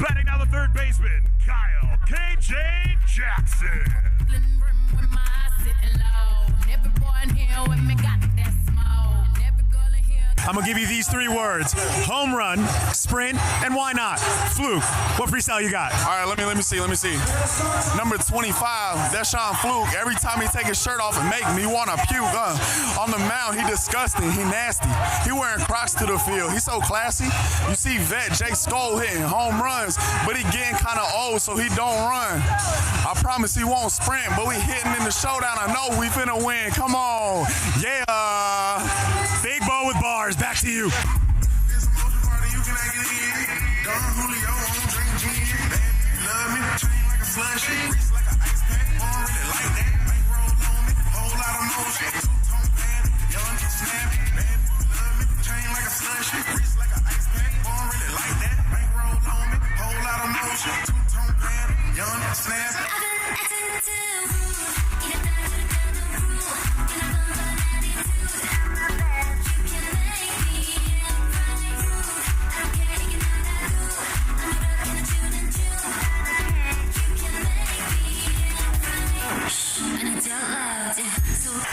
Batting now the third baseman, Kyle KJ Jackson. I'm gonna give you these three words: home run, sprint, and why not? Fluke. What freestyle you got? All right, let me see. Number 25, that's Sean Fluke. Every time he take his shirt off, it make me wanna puke. On the mound, he disgusting, he nasty. He wearing Crocs to the field. He so classy. You see Vet Jake Skoll hitting home runs, but he getting kind of old, so he don't run. I promise he won't sprint, but we hitting in the showdown. I know we finna win. Come on, yeah. Big Bo with bars. Back to you. This emotion party, you can act it in. Don Julio, won't drink gin. Love me, train like a slushy. Wrist like an ice pack, won't really like that. Bankroll on me, whole lot of motion. Two-tone bad, young, snappy. Bad, love me, train like a slushy. Wrist like an ice pack, won't really like that. Bankroll on me, whole lot of motion. Two-tone bad, young, snappy.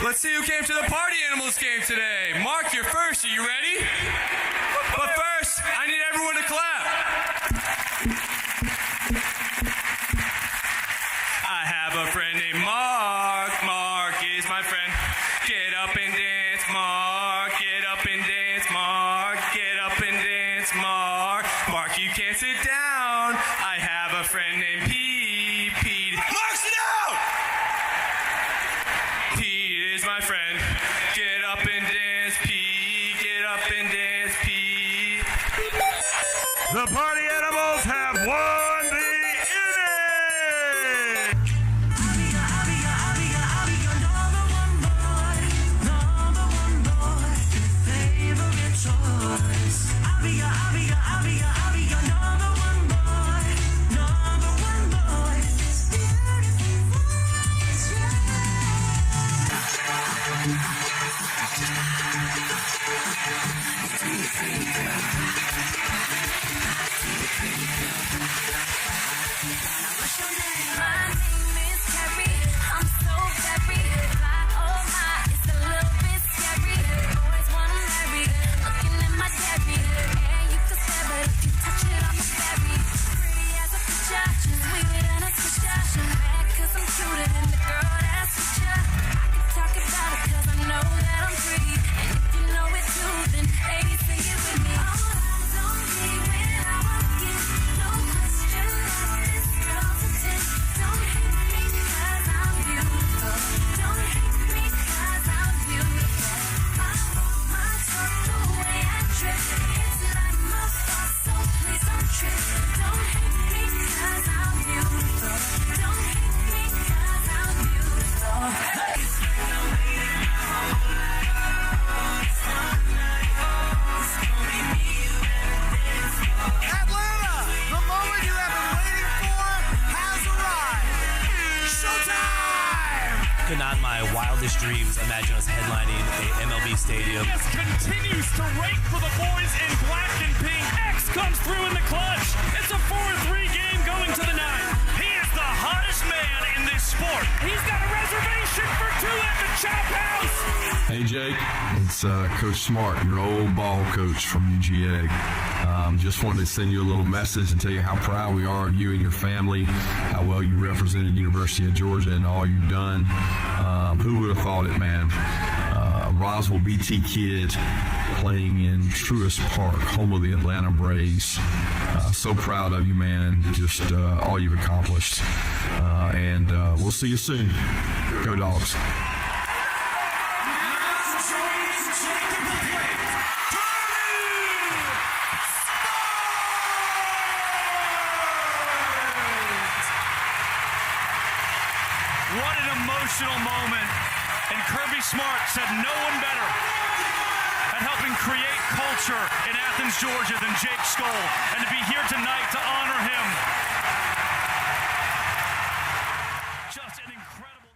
Let's see who came to the Party Animals game today. Mark, you're first. Are you ready? But first, I need everyone to clap. I have a friend named Mark. Mark is my friend. Get up and dance, Mark. Get up and dance, Mark. Get up and dance, Mark. Mark, you can't sit down. I have a friend named Pete. Pete. Mark, sit down! Pete is my friend. Get up and dance, Pete. Get up and dance, Pete. The Party Animals have won the inning! Could not in my wildest dreams imagine us headlining a MLB stadium. Yes, continues to rake for the boys in black and pink. X comes through in the clutch. It's a 4-3 game going to the 9th. He is the hottest man in this sport. He's got a reservation. Hey, Jake. It's Coach Smart, your old ball coach from UGA. Just wanted to send you a little message and tell you how proud we are of you and your family, how well you represented University of Georgia and all you've done. Who would have thought it, man? Roswell BT kid playing in Truist Park, home of the Atlanta Braves. So proud of you, man. Just all you've accomplished. And we'll see you soon. Go Dogs. What an emotional moment. And Kirby Smart said no one better at helping create culture in Athens, Georgia than Jake Skoll. And to be here tonight to honor him. Just an incredible...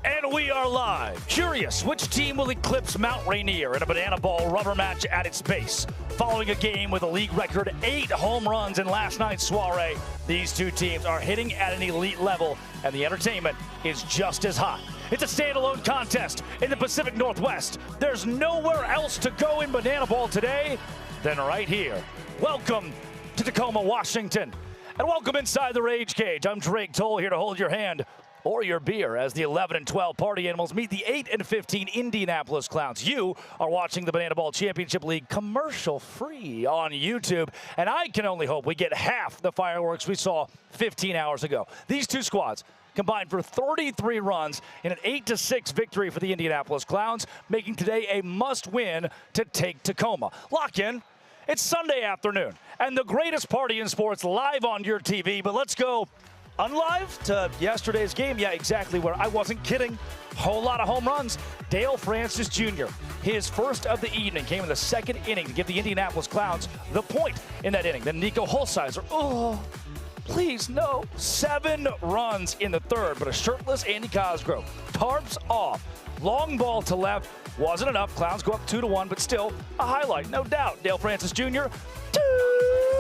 And we are live. Curious, which team will eclipse Mount Rainier in a banana ball rubber match at its base? Following a game with a league record 8 home runs in last night's soiree, these two teams are hitting at an elite level, and the entertainment is just as hot. It's a standalone contest in the Pacific Northwest. There's nowhere else to go in banana ball today than right here. Welcome to Tacoma, Washington, and welcome inside the Rage Cage. I'm Drake Toll, here to hold your hand or your beer as the 11 and 12 Party Animals meet the 8 and 15 Indianapolis Clowns. You are watching the Banana Ball Championship League commercial-free on YouTube, and I can only hope we get half the fireworks we saw 15 hours ago. These two squads combined for 33 runs in an 8-6 victory for the Indianapolis Clowns, making today a must-win to take Tacoma. Lock in. It's Sunday afternoon, and the greatest party in sports live on your TV, but let's go unlive to yesterday's game. Yeah, exactly where I wasn't kidding. Whole lot of home runs. Dale Francis Jr., his first of the evening, came in the second inning to give the Indianapolis Clowns the point in that inning. Then Nico Holsizer, oh, please no. 7 runs in the third, but a shirtless Andy Cosgrove tarps off. Long ball to left, wasn't enough. Clowns go up 2-1, but still a highlight, no doubt. Dale Francis Jr., 2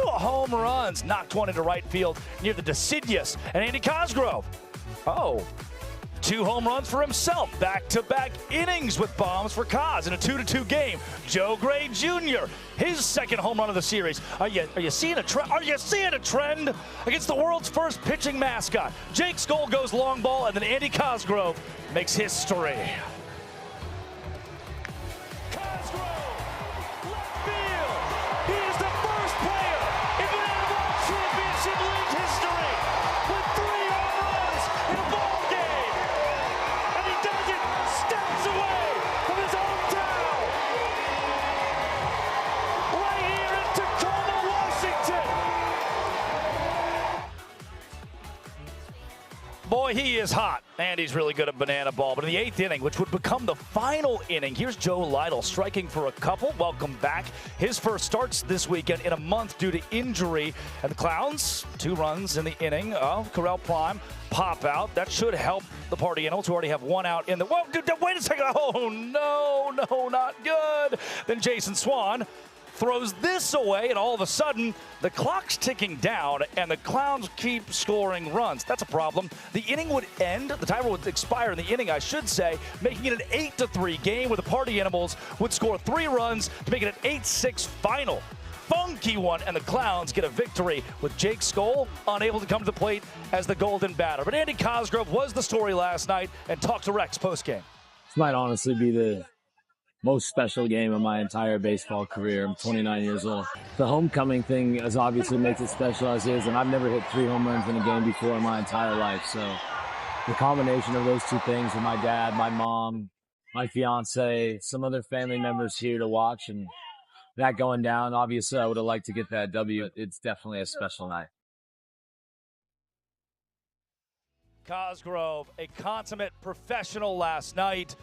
home runs, knocked one into right field near the deciduous, and Andy Cosgrove, 2 home runs for himself. Back-to-back innings with bombs for Cos in a 2-2 game. Joe Gray Jr., his second home run of the series. Are you seeing a trend? Are you seeing a trend against the world's first pitching mascot? Jake Skoll goes long ball, and then Andy Cosgrove makes history. Boy, he is hot, and he's really good at banana ball. But in the 8th inning, which would become the final inning, here's Joe Lytle striking for a couple. Welcome back. His first starts this weekend in a month due to injury. And the Clowns, 2 runs in the inning of Corral Prime pop out. That should help the Party Animals, who already have 1 out in the... Whoa, dude, wait a second. Oh, no, not good. Then Jason Swan throws this away, and all of a sudden, the clock's ticking down, and the Clowns keep scoring runs. That's a problem. The inning would end, the timer would expire in the inning, I should say, making it an 8-3 game where the Party Animals would score 3 runs to make it an 8-6 final. Funky one, and the Clowns get a victory with Jake Skoll unable to come to the plate as the golden batter. But Andy Cosgrove was the story last night, and talked to Rex postgame. This might honestly be the most special game of my entire baseball career. I'm 29 years old. The homecoming thing is obviously makes it special as is, and I've never hit 3 home runs in a game before in my entire life. So the combination of those two things with my dad, my mom, my fiance, some other family members here to watch, and that going down, obviously I would have liked to get that W. It's definitely a special night. Cosgrove, a consummate professional last night.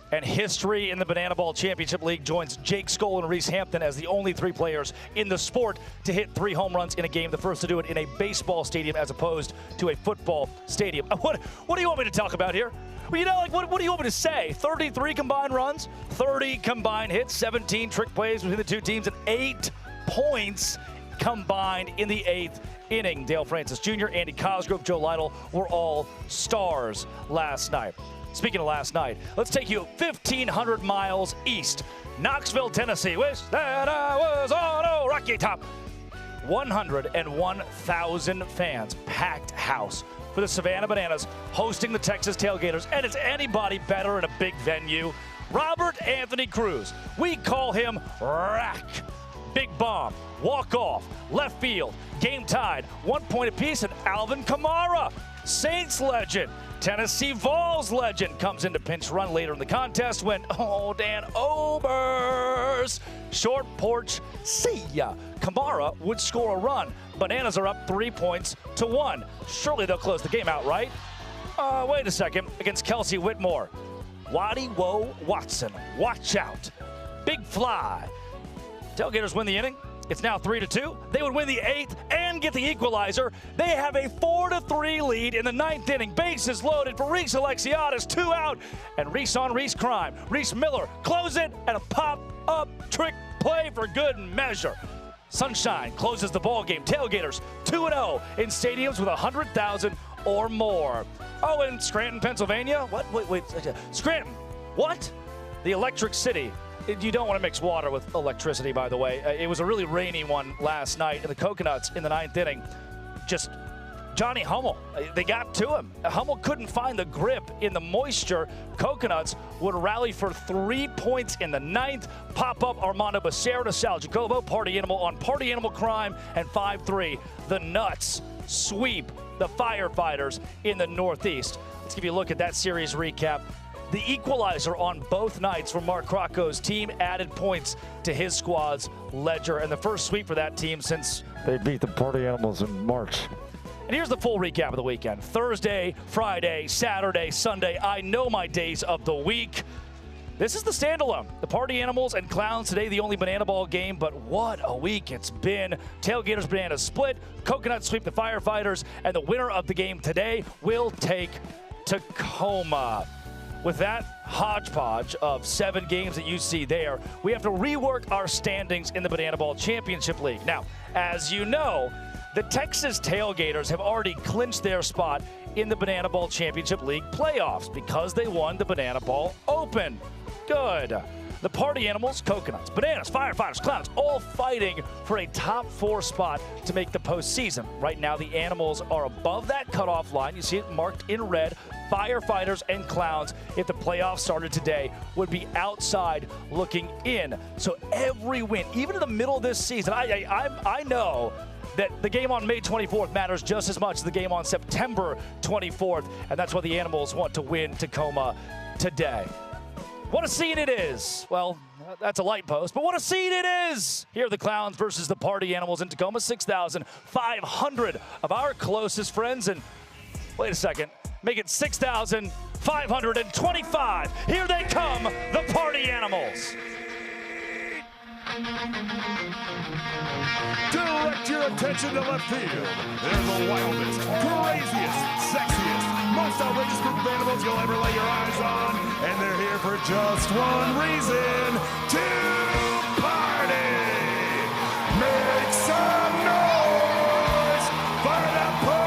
And history in the Banana Ball Championship League joins Jake Skoll and Reese Hampton as the only 3 players in the sport to hit 3 home runs in a game, the first to do it in a baseball stadium as opposed to a football stadium. What do you want me to talk about here? Well, you know, like, what do you want me to say? 33 combined runs, 30 combined hits, 17 trick plays between the two teams, and 8 points combined in the 8th inning. Dale Francis Jr., Andy Cosgrove, Joe Lytle were all stars last night. Speaking of last night, let's take you 1,500 miles east. Knoxville, Tennessee. Wish that I was on a Rocky Top. 101,000 fans, packed house for the Savannah Bananas hosting the Texas Tailgaters. And it's anybody better in a big venue. Robert Anthony Cruz. We call him Rack. Big bomb, walk off, left field, game tied, 1 point apiece, and Alvin Kamara, Saints legend. Tennessee Vols legend comes into pinch run later in the contest when, Dan Ober's short porch, see ya. Kamara would score a run. Bananas are up 3 points to 1. Surely they'll close the game out, right? Wait a second. Against Kelsey Whitmore. Waddy Woe Watson. Watch out. Big fly. Tailgaters win the inning. It's now 3-2. They would win the 8th and get the equalizer. They have a 4-3 lead in the 9th inning. Bases loaded for Reese Alexiadis, 2 out. And Reese on Reese crime. Reese Miller close it and a pop-up trick play for good measure. Sunshine closes the ball game. Tailgaters 2-0 in stadiums with 100,000 or more. Oh, in Scranton, Pennsylvania? What? Wait. Scranton. What? The Electric City. You don't want to mix water with electricity, by the way. It was a really rainy one last night in the Coconuts in the 9th inning. Just Johnny Hummel, they got to him. Hummel couldn't find the grip in the moisture. Coconuts would rally for 3 points in the 9th. Pop up Armando Becerra to Sal Jacobo, Party Animal on Party Animal crime, and 5-3. The Nuts sweep the Firefighters in the Northeast. Let's give you a look at that series recap. The equalizer on both nights for Mark Crocco's team added points to his squad's ledger, and the first sweep for that team since they beat the Party Animals in March. And here's the full recap of the weekend. Thursday, Friday, Saturday, Sunday. I know my days of the week. This is the standalone. The Party Animals and Clowns today, the only bananaball game, but what a week it's been. Tailgaters Bananas split, Coconuts sweep the Firefighters, and the winner of the game today will take Tacoma. With that hodgepodge of 7 games that you see there, we have to rework our standings in the Bananaball Championship League. Now, as you know, the Texas Tailgaters have already clinched their spot in the Bananaball Championship League playoffs because they won the Bananaball Open. Good. The Party Animals, Coconuts, Bananas, Firefighters, Clowns, all fighting for a top 4 spot to make the postseason. Right now, the Animals are above that cutoff line. You see it marked in red. Firefighters and Clowns, if the playoffs started today, would be outside looking in. So every win, even in the middle of this season, I know that the game on May 24th matters just as much as the game on September 24th, and that's why the Animals want to win Tacoma today. What a scene it is. Well, that's a light post, but what a scene it is. Here are the Clowns versus the Party Animals in Tacoma. 6,500 of our closest friends. And wait a second, make it 6,525. Here they come, the Party Animals. Direct your attention to left field. They're the wildest, craziest, sexiest, most outrageous group of animals you'll ever lay your eyes on. And they're here for just one reason, to party. Make some noise for the Party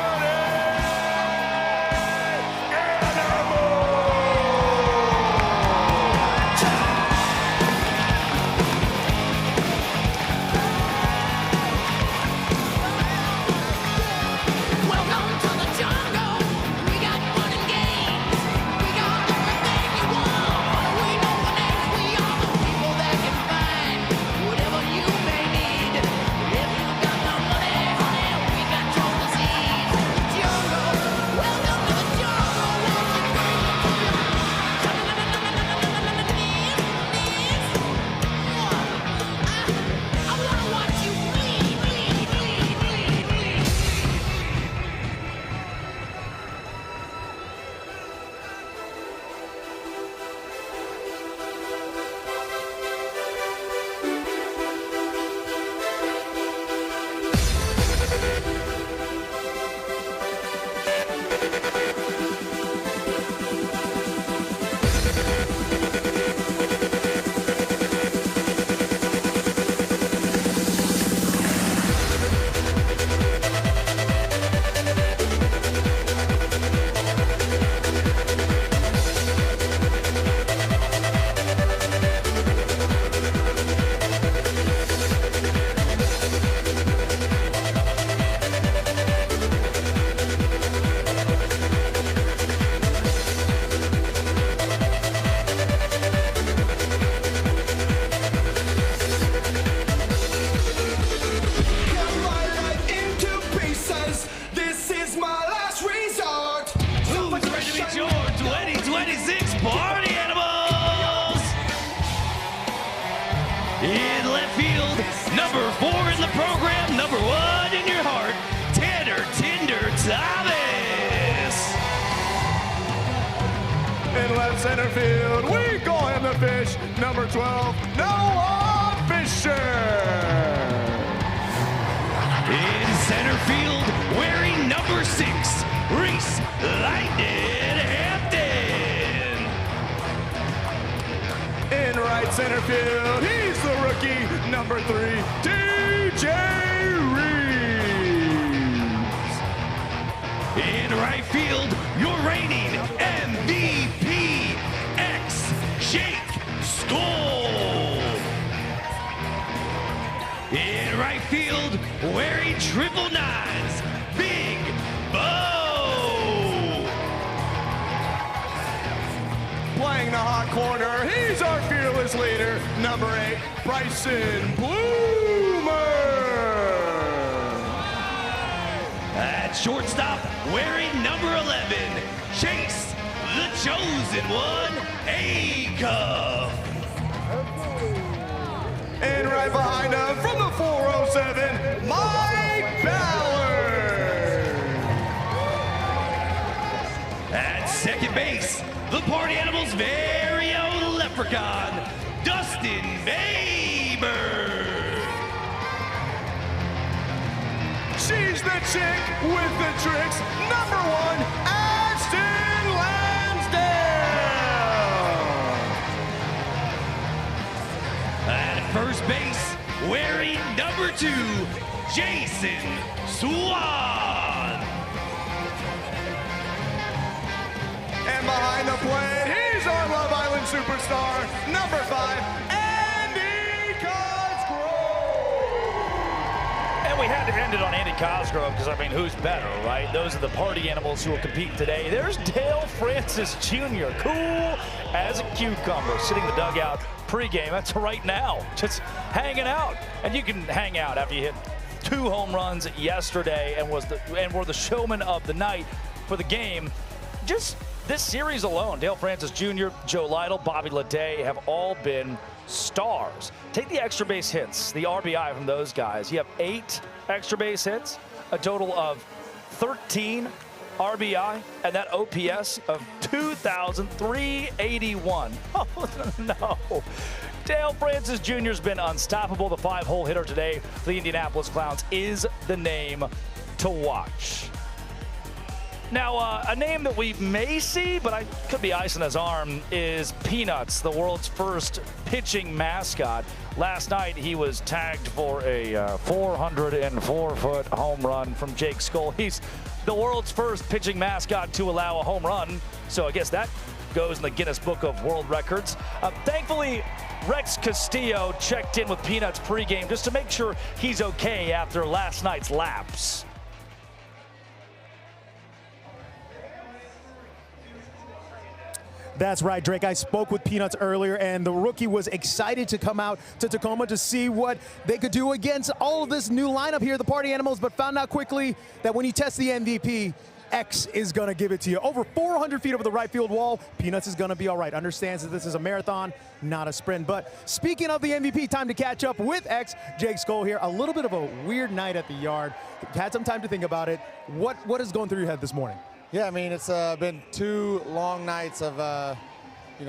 center field, we call him the fish, number 12, Noah Fisher. In center field, wearing number 6, Reese Lightning Hampton. In right center field, he's the rookie, number 3, DJ Reeves. In right field, your reigning MVP, Jake Skoll. In right field, wearing triple 9s, Big Bo. Playing the hot corner, he's our fearless leader, number 8, Bryson Bloomer. At shortstop, wearing number 11, Chase the Chosen One, A-Cup. And right behind him, from the 407, Mike Ballard. At second base, the Party Animals' very own leprechaun, Dustin Baber. She's the chick with the tricks, number 1, Ashton Lansdale. At first base, wearing number 2, Jason Swan. And behind the plate, he's our Love Island superstar, number 5, Andy Cosgrove. And we had to end it on Andy Cosgrove because, I mean, who's better, right? Those are the Party Animals who will compete today. There's Dale Francis Jr., cool as a cucumber, sitting in the dugout pregame. That's right now, just hanging out. And you can hang out after you hit 2 home runs yesterday and were the showman of the night for the game. Just this series alone, Dale Francis Jr., Joe Lytle, Bobby Leday have all been stars. Take the extra base hits, the RBI from those guys. You have 8 extra base hits, a total of 13 RBI, and that OPS of 2,381. Oh, no. Dale Francis Jr. has been unstoppable. The 5-hole hitter today for the Indianapolis Clowns is the name to watch. Now, a name that we may see, but I could be icing his arm, is Peanuts, the world's first pitching mascot. Last night, he was tagged for a 404-foot home run from Jake Skoll. He's the world's first pitching mascot to allow a home run, so I guess that goes in the Guinness Book of World Records. Thankfully, Rex Castillo checked in with Peanuts pregame just to make sure he's okay after last night's lapse. That's right, Drake. I spoke with Peanuts earlier, and the rookie was excited to come out to Tacoma to see what they could do against all of this new lineup here, the Party Animals, but found out quickly that when you test the MVP, X is going to give it to you. Over 400 feet over the right field wall, Peanuts is going to be all right. Understands that this is a marathon, not a sprint. But speaking of the MVP, time to catch up with X. Jake Skoll here. A little bit of a weird night at the yard. Had some time to think about it. What is going through your head this morning? Yeah, I mean, it's been 2 long nights of,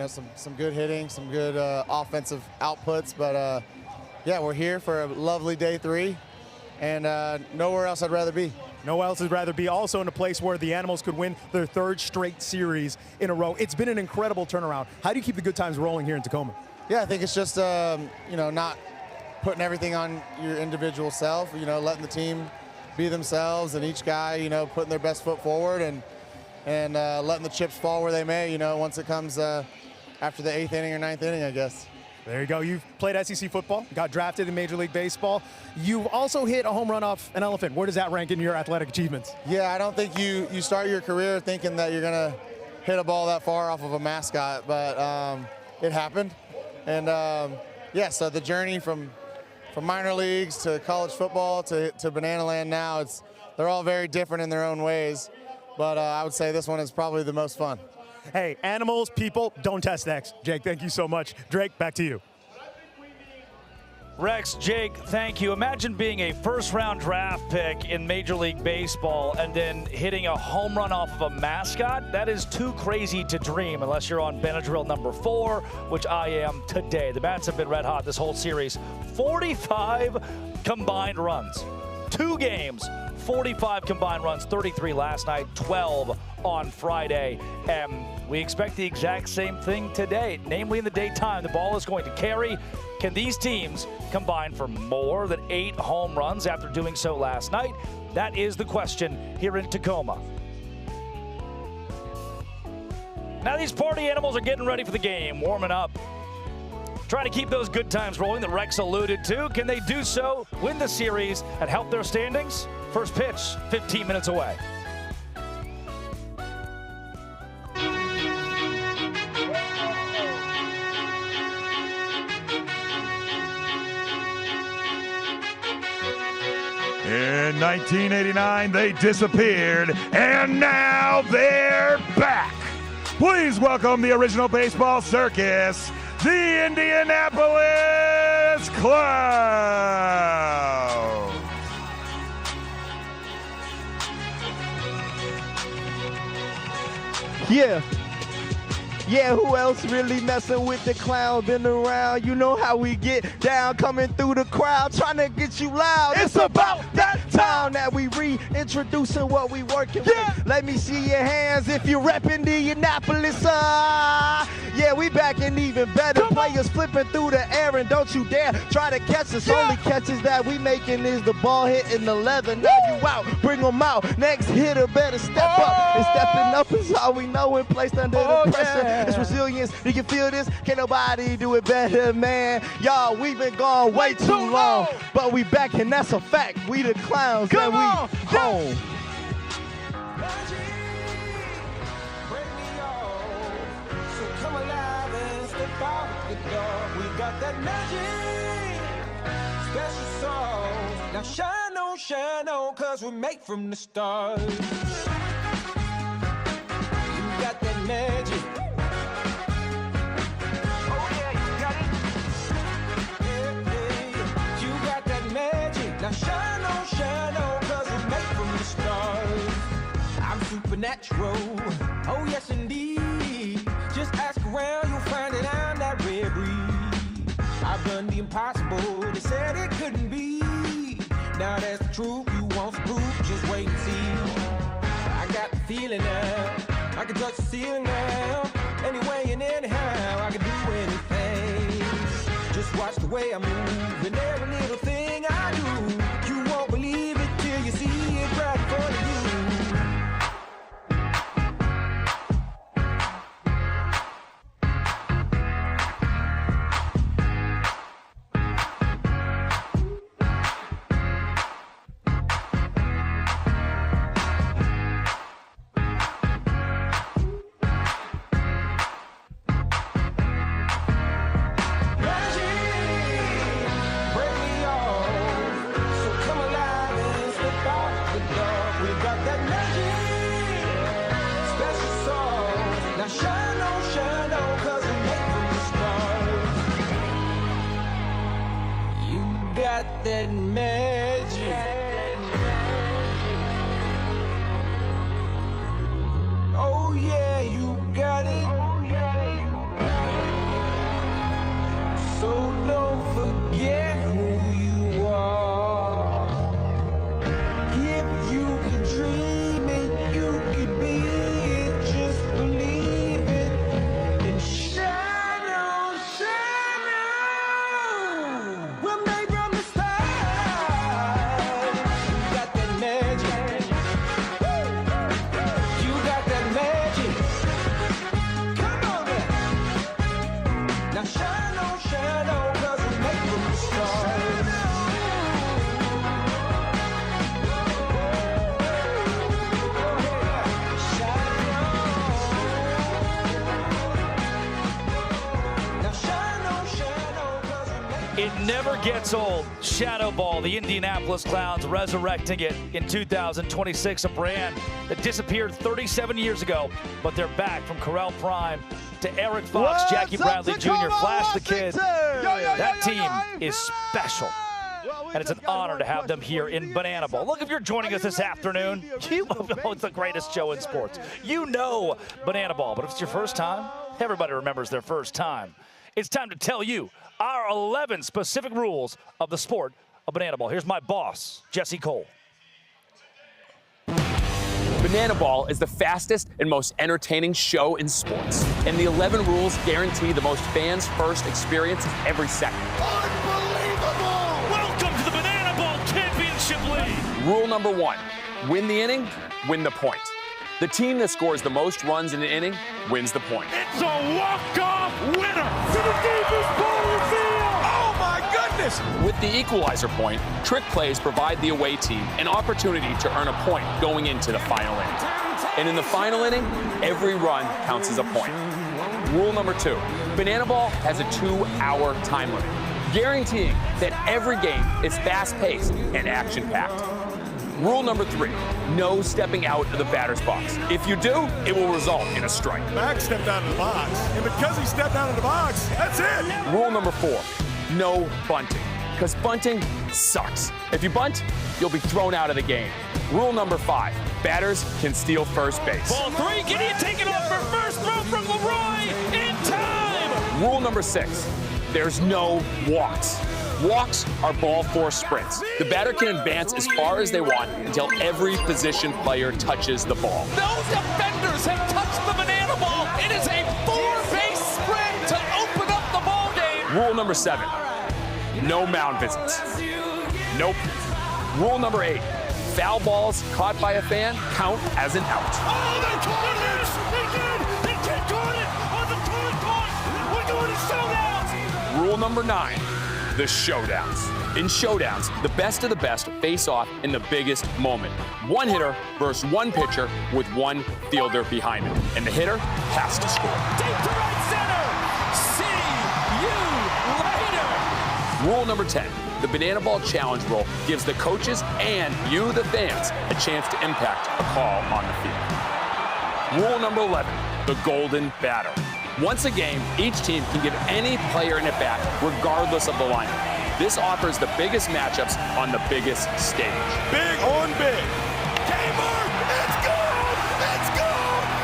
some good hitting, some good offensive outputs. But, yeah, we're here for a lovely day 3, and nowhere else I'd rather be. Nowhere else I'd rather be. Also in a place where the Animals could win their 3rd straight series in a row. It's been an incredible turnaround. How do you keep the good times rolling here in Tacoma? Yeah, I think it's just, not putting everything on your individual self, letting the team be themselves, and each guy, putting their best foot forward and letting the chips fall where they may, once it comes after the 8th inning or 9th inning, I guess. There you go. You've played SEC football, got drafted in Major League Baseball. You've also hit a home run off an elephant. Where does that rank in your athletic achievements? Yeah, I don't think you start your career thinking that you're going to hit a ball that far off of a mascot, but it happened. And, so the journey from minor leagues to college football to Banana Land now, they're all very different in their own ways. But I would say this one is probably the most fun. Hey, animals, people, don't test X. Jake, thank you so much. Drake, back to you. Rex, Jake, thank you. Imagine being a first-round draft pick in Major League Baseball and then hitting a home run off of a mascot. That is too crazy to dream unless you're on Benadryl number 4, which I am today. The bats have been red hot this whole series. 45 combined runs. 2 games, 45 combined runs, 33 last night, 12 on Friday. And we expect the exact same thing today, namely in the daytime. The ball is going to carry. Can these teams combine for more than 8 home runs after doing so last night? That is the question here in Tacoma. Now these party animals are getting ready for the game, warming up, trying to keep those good times rolling that Rex alluded to. Can they do so, win the series, and help their standings? First pitch, 15 minutes away. In 1989, they disappeared, and now they're back. Please welcome the original baseball circus, the Indianapolis Clowns. Yeah, who else really messing with the clown? Been around, you know how we get down, coming through the crowd, trying to get you loud. It's about that time that we reintroducing what we working with. Let me see your hands if you're repping Indianapolis. Yeah, we back and even better. Players flipping through the air, and don't you dare try to catch us. Only catches that we making is the ball hitting the leather. Now you out, bring them out. Next hitter better step up. And stepping up is all we know when placed under the pressure. It's resilience. Do you feel this? Can't nobody do it better, man. Y'all, we've been gone way too long, but we back, and that's a fact. We the clowns, and we home. We got that magic, special song. Now shine on, cause we're made from the stars. You got that magic. Oh yeah, you got it. Yeah. You got that magic. Now shine on, cause we're made from the stars. I'm supernatural, oh yes indeed. Just ask around, you'll find that I'm that rare breed. I've done the impossible, they said it couldn't be. Now that's the truth, you want some proof, just wait and see. I got the feeling now, I can touch the ceiling now. Anyway and anyhow, I can do anything. Just watch the way I move, and every little thing I do. You won't believe it till you see it right in front of you. That magic. Oh yeah, you got it. So don't forget who you are. If you can dream it, you can be it. Just believe it and shine on, shine on. We're made from the stars. You got that magic. You got that magic. Come on now. Now shine on, 'cause we're made from the stars. It never gets old. Shadow Ball, the Indianapolis Clowns resurrecting it in 2026, a brand that disappeared 37 years ago, but they're back from Corel Prime to Eric Fox, Jackie Bradley Jr., Flash the Kid. That team is special. And it's an honor to have them here in Bananaball. Look, if you're joining us this afternoon, you know it's the greatest show in sports. You know Bananaball, but if it's your first time, everybody remembers their first time. It's time to tell you our 11 specific rules of the sport of Bananaball. Here's my boss, Jesse Cole. Bananaball is the fastest and most entertaining show in sports. And the 11 rules guarantee the most fans-first experience every second. Welcome to the Bananaball Championship League. Rule number 1, win the inning, win the point. The team that scores the most runs in an inning wins the point. It's a walk-off winner to the deepest part of the field. Oh, my goodness. With the equalizer point, trick plays provide the away team an opportunity to earn a point going into the final inning. And in the final inning, every run counts as a point. Rule number 2, Bananaball has a 2-hour time limit, guaranteeing that every game is fast-paced and action-packed. Rule number 3, no stepping out of the batter's box. If you do, it will result in a strike. Max stepped out of the box, and because he stepped out of the box, that's it. Rule number 4, no bunting, because bunting sucks. If you bunt, you'll be thrown out of the game. Rule number 5, batters can steal first base. Ball 3, Gideon taken off for first, throw from Leroy in time. Rule number 6, there's no walks. Walks are ball 4 sprints. The batter can advance as far as they want until every position player touches the ball. Those defenders have touched the Bananaball. It is a 4-base sprint to open up the ball game. Rule number 7, no mound visits. Nope. Rule number 8, foul balls caught by a fan count as an out. Oh, they caught it! They did! They did caught it on the third point! We're going to showdowns! Rule number 9, the showdowns. In showdowns, the best of the best face off in the biggest moment. One hitter versus one pitcher with one fielder behind him. And the hitter has to score. Deep to right center! See you later! Rule number 10, the Bananaball Challenge rule gives the coaches and you, the fans, a chance to impact a call on the field. Rule number 11, the golden batter. Once a game, each team can give any player an at-bat, regardless of the lineup. This offers the biggest matchups on the biggest stage. Big on big. Gamer, let's go! Let's go!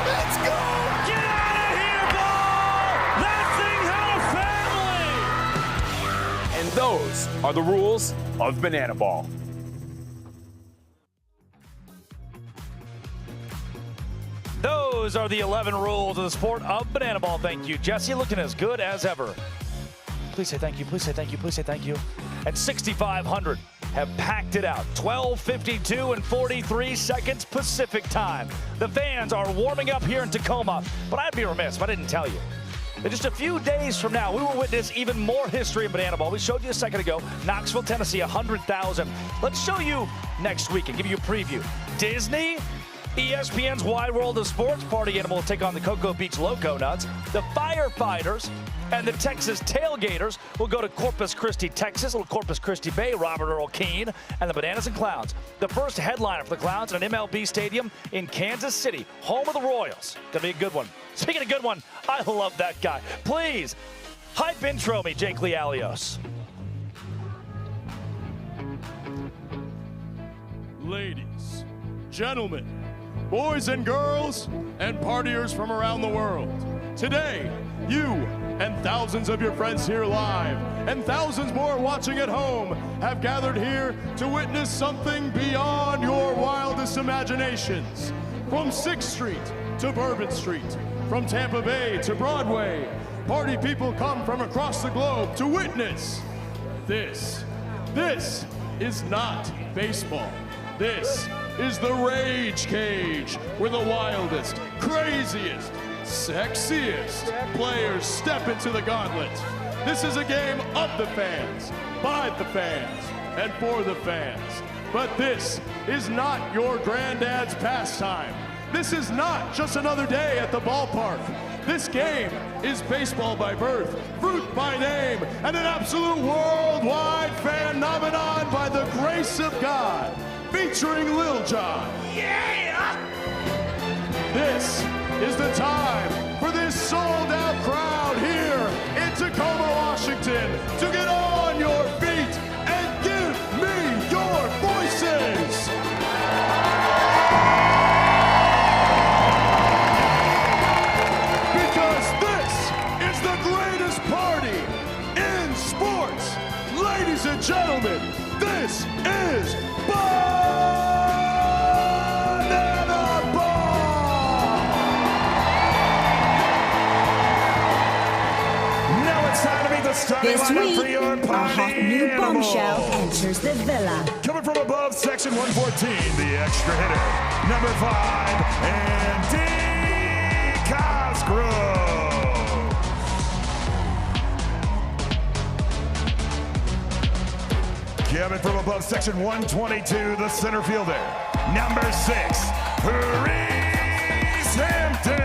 Let's go! Get out of here, ball! That thing had a family! And those are the rules of Bananaball. Those are the 11 rules of the sport of Bananaball. Thank you, Jesse. Looking as good as ever. Please say thank you. Please say thank you. Please say thank you. And 6,500 have packed it out. 12:52 and 43 seconds Pacific time. The fans are warming up here in Tacoma, but I'd be remiss if I didn't tell you. In just a few days from now, we will witness even more history in Bananaball. We showed you a second ago, Knoxville, Tennessee, 100,000. Let's show you next week and give you a preview. Disney, ESPN's Wide World of Sports, Party Animal will take on the Cocoa Beach Loco Nuts. The Firefighters and the Texas Tailgaters will go to Corpus Christi, Texas, little Corpus Christi Bay, Robert Earl Keane, and the Bananas and Clowns. The first headliner for the Clowns at an MLB stadium in Kansas City, home of the Royals. Gonna be a good one. Speaking of good one, I love that guy. Please, hype intro me, Jake Lealios. Ladies, gentlemen, boys and girls, and partiers from around the world. Today, you and thousands of your friends here live, and thousands more watching at home, have gathered here to witness something beyond your wildest imaginations. From 6th Street to Bourbon Street, from Tampa Bay to Broadway, party people come from across the globe to witness this. This is not baseball. This is the Rage Cage, where the wildest, craziest, sexiest players step into the gauntlet. This is a game of the fans, by the fans, and for the fans. But this is not your granddad's pastime. This is not just another day at the ballpark. This game is baseball by birth, fruit by name, and an absolute worldwide phenomenon by the grace of God. Featuring Lil Jon. Yeah! This is the time for this sold-out This week, a hot new bombshell enters the villa. Coming from above, section 114, the extra hitter, number 5, Andy Cosgrove. Coming from above, section 122, the center fielder, number 6, Reese Hampton.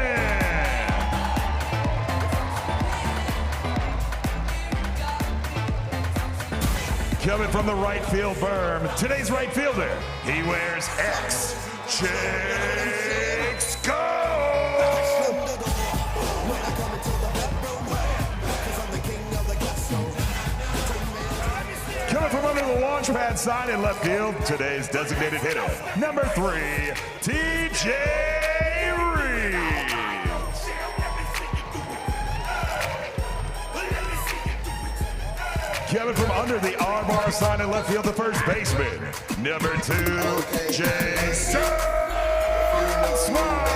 Coming from the right field berm, today's right fielder, he wears X. Chase Go! Coming from under the launch pad sign in left field, today's designated hitter, number 3, TJ Reeves. Coming from under the R-bar sign in left field, the first baseman, number 2, Jason Smart.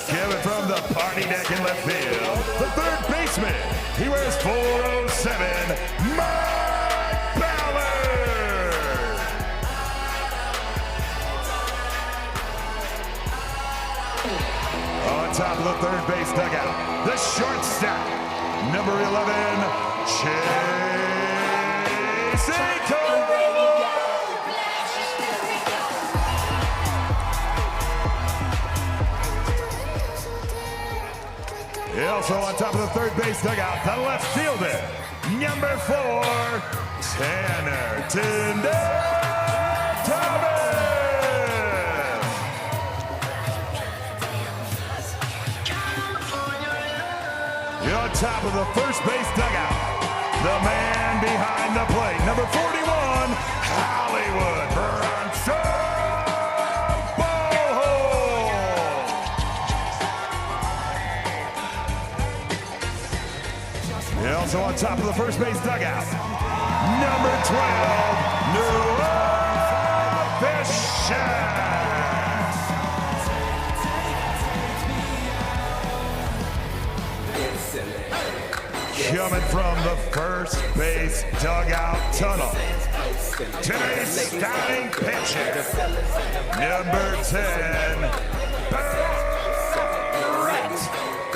Coming from the party deck in left field, the third baseman, he wears 407, Mike Ballard. On top of the third base dugout, the shortstop, number 11, Chase Cole. Also on top of the third base dugout, the left fielder, number 4, Tanner Thomas. On top of the first base dugout, the man behind the plate, number 41, Hollywood Bronson Ballhole. Also on top of the first base dugout, number 12, Noah Fisher. Coming from the first base dugout tunnel, today's starting pitcher, number 10, Brett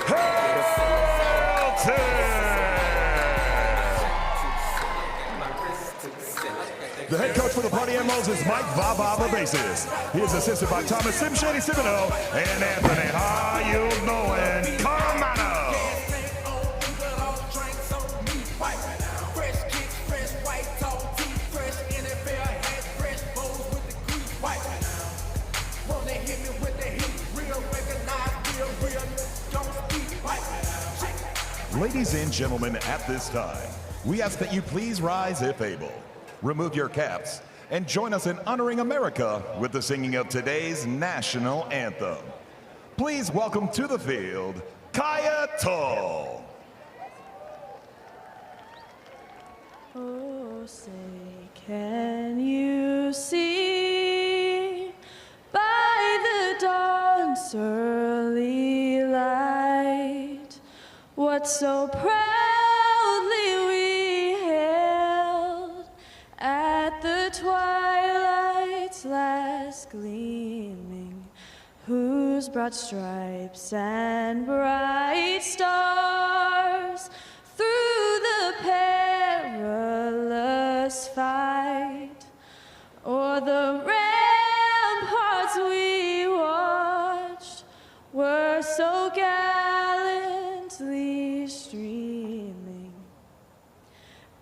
Hamilton. The head coach for the Party Animals is Mike Vava Basis. He is assisted by Thomas Simshady Sibino and Anthony How You Knowin' Carmano. Ladies and gentlemen, at this time, we ask that you please rise if able. Remove your caps and join us in honoring America with the singing of today's national anthem. Please welcome to the field, Kaya Tull. Oh, say, can you see by the dawn's early light what so proudly we hailed at the twilight's last gleaming, whose broad stripes and bright stars through the perilous fight o'er the ramparts we watched were so gallantly streaming,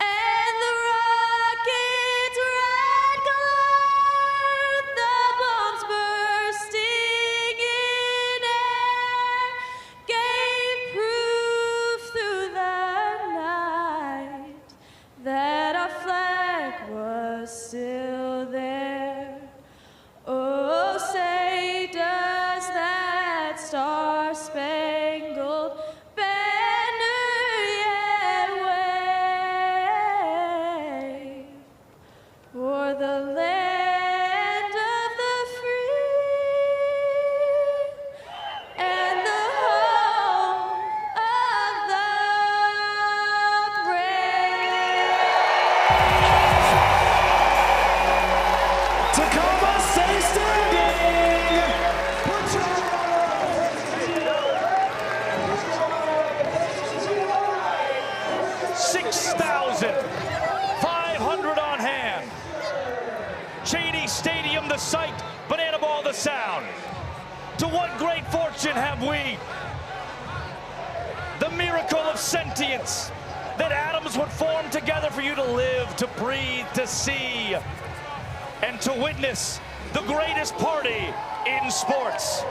and the rocket's red glare, the bombs bursting in air, gave To what great fortune have we? The miracle of sentience, that atoms would form together for you to live, to breathe, to see, and to witness the greatest party in sports.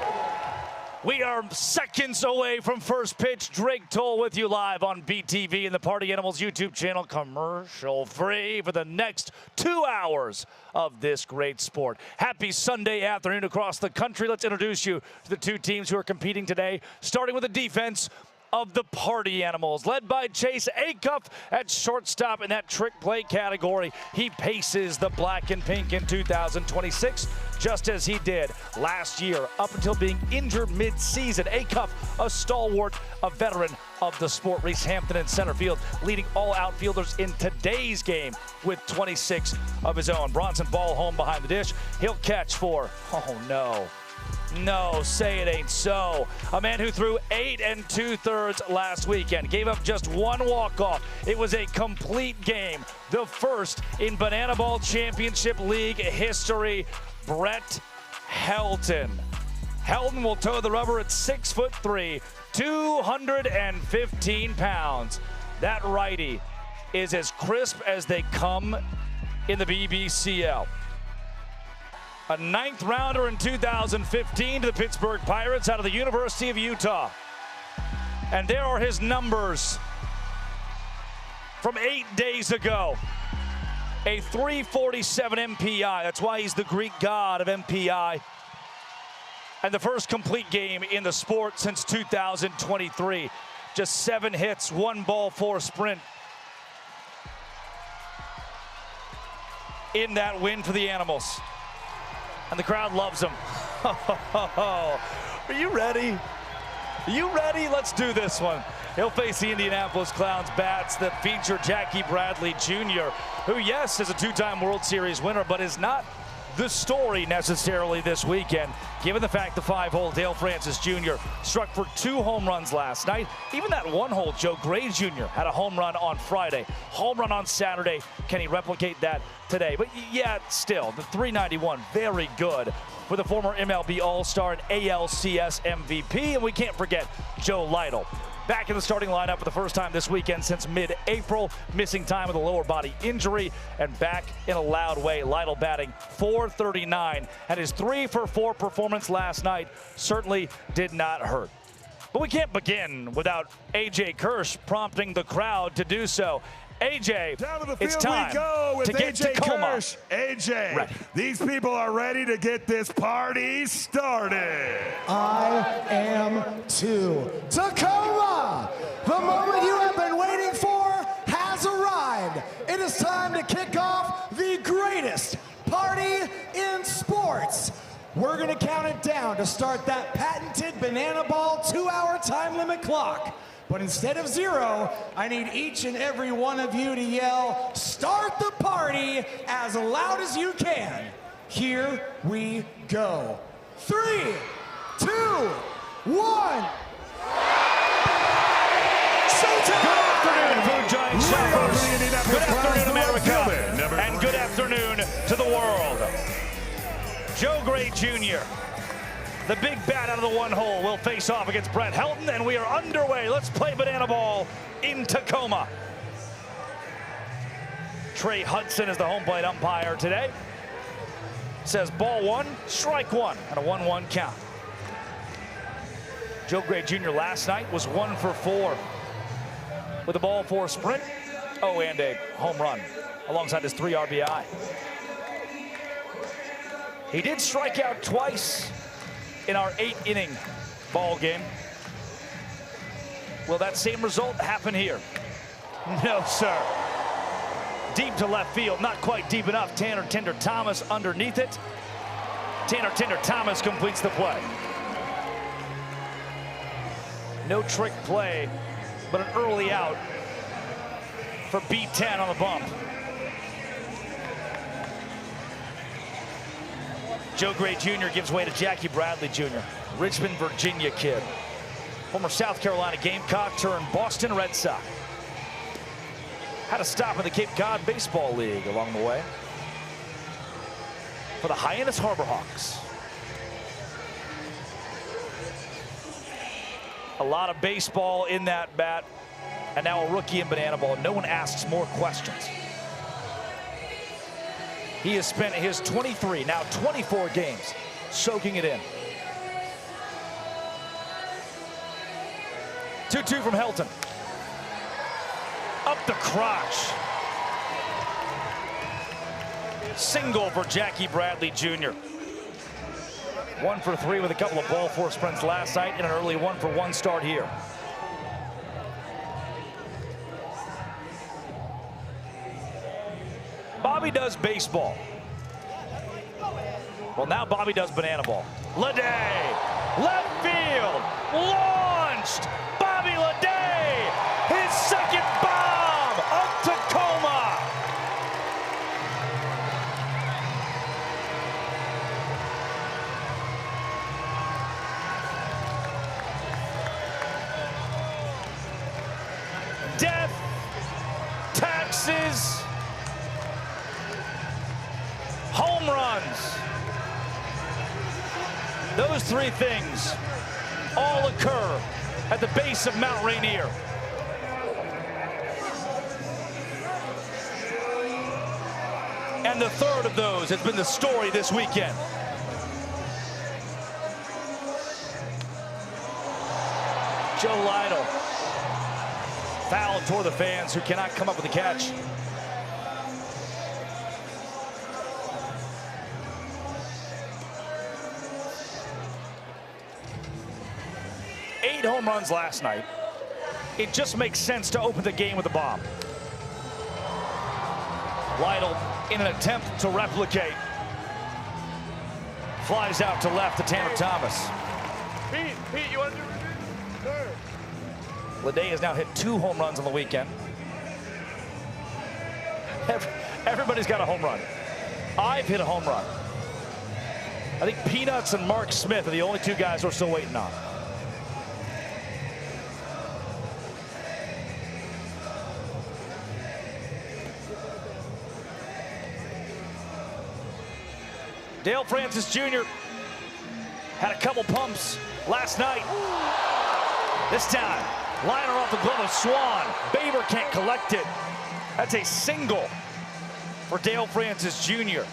We are seconds away from first pitch. Drake Toll with you live on BTV and the Party Animals YouTube channel, commercial free for the next 2 hours of this great sport. Happy Sunday afternoon across the country. Let's introduce you to the two teams who are competing today, starting with the defense of the Party Animals, led by Chase Acuff at shortstop in that trick play category. He paces the black and pink in 2026, just as he did last year, up until being injured mid-season. Acuff, a stalwart, a veteran of the sport. Reese Hampton in center field, leading all outfielders in today's game with 26 of his own. Bronson Ball home behind the dish. He'll catch for, oh no. No, say it ain't so. A man who threw 8 2/3 last weekend, gave up just one walk-off. It was a complete game, the first in Bananaball Championship League history. Brett Helton. Helton will toe the rubber at 6'3", 215 pounds. That righty is as crisp as they come in the BBCL. A 9th rounder in 2015 to the Pittsburgh Pirates out of the University of Utah. And there are his numbers from 8 days ago. A 347 MPI. That's why he's the Greek god of MPI. And the first complete game in the sport since 2023. Just 7 hits, 1 ball, 4 sprint. In that win for the Animals. And the crowd loves him. Are you ready? Are you ready? Let's do this one. He'll face the Indianapolis Clowns bats that feature Jackie Bradley Jr., who, yes, is a 2-time World Series winner, but is not the story necessarily this weekend, given the fact the 5-hole Dale Francis Jr. struck for 2 home runs last night. Even that 1-hole Joe Gray Jr. had a home run on Friday, home run on Saturday. Can he replicate that today? But yeah, still, the 391, very good for the former MLB All-Star and ALCS MVP. And we can't forget Joe Lytle. Back in the starting lineup for the first time this weekend since mid-April, missing time with a lower body injury, and back in a loud way. Lytle batting .439, and his 3-for-4 performance last night certainly did not hurt. But we can't begin without AJ Kirsch prompting the crowd to do so. AJ, down to the field it's time we go with to get AJ Tacoma. Kirsch. AJ, ready. These people are ready to get this party started. I am too. Tacoma! The moment you have been waiting for has arrived. It is time to kick off the greatest party in sports. We're gonna count it down to start that patented Bananaball 2-hour time limit clock. But instead of 0, I need each and every one of you to yell, "Start the party," as loud as you can. Here we go. 3, 2, 1. Good afternoon, Food Giant shoppers. Good afternoon, America. And good afternoon to the world. Joe Gray Jr., the big bat out of the 1-hole, will face off against Brett Helton, and we are underway. Let's play Bananaball in Tacoma. Trey Hudson is the home plate umpire today. Says ball 1, strike 1, and a 1-1 count. Joe Gray Jr. last night was 1 for 4 with a ball 4 sprint. Oh, and a home run alongside his 3 RBI. He did strike out twice in our 8-inning ball game. Will that same result happen here? No, sir. Deep to left field, not quite deep enough. Tanner Tinder Thomas underneath it. Tanner Tinder Thomas completes the play. No trick play, but an early out for B10 on the bump. Joe Gray Jr. gives way to Jackie Bradley Jr., Richmond, Virginia kid. Former South Carolina Gamecock turned Boston Red Sox. Had a stop in the Cape Cod Baseball League along the way for the Hyannis Harbor Hawks. A lot of baseball in that bat. And now a rookie in banana ball. No one asks more questions. He has spent his 23, now 24 games soaking it in. 2-2 from Helton. Up the crotch. Single for Jackie Bradley Jr. 1 for 3 with a couple of ball four sprints last night and an early 1-for-1 start here. Bobby does baseball. Well, now Bobby does banana ball. Leday, left field, launched. Bobby Leday, his second bomb of Tacoma. Death, taxes, home runs. Those three things all occur at the base of Mount Rainier. And the third of those has been the story this weekend. Joe Lytle. Foul toward the fans who cannot come up with a catch. Home runs last night. It just makes sense to open the game with a bomb. Lytle in an attempt to replicate. Flies out to left to Tanner Thomas. Pete, you want to do it? Sure. Leday has now hit 2 home runs on the weekend. Everybody's got a home run. I've hit a home run. I think Peanuts and Mark Smith are the only 2 guys we're still waiting on. Dale Francis Jr. had a couple pumps last night. This time, liner off the glove of Swan. Baber can't collect it. That's a single for Dale Francis Jr.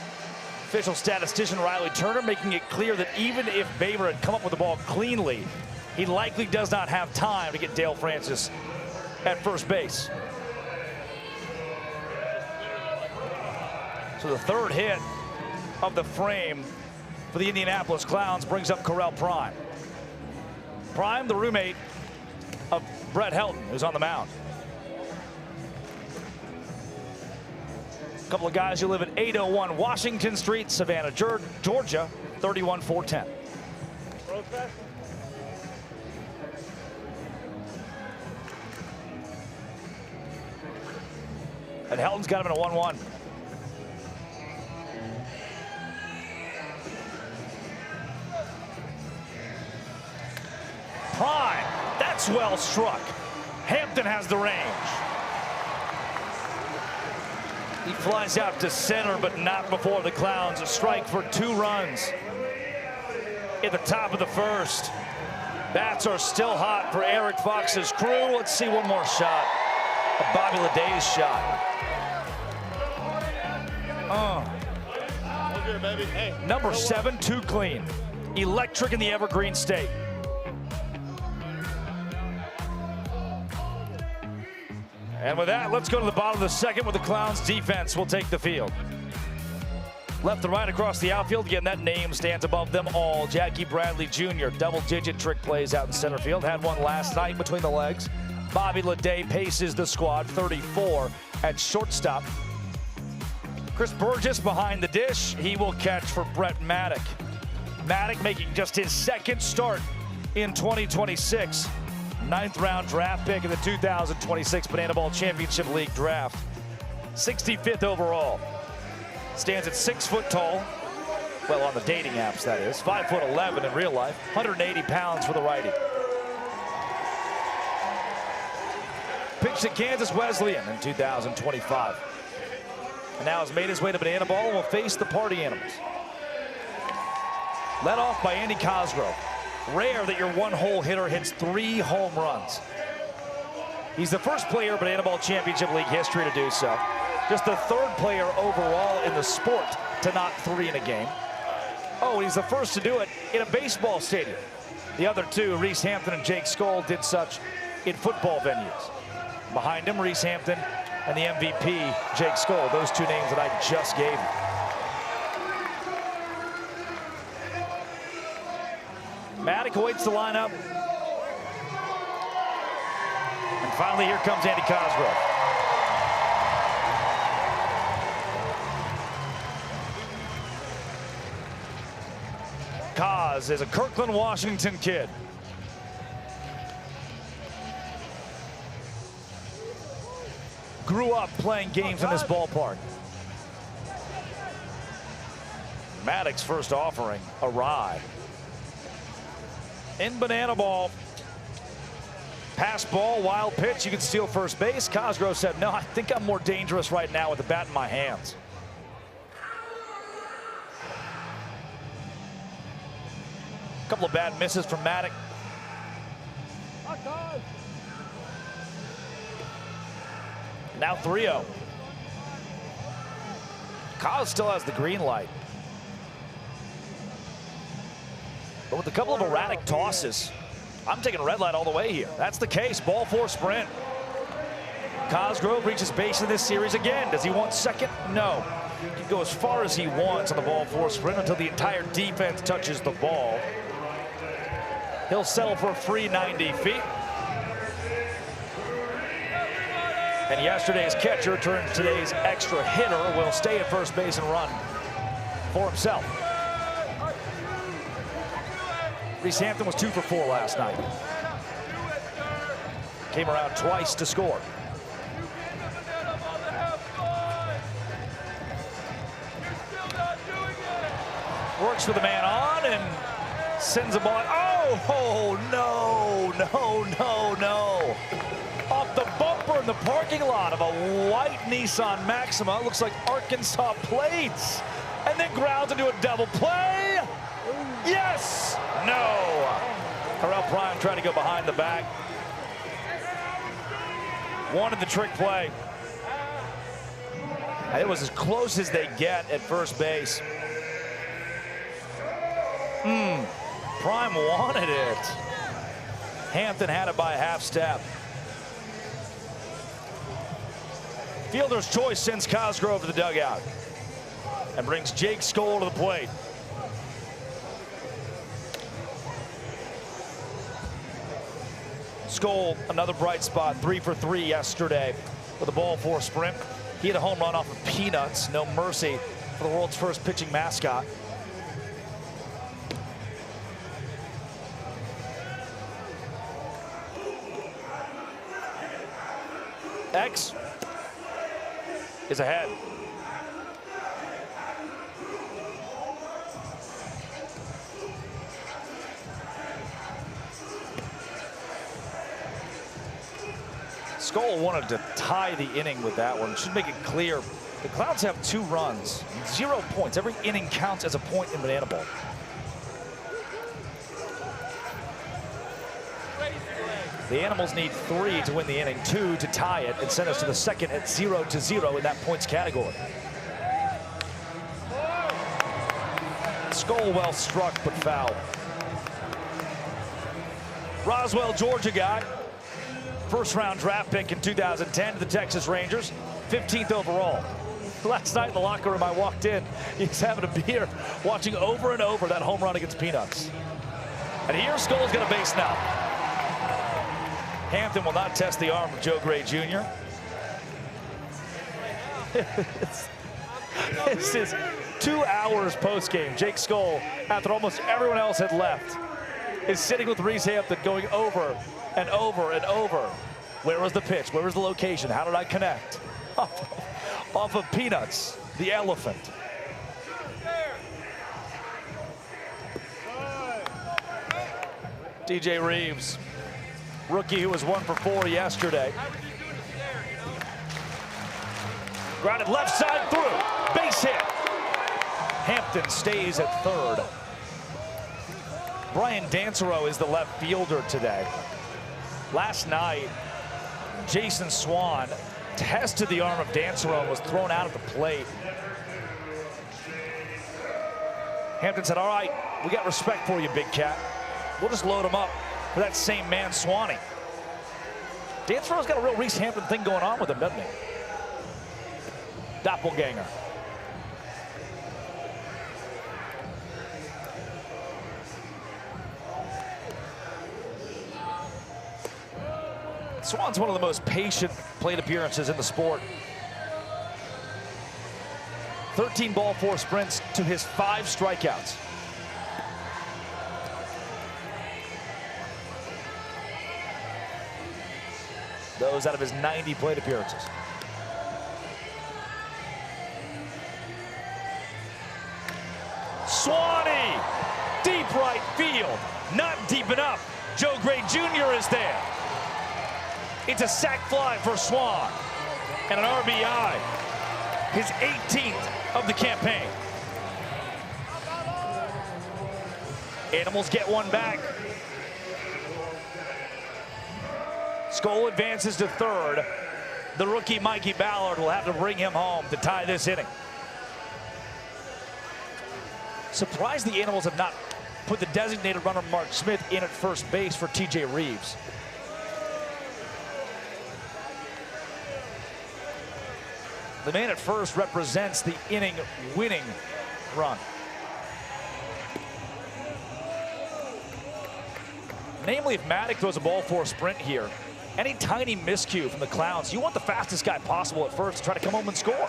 Official statistician Riley Turner making it clear that even if Baber had come up with the ball cleanly, he likely does not have time to get Dale Francis at first base. So the third hit of the frame for the Indianapolis Clowns brings up Correll Prime. Prime, the roommate of Brett Helton, who's on the mound. A couple of guys who live at 801 Washington Street, Savannah, Georgia, 31410. And Helton's got him in a 1-1. Prime, that's well struck. Hampton has the range. He flies out to center, but not before the Clowns. A strike for 2 runs in the top of the first. Bats are still hot for Eric Fox's crew. Let's see one more shot. A Bobby Leday's shot. Number 7, too clean. Electric in the Evergreen State. And with that, let's go to the bottom of the second where the Clowns defense will take the field. Left and right across the outfield. Again, that name stands above them all. Jackie Bradley Jr. Double-digit trick plays out in center field. Had one last night between the legs. Bobby Leday paces the squad, 34 at shortstop. Chris Burgess behind the dish. He will catch for Brett Maddock. Maddock making just his second start in 2026. 9th round draft pick in the 2026 Banana Ball Championship League draft. 65th overall. Stands at 6 foot tall. Well, on the dating apps, that is. 5'11" in real life. 180 pounds for the righty. Pitched at Kansas Wesleyan in 2025. And now has made his way to Banana Ball and will face the Party Animals. Led off by Andy Cosgrove. Rare that your one-hole hitter hits 3 home runs. He's the first player in Bananaball Championship League history to do so. Just the 3rd player overall in the sport to knock 3 in a game. Oh, and he's the first to do it in a baseball stadium. The other 2, Reese Hampton and Jake Skoll, did such in football venues. Behind him, Reese Hampton and the MVP, Jake Skoll. Those 2 names that I just gave you. Maddox awaits the lineup. And finally, here comes Andy Cosgrove. Cos is a Kirkland, Washington kid. Grew up playing games in this ballpark. Maddox's first offering, a rye. In Bananaball, pass ball, wild pitch, you can steal first base. Cosgrove said, no, I think I'm more dangerous right now with the bat in my hands. A couple of bad misses from Maddox. Now 3-0. Cos still has the green light. But with a couple of erratic tosses, I'm taking red light all the way here. That's the case. Ball 4 sprint. Cosgrove reaches base in this series again. Does he want second? No. He can go as far as he wants on the ball 4 sprint until the entire defense touches the ball. He'll settle for a free 90 feet. And yesterday's catcher turned today's extra hitter will stay at first base and run for himself. Reese Hampton was 2 for 4 last night. Came around twice to score. Works with the man on and sends a ball. Oh, no, no, no, no. Off the bumper in the parking lot of a white Nissan Maxima. Looks like Arkansas plates. And then grounds into a double play. Yes! No! Corral Prime trying to go behind the back. Wanted the trick play. It was as close as they get at first base. Prime wanted it. Hampton had it by a half step. Fielder's choice sends Cosgrove to the dugout and brings Jake Skoll to the plate. Skoll, another bright spot, 3 for 3 yesterday with a ball 4 sprint. He had a home run off of peanuts, no mercy for the world's first pitching mascot. X is ahead. Skoll wanted to tie the inning with that one. Should make it clear. The Clouds have 2 runs, 0 points. Every inning counts as a point in Bananaball. The Animals need 3 to win the inning, 2 to tie it, and send us to the second at 0-0 in that points category. Skoll well struck, but foul. Roswell, Georgia guy. First-round draft pick in 2010 to the Texas Rangers, 15th overall. Last night in the locker room, I walked in. He's having a beer, watching over and over that home run against Peanuts. And here, Skoll's got a base now. Hampton will not test the arm of Joe Gray Jr. This is 2 hours post-game. Jake Skoll, after almost everyone else had left, is sitting with Reese Hampton going over and over and over. Where was the pitch? Where was the location? How did I connect? Off of Peanuts, the elephant. DJ Reeves, rookie who was 1 for 4 yesterday. Grounded left side through, base hit. Hampton stays at third. Brian Dansereau is the left fielder today. Last night, Jason Swan tested the arm of Dansereau and was thrown out at the plate. Hampton said, all right, we got respect for you, Big Cat. We'll just load him up for that same man, Swanee. Dansereau's got a real Reese Hampton thing going on with him, doesn't he? Doppelganger. Swan's one of the most patient plate appearances in the sport. 13 ball, 4 sprints to his 5 strikeouts. Those out of his 90 plate appearances. Swanee, deep right field, not deep enough. Joe Gray Jr. is there. It's a sac fly for Swan and an RBI, his 18th of the campaign. Animals get one back. Skoll advances to third. The rookie Mikey Ballard will have to bring him home to tie this inning. Surprised the Animals have not put the designated runner Mark Smith in at first base for TJ Reeves. The man at first represents the inning-winning run. Namely, if Maddock throws a ball for a sprint here, any tiny miscue from the Clowns, you want the fastest guy possible at first to try to come home and score.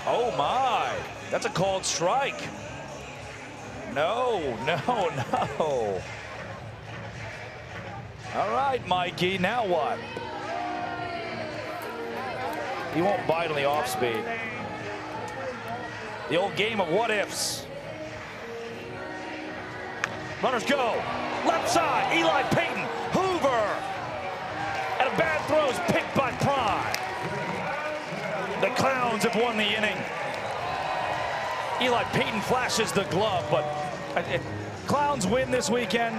Oh my, that's a called strike. No. All right, Mikey, now what? He won't bite on the off speed. The old game of what ifs. Runners go. Left side, Eli Payton, Hoover. And a bad throw is picked by Prime. The Clowns have won the inning. Eli Payton flashes the glove, but Clowns win this weekend.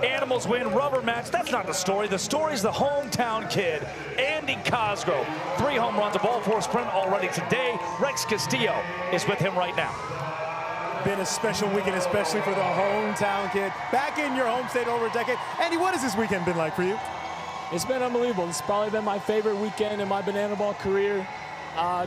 Animals win, rubber match. That's not the story. The story's the hometown kid, Andy Cosgrove. 3 home runs, a ball 4 sprint already today. Rex Castillo is with him right now. Been a special weekend, especially for the hometown kid. Back in your home state over a decade. Andy, what has this weekend been like for you? It's been unbelievable. It's probably been my favorite weekend in my bananaball career.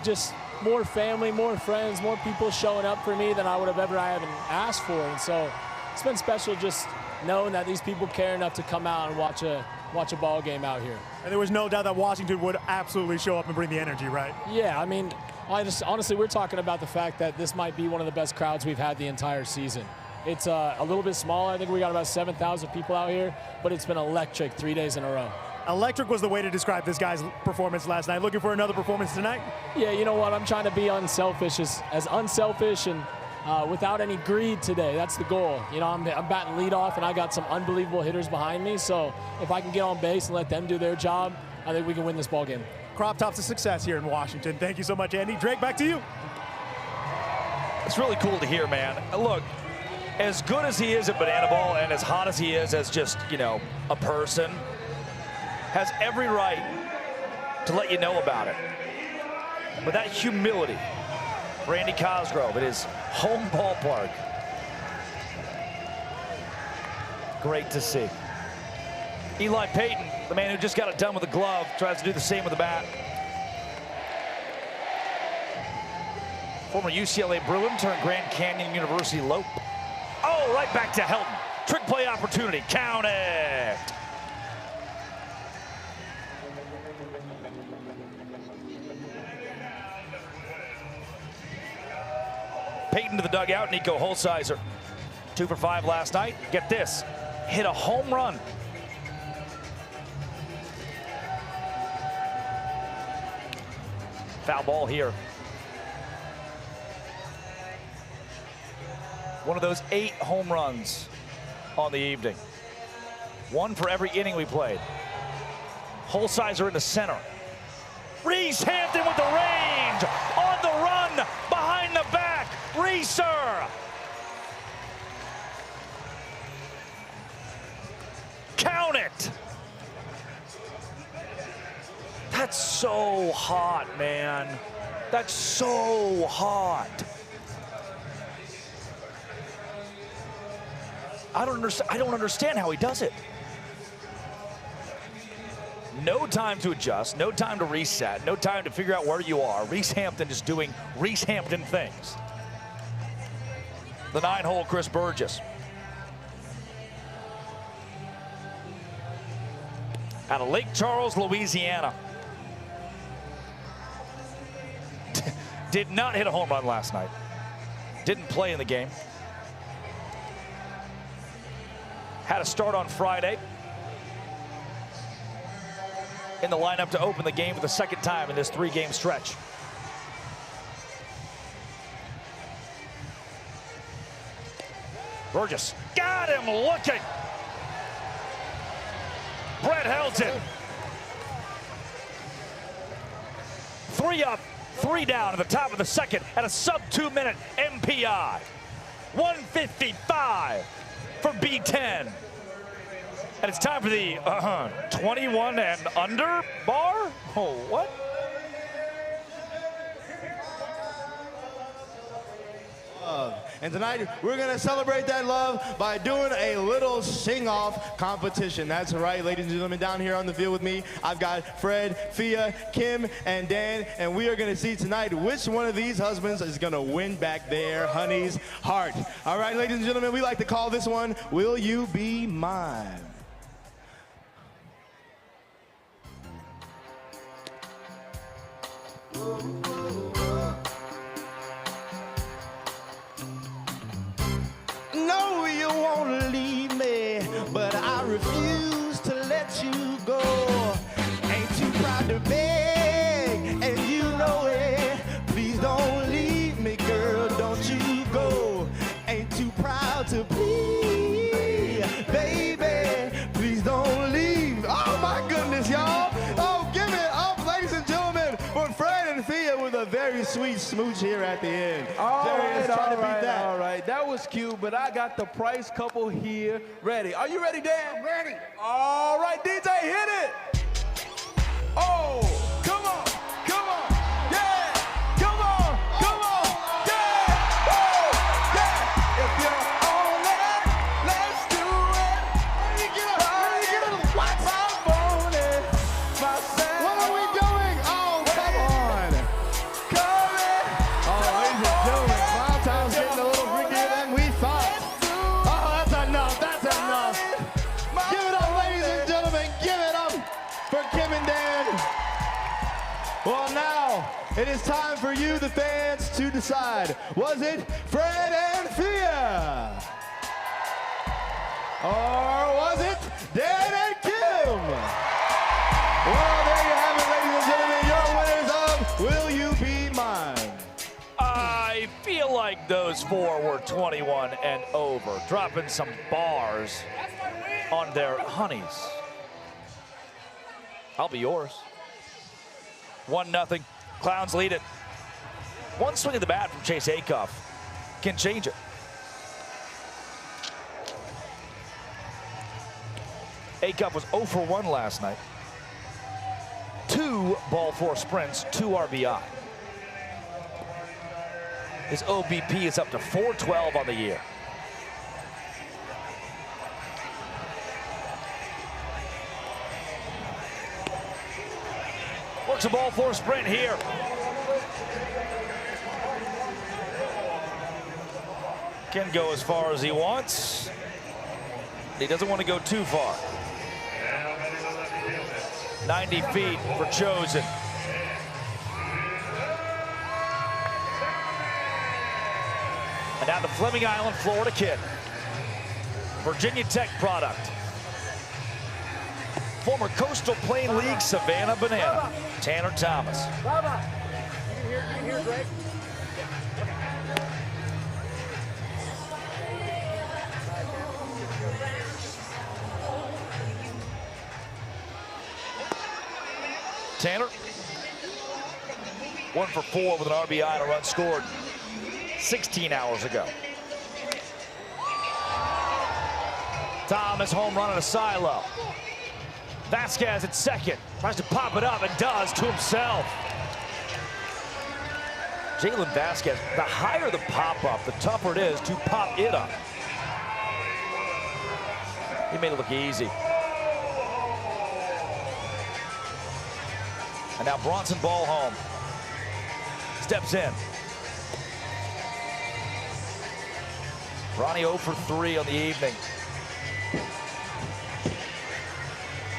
Just more family, more friends, more people showing up for me than I would have ever asked for. And so it's been special just knowing that these people care enough to come out and watch a ball game out here. And there was no doubt that Washington would absolutely show up and bring the energy, right? Yeah, I mean, honestly, we're talking about the fact that this might be one of the best crowds we've had the entire season. It's a little bit smaller. I think we got about 7,000 people out here, but it's been electric 3 days in a row. Electric was the way to describe this guy's performance last night. Looking for another performance tonight? Yeah, you know what? I'm trying to be unselfish, as unselfish and without any greed today. That's the goal. You know, I'm batting leadoff, and I got some unbelievable hitters behind me. So if I can get on base and let them do their job, I think we can win this ball game. Crop tops of success here in Washington. Thank you so much, Andy. Drake, back to you. It's really cool to hear, man. Look, as good as he is at bananaball and as hot as he is as just, you know, a person, has every right to let you know about it. But that humility for Andy Cosgrove at his home ballpark, great to see. Eli Payton, the man who just got it done with the glove, tries to do the same with the bat. Former UCLA Bruin turned Grand Canyon University Lope. Oh, right back to Helton. Trick play opportunity, count it. Payton to the dugout, Nico Holsizer. 2 for 5 last night. Get this, hit a home run. Foul ball here. One of those 8 home runs on the evening. 1 for every inning we played. Holsizer in the center. Reese Hampton with the range. On the run, behind the back. Reeser. Count it. That's so hot, man. That's so hot. I don't understand how he does it. No time to adjust, no time to reset, no time to figure out where you are. Reese Hampton is doing Reese Hampton things. The 9-hole Chris Burgess. Out of Lake Charles, Louisiana. Did not hit a home run last night. Didn't play in the game. Had a start on Friday. In the lineup to open the game for the second time in this 3-game stretch. Burgess got him looking. Brett Helton. 3 up, 3 down at the top of the second at a sub-2-minute MPI. 155 for B10. And it's time for the 21 and under bar? Oh, what? And tonight, we're going to celebrate that love by doing a little sing-off competition. That's right, ladies and gentlemen, down here on the field with me, I've got Fred, Fia, Kim, and Dan, and we are going to see tonight which one of these husbands is going to win back their honey's heart. All right, ladies and gentlemen, we like to call this one, Will You Be Mine? No, you won't leave me, but I refuse to let you go. Ain't too proud to beg, and you know it. Please don't leave me, girl, don't you go. Ain't too proud to plead, baby. Please don't leave. Oh my goodness, y'all. Oh, give it up, ladies and gentlemen, for Fred and Fia with a very sweet smooch here at the end. All right, that. all right. That was cute, but I got the Price couple here ready. Are you ready, Dan? Ready. All right, DJ, hit it. Oh, come on, come on. Yeah, come on, come on. Yeah, oh, yeah. If you're on it, let's do it. Let me get up. What's up, bonus? What are we doing? Oh, come on. Come in. Oh, ladies and gentlemen, Valentine's getting a little freakier than we thought. Oh, that's enough. That's enough. Give it up, ladies and gentlemen. Give it up for Kim and Dan. Well, now it is time for you, the fans, to decide. Was it Fred and Fia? Or was it Dan and Kim? Well, there you have it, ladies and gentlemen, your winners of Will You Be Mine? I feel like those 4 were 21 and over, dropping some bars on their honeys. I'll be yours. 1-0. Clowns lead it. One swing of the bat from Chase Acuff can change it. Acuff was 0 for 1 last night. 2 ball 4 sprints, 2 RBI. His OBP is up to 412 on the year. Works a ball 4 sprint here. Can go as far as he wants. He doesn't want to go too far. 90 feet for Chosen. And now the Fleming Island, Florida kid. Virginia Tech product. Former Coastal Plain League Savannah Banana, Tanner Thomas. You hear, Greg? Tanner. 1 for 4 with an RBI and a run scored 16 hours ago. Thomas home run on a silo. Vasquez at second. Tries to pop it up and does to himself. Jalen Vasquez, the higher the pop up, the tougher it is to pop it up. He made it look easy. And now Bronson ball home. Steps in. Ronnie 0 for 3 on the evening.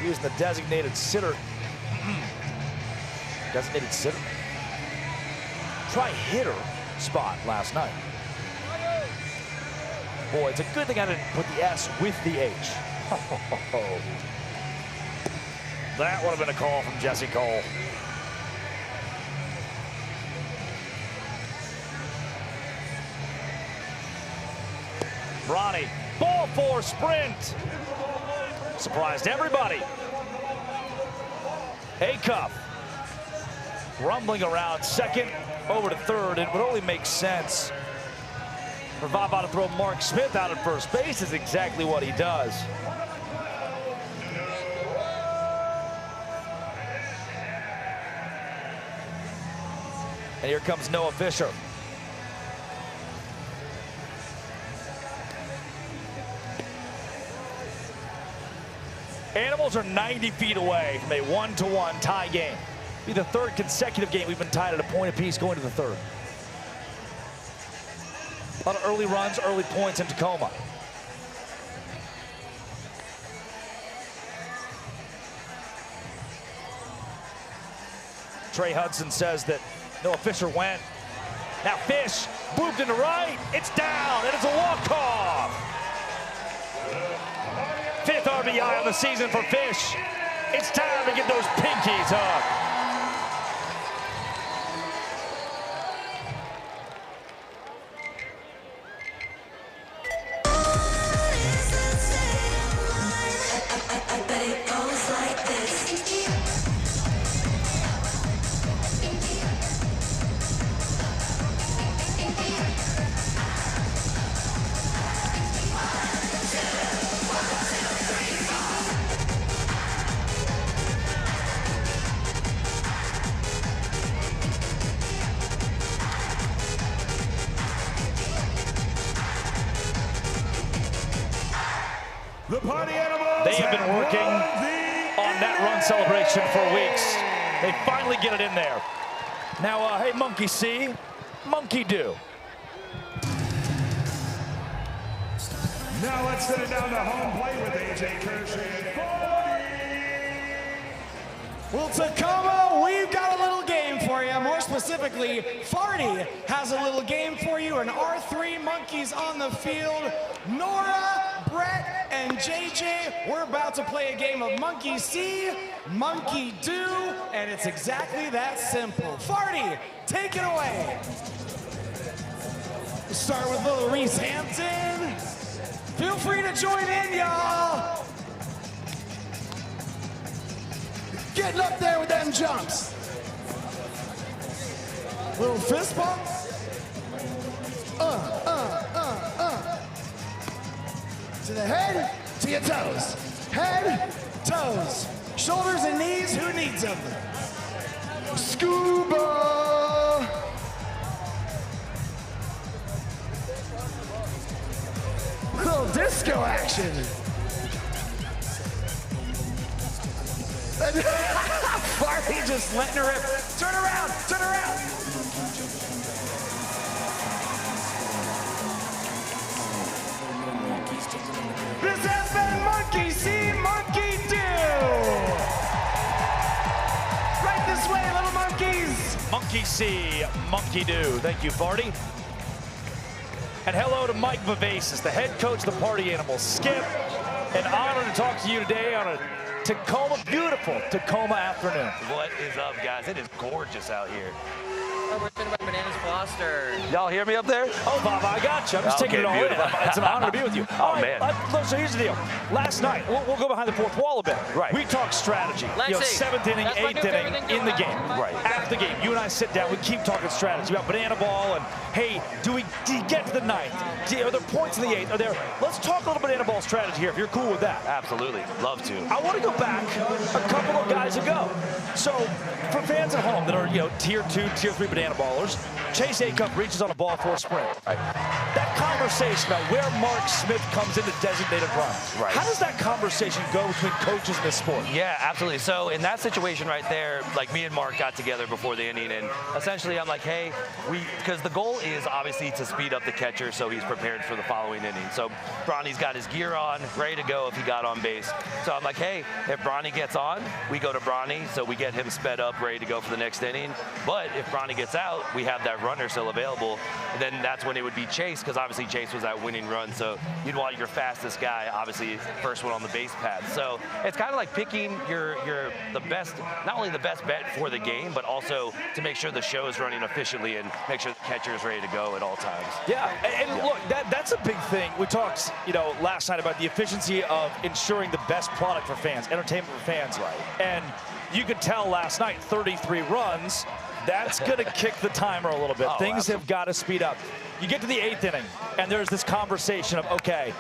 He was in the designated sitter. Designated sitter? Try hitter spot last night. Boy, it's a good thing I didn't put the S with the H. That would have been a call from Jesse Cole. Ronnie, ball 4 sprint. Surprised everybody. Acuff rumbling around second, over to third. It would only make sense for Vava to throw Mark Smith out at first base. Is exactly what he does. And here comes Noah Fisher. Animals are 90 feet away from a 1-1 tie game. Be the third consecutive game we've been tied at a point apiece going to the third. A lot of early runs, early points in Tacoma. Trey Hudson says that Noah Fisher went. Now Fish moved into right. It's down, and it's a walk-off. 5th RBI on the season for Fish. It's time to get those pinkies up. The party animals. They have been working on that run celebration for weeks. They finally get it in there. Now, hey, Monkey see, Monkey do. Now let's send it down to home plate with AJ Kirsch and 40. Well, Tacoma, we've got a little game for you. More specifically, Farty has a little game for you. And our 3 monkeys on the field, Nora, Brett, and JJ. We're about to play a game of Monkey See, Monkey Do, and it's exactly that simple. Farty, take it away. We'll start with little Reese Hampton. Feel free to join in, y'all. Getting up there with them jumps. Little fist bump. To the head, to your toes. Head, toes. Shoulders and knees, who needs them? Scuba. Little disco action. Farty just letting her rip. Turn around, turn around. This has been Monkey See, Monkey Do. Right this way, little monkeys. Monkey See, Monkey Do. Thank you, Farty. And hello to Mike Vivacis, the head coach of the Party Animals. Skip, an honor to talk to you today on a Tacoma, beautiful Tacoma afternoon. What is up, guys? It is gorgeous out here. We're thinking about Bananas Fly. lost her. Y'all hear me up there? Oh, Bob, I got you. I'm just taking it all beautiful. in. It's an honor to be with you. Oh, man. Look, so here's the deal. Last night, we'll go behind the fourth wall a bit. Right. We talked strategy. Let's see. 7th inning, That's my 8th new inning favorite thing in the to game. Right. After the game, you and I sit down. We keep talking strategy about banana ball and, hey, do you get to the 9th? Are there points in the 8th? Let's talk a little banana ball strategy here, if you're cool with that. Absolutely. Love to. I want to go back a couple of guys ago. So, for fans at home that are, tier 2, tier 3 banana ballers, Chase Acuff reaches on a ball for a sprint. Right. That conversation about where Mark Smith comes into designated runs. Right. How does that conversation go between coaches in this sport? Yeah, absolutely. So in that situation right there, like me and Mark got together before the inning, and essentially I'm like, hey, because the goal is obviously to speed up the catcher so he's prepared for the following inning. So Bronny's got his gear on, ready to go if he got on base. So I'm like, hey, if Bronny gets on, we go to Bronny, so we get him sped up, ready to go for the next inning. But if Bronny gets out, we have that runner still available. And then that's when it would be Chase, because obviously Chase was that winning run. So you'd want your fastest guy, obviously first one on the base pad. So it's kind of like picking the best, not only the best bet for the game, but also to make sure the show is running efficiently and make sure the catcher is ready to go at all times. Yeah, and look, that's a big thing. We talked, last night about the efficiency of ensuring the best product for fans, entertainment for fans. Right. And you could tell last night, 33 runs, that's going to kick the timer a little bit. Oh, Things have got to speed up. You get to the 8th inning, and there's this conversation of, okay,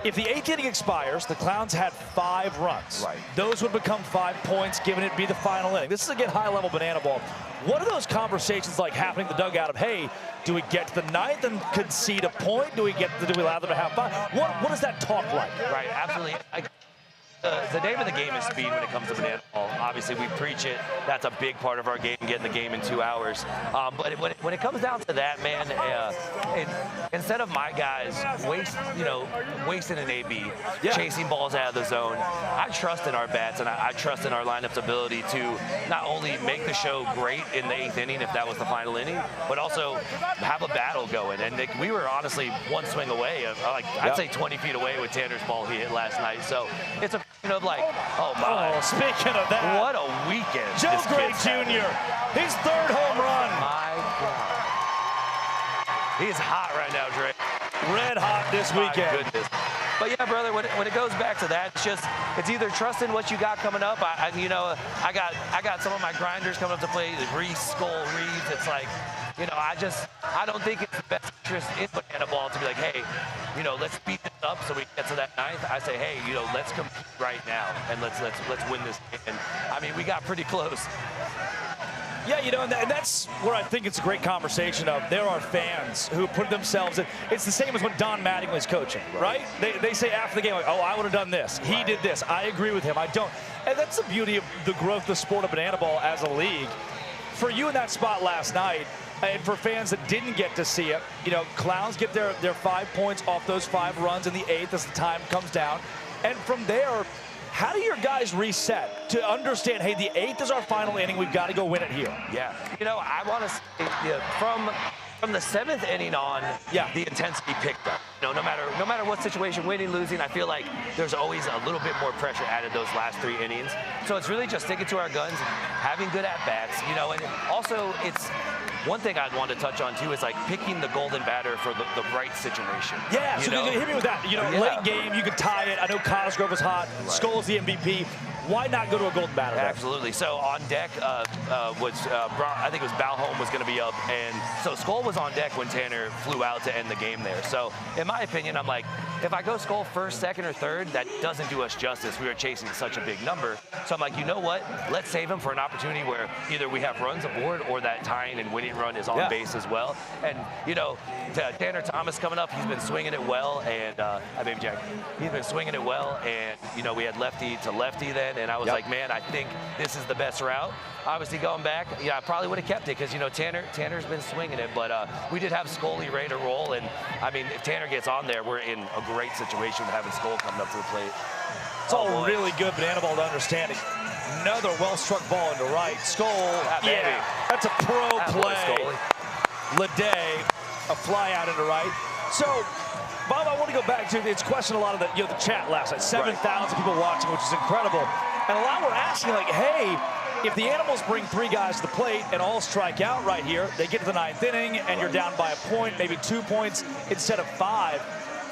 if the 8th inning expires, the Clowns had 5 runs. Right. Those would become 5 points, given it be the final inning. This is, again, high-level banana ball. What are those conversations like happening in the dugout of, hey, do we get to the 9th and concede a point? Do we allow them to have 5? What does that talk like? Right, absolutely. The name of the game is speed when it comes to banana ball. Obviously, we preach it. That's a big part of our game, getting the game in 2 hours. But when it comes down to that, man, instead of my guys wasting an AB, chasing balls out of the zone, I trust in our bats and I trust in our lineup's ability to not only make the show great in the 8th inning, if that was the final inning, but also have a battle going. And we were honestly one swing away, I'd say 20 feet away with Tanner's ball he hit last night. So it's a oh my. Oh, speaking of that. What a weekend. Joe Gray Jr., his 3rd home run. My God. He's hot right now, Dre. Red hot this weekend. My goodness. But yeah, brother, when it goes back to that, it's either trusting what you got coming up. I got some of my grinders coming up to play, Reese, Skull, Reeves. It's like, I don't think it's the best interest in banana ball to be like, hey, let's speed this up so we get to that 9th. I say, hey, let's compete right now and let's win this game. And I mean, we got pretty close. Yeah, and that's where I think it's a great conversation of there are fans who put themselves in. It's the same as when Don Mattingly was coaching, right? They say after the game, like, oh, I would have done this. He did this. I agree with him. I don't. And that's the beauty of the growth of the sport of banana ball as a league. For you in that spot last night, and for fans that didn't get to see it, Clowns get their 5 points off those 5 runs in the 8th as the time comes down. And from there, how do your guys reset to understand, hey, the 8th is our final inning, we've got to go win it here? Yeah, I want to say, from the 7th inning on, the intensity picked up. No matter what situation, winning, losing, I feel like there's always a little bit more pressure added those last 3 innings. So it's really just sticking to our guns, having good at-bats, and also it's one thing I'd want to touch on, too, is like picking the golden batter for the right situation. Yeah, so hit me with that. Late game, you could tie it. I know Cosgrove was hot. Right. Skull's the MVP. Why not go to a golden batter? Absolutely. So on deck I think it was Balholm was going to be up, and so Skull was on deck when Tanner flew out to end the game there. So in my opinion, I'm like, if I go Skull 1st, 2nd, or 3rd, that doesn't do us justice. We were chasing such a big number. So I'm like, you know what? Let's save him for an opportunity where either we have runs aboard or that tying and winning run is on base as well. And Tanner Thomas coming up, he's been swinging it well, and baby Jack, he's been swinging it well, and we had lefty to lefty then. And I was like, man, I think this is the best route. Obviously, going back, I probably would have kept it because, Tanner's been swinging it. But we did have Scully ready to roll. And, I mean, if Tanner gets on there, we're in a great situation having Skull coming up to the plate. It's all really good banana ball to understanding. Another well-struck ball into right. Skull, that's a pro play. Leday, a fly out into right. So, Bob, I want to go back to it's questioned a lot of the chat last night. 7,000 people watching, which is incredible. And a lot were asking, like, hey, if the Animals bring 3 guys to the plate and all strike out right here, they get to the 9th inning and you're down by a point, maybe 2 points instead of 5.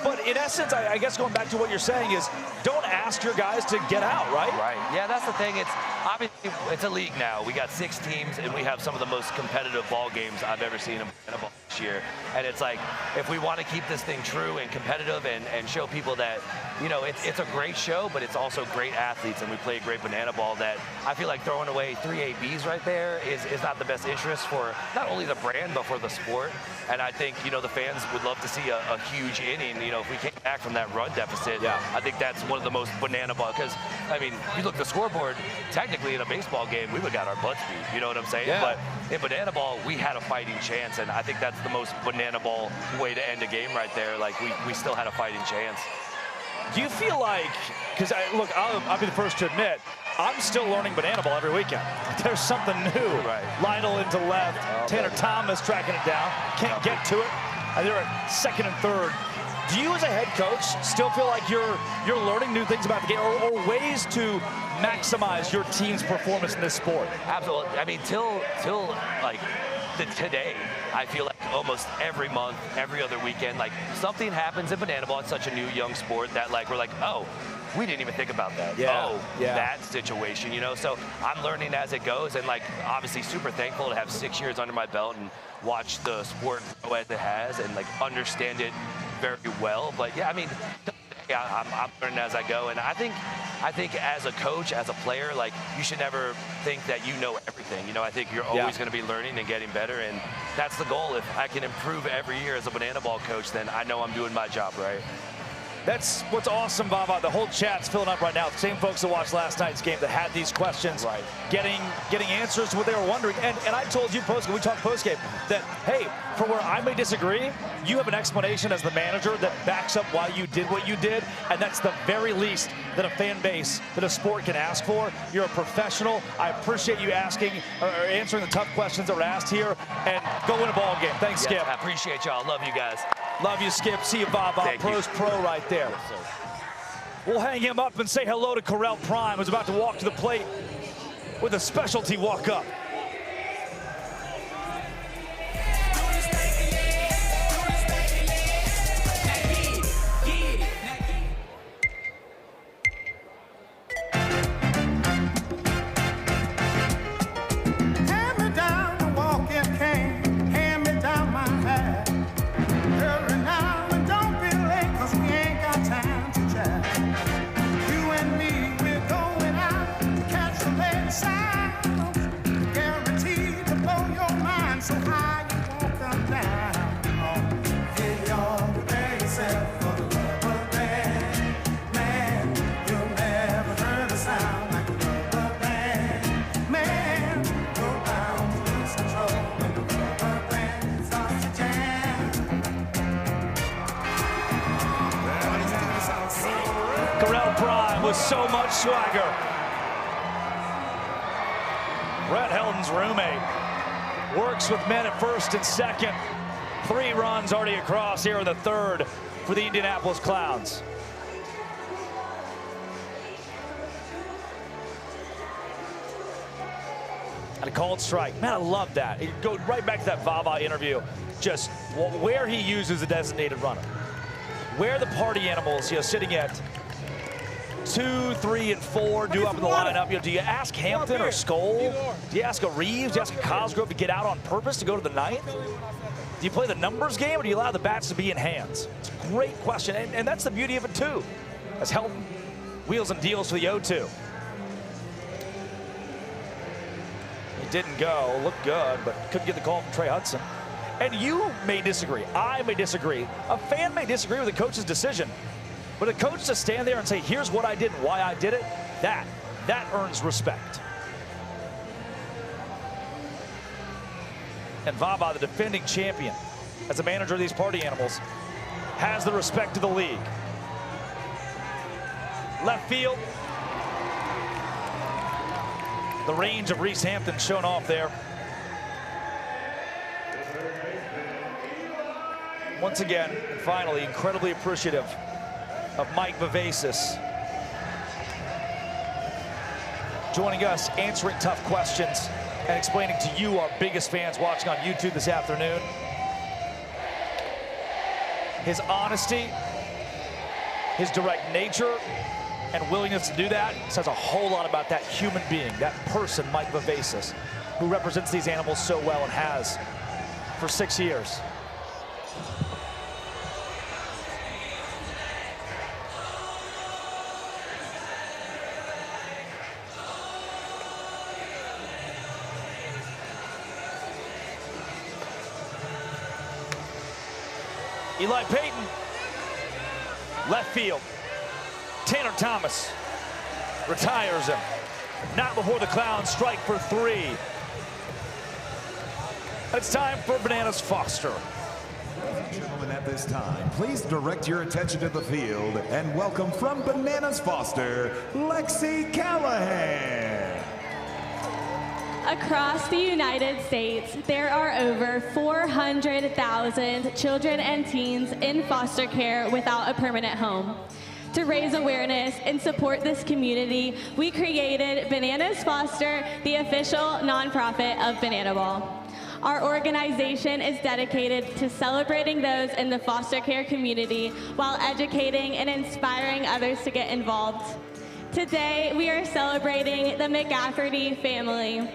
But in essence, I guess going back to what you're saying is, don't ask your guys to get out, right? Right. Yeah, that's the thing. It's obviously it's a league now. We got 6 teams, and we have some of the most competitive ball games I've ever seen in ball this year. And it's like, if we want to keep this thing true and competitive and show people that, you know, it's a great show, but it's also great athletes, and we play great banana ball, that I feel like throwing away 3 ABs right there is not the best interest for not only the brand, but for the sport. And I think, you know, the fans would love to see a huge inning. You know, if we came back from that run deficit, I think that's one of the most banana ball. Because, I mean, if you look at the scoreboard, technically in a baseball game, we would have got our butts beat. You know what I'm saying? Yeah. But in banana ball, we had a fighting chance. And I think that's the most banana ball way to end a game right there. Like, we still had a fighting chance. Do you feel like, because look, I'll be the first to admit, I'm still learning banana ball every weekend. There's something new. Right. Lionel into left, Tanner Thomas tracking it down, can't get to it. And they're at 2nd and 3rd. Do you as a head coach still feel like you're learning new things about the game or ways to maximize your team's performance in this sport? Absolutely. I mean, till like today, I feel like almost every month, every other weekend, like something happens in banana ball. It's such a new young sport that like we're like, oh, we didn't even think about that. That situation, you know? So I'm learning as it goes, and like obviously super thankful to have 6 years under my belt and watch the sport grow as it has and like understand it very well. But yeah, I mean, I'm learning as I go, and I think as a coach, as a player, like you should never think that you know everything. You know, I think you're always going to be learning and getting better, and that's the goal. If I can improve every year as a banana ball coach, then I know I'm doing my job right. That's what's awesome, Vava. The whole chat's filling up right now. The same folks that watched last night's game that had these questions, getting answers to what they were wondering. And I told you post-game, we talked post-game, that, hey, for where I may disagree, you have an explanation as the manager that backs up why you did what you did, and that's the very least that a fan base, that a sport can ask for. You're a professional. I appreciate you asking or answering the tough questions that were asked here, and go win a ball game. Thanks, Skip. I appreciate y'all. Love you guys. Love you, Skip. See you, Vava. Pro's pro right there. Yes, sir. We'll hang him up and say hello to Correll Prime, who's about to walk to the plate with a specialty walk-up. So much swagger. Brett Helton's roommate works with men at 1st and 2nd. 3 runs already across here in the 3rd for the Indianapolis Clowns. And a called strike. Man, I love that. It goes right back to that Vava interview. Just where he uses a designated runner. Where the party animals, you know, sitting at 2, 3, and 4 due up in the lineup. You know, do you ask Hampton or Skoll? Do you ask a Reeves? Do you ask a Cosgrove to get out on purpose to go to the 9th? Do you play the numbers game, or do you allow the bats to be in hands? It's a great question, and that's the beauty of it too. As Helton wheels and deals for the 0-2. It didn't go. Looked good, but couldn't get the call from Trey Hudson. And you may disagree. I may disagree. A fan may disagree with the coach's decision. But a coach to stand there and say, here's what I did and why I did it, that earns respect. And Vava, the defending champion, as a manager of these party animals, has the respect of the league. Left field. The range of Reese Hampton shown off there. Once again, finally, incredibly appreciative of Mike Vivacis. joining us, answering tough questions, and explaining to you, our biggest fans watching on YouTube this afternoon. His honesty, his direct nature, and willingness to do that says a whole lot about that human being, that person, Mike Vivacus, who represents these animals so well and has for 6 years. Eli Payton, left field. Tanner Thomas retires him. Not before the Clowns strike for 3. It's time for Bananas Foster. Ladies and gentlemen, at this time, please direct your attention to the field and welcome from Bananas Foster, Lexi Callahan. Across the United States, there are over 400,000 children and teens in foster care without a permanent home. To raise awareness and support this community, we created Bananas Foster, the official nonprofit of bananaball. Our organization is dedicated to celebrating those in the foster care community while educating and inspiring others to get involved. Today, we are celebrating the McCafferty family.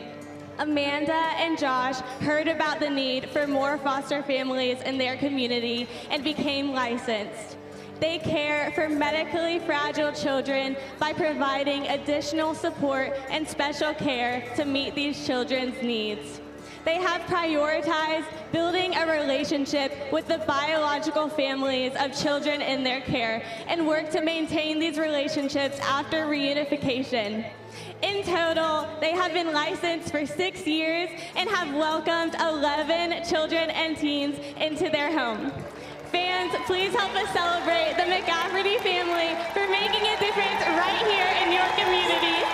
Amanda and Josh heard about the need for more foster families in their community and became licensed. They care for medically fragile children by providing additional support and special care to meet these children's needs. They have prioritized building a relationship with the biological families of children in their care and work to maintain these relationships after reunification. In total, they have been licensed for 6 years and have welcomed 11 children and teens into their home. Fans, please help us celebrate the McCafferty family for making a difference right here in your community.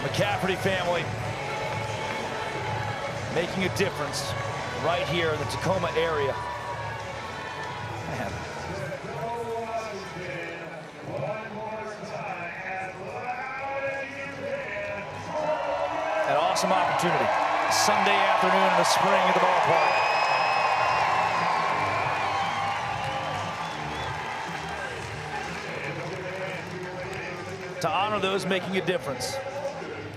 McCafferty family making a difference right here in the Tacoma area. Man. An awesome opportunity. Sunday afternoon in the spring at the ballpark. To honor those making a difference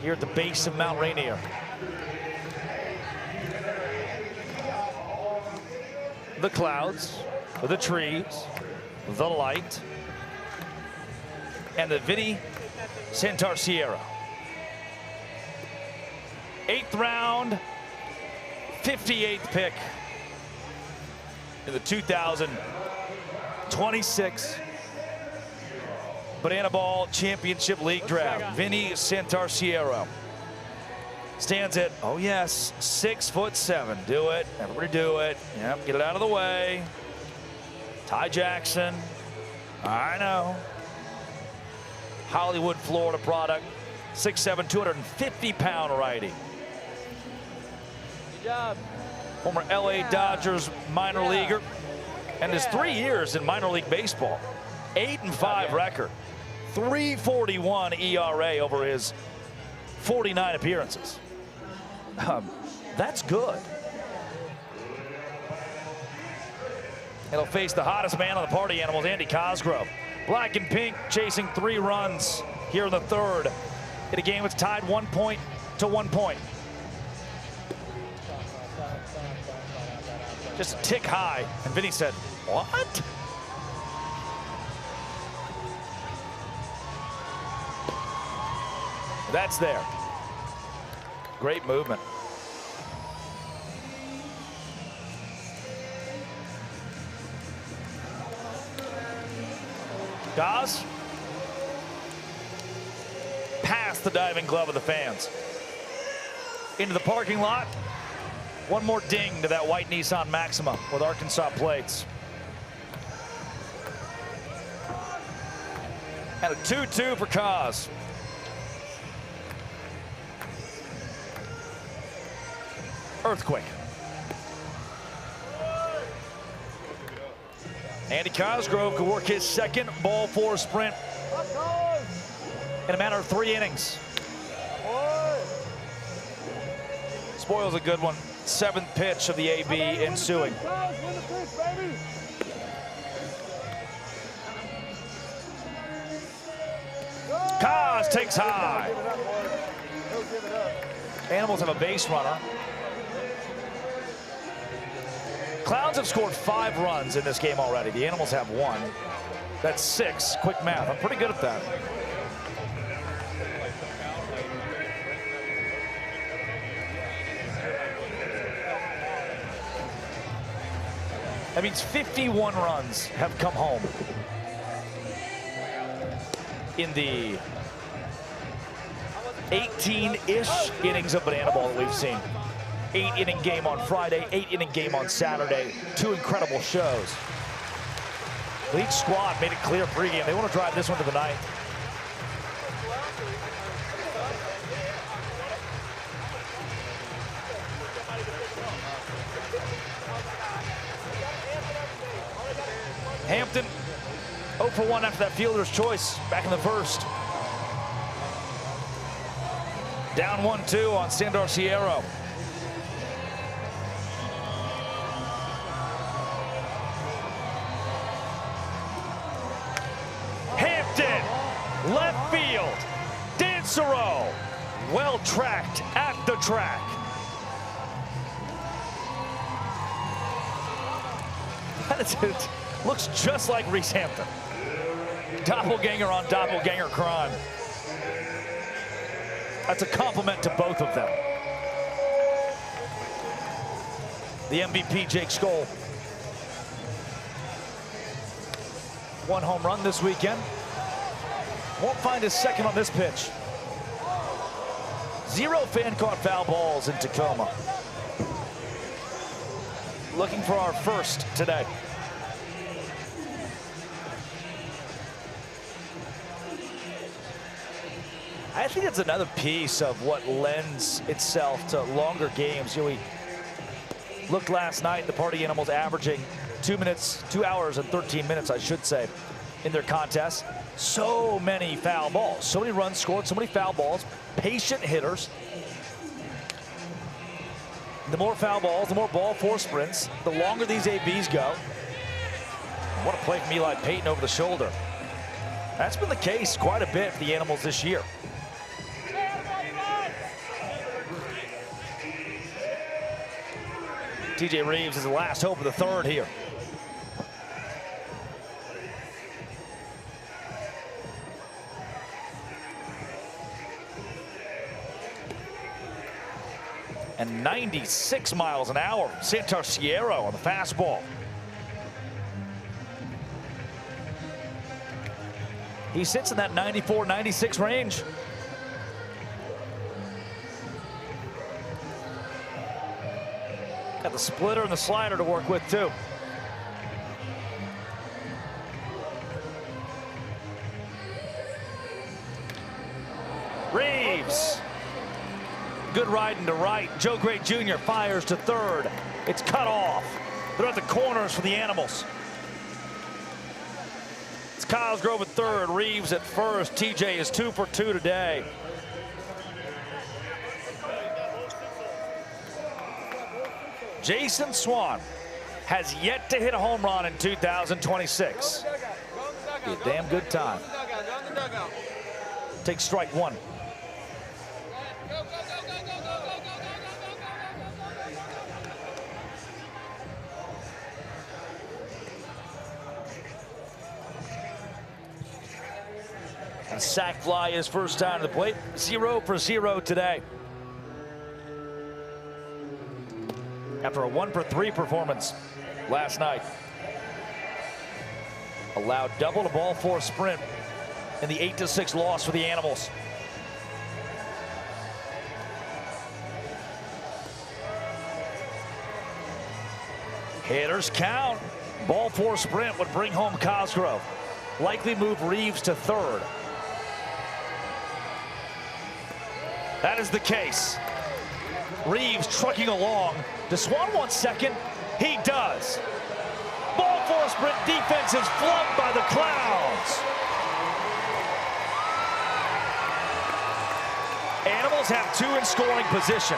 here at the base of Mount Rainier. The clouds, the trees, the light, and the Vinny Santarciero. 8th round, 58th pick in the 2026 Bananaball Championship League Draft. Vinny Santarciero stands at, oh yes, 6'7". Do it, everybody do it. Yep, get it out of the way. Ty Jackson, I know. Hollywood, Florida product. 6'7", 250-pound righty. Good job. Former LA Dodgers minor leaguer. And his 3 years in minor league baseball. 8-5 record. 3.41 ERA over his 49 appearances. That's good. It'll face the hottest man on the party animals, Andy Cosgrove. Black and pink chasing 3 runs here in the 3rd. In a game that's tied 1 point to 1 point. Just a tick high. And Vinny said, what? That's there. Great movement. Goss past the diving glove of the fans. Into the parking lot. One more ding to that white Nissan Maxima with Arkansas plates. And a 2-2 for Cos. Earthquake. Andy Cosgrove could work his second ball four sprint in a matter of 3 innings. Spoils a good one. 7th pitch of the AB ensuing. Cos takes high. Animals have a base runner. Clowns have scored 5 runs in this game already. The Animals have 1. That's 6. Quick math. I'm pretty good at that. That means 51 runs have come home in the 18-ish innings of banana ball that we've seen. 8-inning game on Friday, 8-inning game on Saturday. 2 incredible shows. League squad made it clear pregame. They want to drive this one to the ninth. Hampton 0 for 1 after that fielder's choice back in the first. Down 1-2 on Sandor Sierra. Hampton, left field, Dancero, well tracked at the track. It looks just like Reese Hampton. Doppelganger on doppelganger crime. That's a compliment to both of them. The MVP, Jake Skoll. 1 home run this weekend. Won't find his second on this pitch. 0 fan-caught foul balls in Tacoma. Looking for our first today. I think it's another piece of what lends itself to longer games. You know, we looked last night, the Party Animals averaging 2 hours and 13 minutes, I should say, in their contest. So many foul balls, so many runs scored, so many foul balls, patient hitters. The more foul balls, the more ball four sprints, the longer these ABs go. What a play from Eli Payton over the shoulder. That's been the case quite a bit for the Animals this year. TJ Reeves is the last hope of the third here. And 96 miles an hour, Santor Sierra on the fastball. He sits in that 94, 96 range. Got the splitter and the slider to work with too. Reeves. Good riding to right. Joe Gray Jr. fires to third. It's cut off. They're at the corners for the Animals. It's Cosgrove at third, Reeves at first. TJ is 2 for 2 today. Jason Swan has yet to hit a home run in 2026. Be a damn good time. Take strike 1. And sack fly his first time to the plate. 0 for 0 today. After a 1 for 3 performance last night. Allowed double to ball four sprint in the 8-6 loss for the Animals. Hitters count. Ball four sprint would bring home Cosgrove. likely move Reeves to third. That is the case. Reeves trucking along. Does Swan want second? He does. Ball for a sprint. Defense is flubbed by the Clowns. Animals have 2 in scoring position.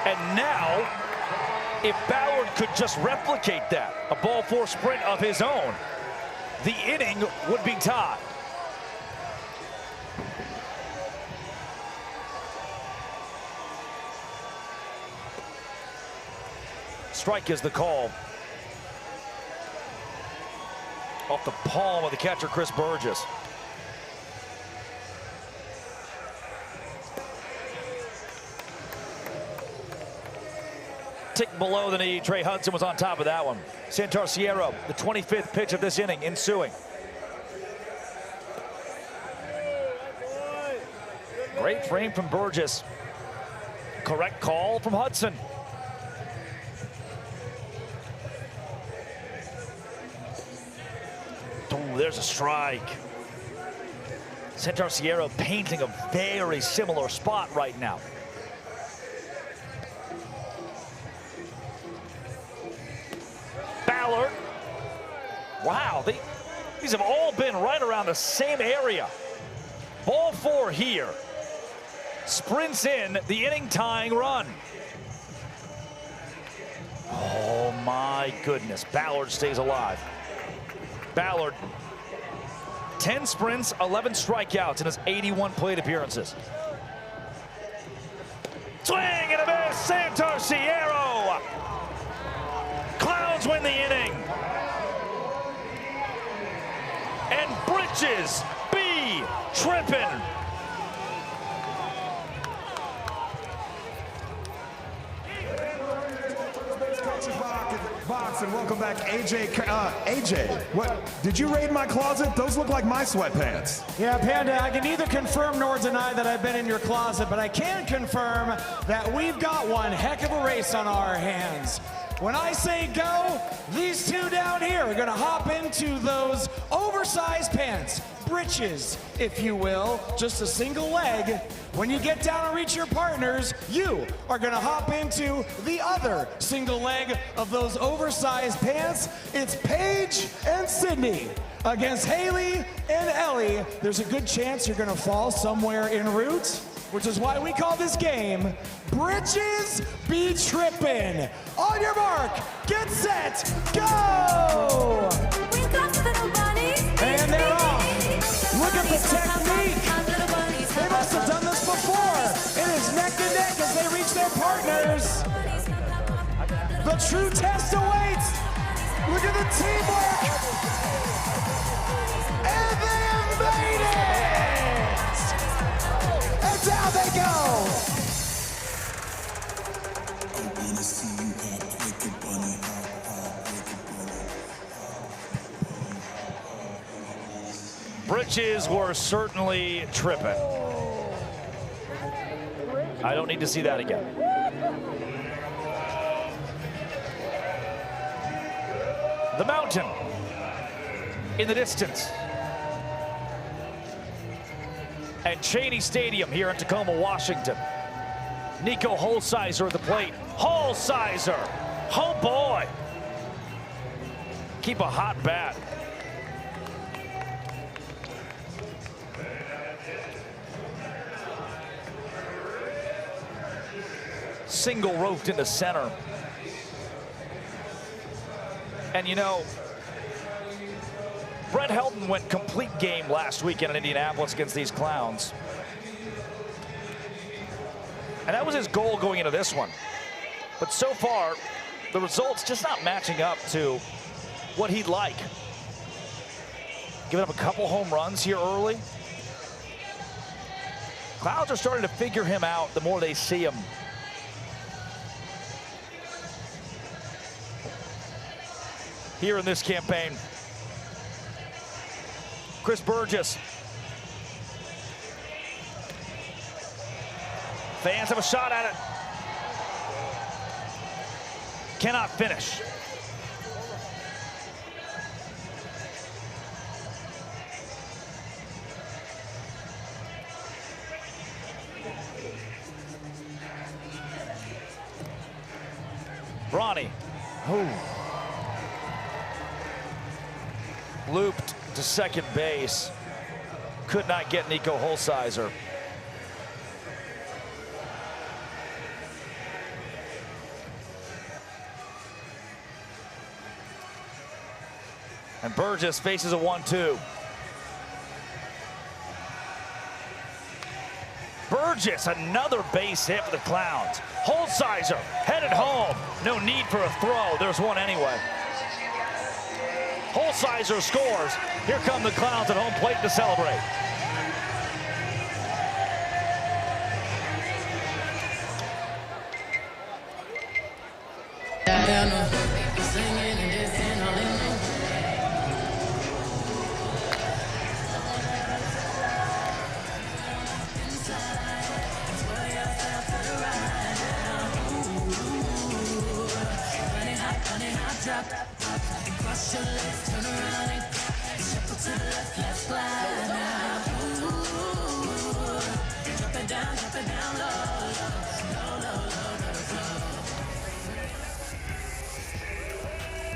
And now, if Ballard could just replicate that, a ball 4 sprint of his own, the inning would be tied. Strike is the call. Off the palm of the catcher, Chris Burgess. Tick below the knee. Trey Hudson was on top of that one. Santarciero, the 25th pitch of this inning, ensuing. Great frame from Burgess. Correct call from Hudson. Oh, there's a strike. Santarciero painting a very similar spot right now. Ballard. Wow, these have all been right around the same area. Ball 4 here. Sprints in the inning tying run. Oh my goodness, Ballard stays alive. Ballard, 10 sprints, 11 strikeouts in his 81 plate appearances. Swing and a miss, Santarciero. Clowns win the inning. And Bridges be tripping. Box and welcome back, AJ. AJ, what? Did you raid my closet? Those look like my sweatpants. Yeah, Panda, I can neither confirm nor deny that I've been in your closet, but I can confirm that we've got one heck of a race on our hands. When I say go, these two down here are gonna hop into those oversized pants, britches, if you will, just a single leg. When you get down and reach your partners, you are gonna hop into the other single leg of those oversized pants. It's Paige and Sydney against Haley and Ellie. There's a good chance you're gonna fall somewhere en route, which is why we call this game Bridges Be Trippin'. On your mark, get set, go! And they're off. Look at the technique. They must have done this before. It is neck and neck as they reach their partners. The true test awaits. Look at the teamwork. And they have made it. And down they go. Bridges were certainly tripping. I don't need to see that again. The mountain in the distance. And Cheney Stadium here in Tacoma, Washington. Nico Holsizer at the plate. Holsizer, oh boy. Keep a hot bat. Single roped into center. And you know, Brett Helton went complete game last weekend in Indianapolis against these Clowns. And that was his goal going into this one. But so far, the results just not matching up to what he'd like. Giving up a couple home runs here early. Clowns are starting to figure him out the more they see him. Here in this campaign. Chris Burgess. Fans have a shot at it. Cannot finish. Bronny. Ooh. Looped to second base. Could not get Nico Holsizer. And Burgess faces a 1-2. Burgess, another base hit for the Clowns. Holsizer headed home. No need for a throw. There's one anyway. Holsizer scores. Here come the Clowns at home plate to celebrate.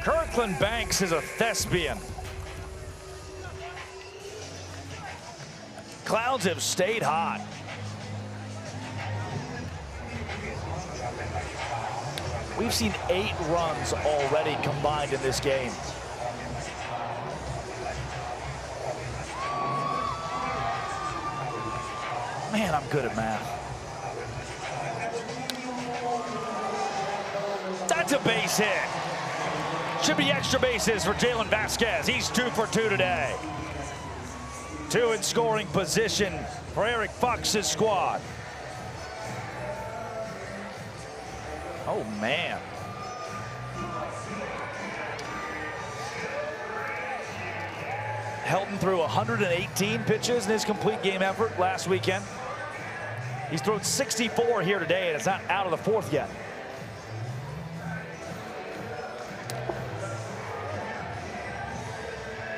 Kirkland Banks is a thespian. Clowns have stayed hot. We've seen 8 runs already combined in this game. Man, I'm good at math. That's a base hit. Should be extra bases for Jalen Vasquez. He's 2 for 2 today. 2 in scoring position for Eric Fox's squad. Oh, man. Helton threw 118 pitches in his complete game effort last weekend. He's thrown 64 here today, and it's not out of the 4th yet.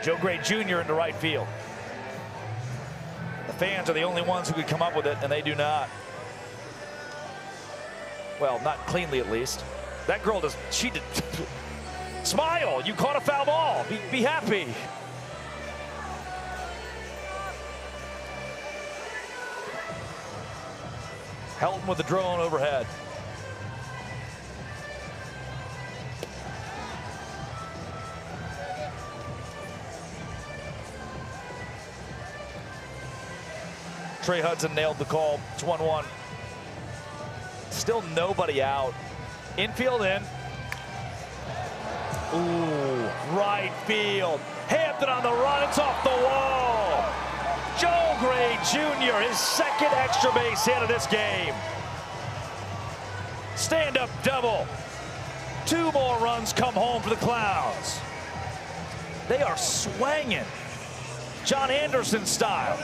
Joe Gray Jr. into right field. The fans are the only ones who could come up with it, and they do not. Well, not cleanly at least. That girl does, she did. Smile, you caught a foul ball. Be happy. Helton with the drone overhead. Trey Hudson nailed the call. It's 1-1. Still nobody out. Infield in. Ooh, right field. Hampton on the run. It's off the wall. Joe Gray Jr., his 2nd extra base hit of this game. Stand-up double. 2 more runs come home for the Clowns. They are swinging. John Anderson style.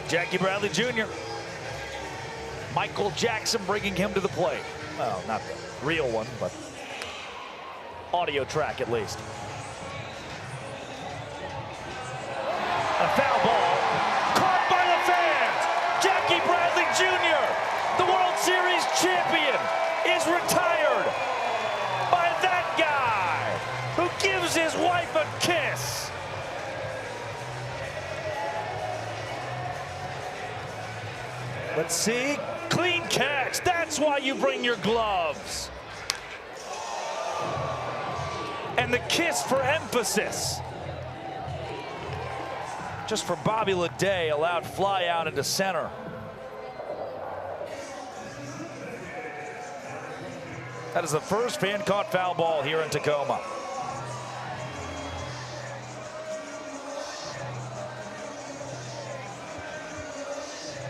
Jackie Bradley Jr. Michael Jackson bringing him to the plate. Well, not the real one, but audio track at least. A foul ball caught by the fans. Jackie Bradley Jr., the World Series champion, is retired by that guy who gives his wife a kiss. Let's see. Clean catch. That's why you bring your gloves. And the kiss for emphasis. Just for Bobby Leday, allowed fly out into center. That is the first fan-caught foul ball here in Tacoma.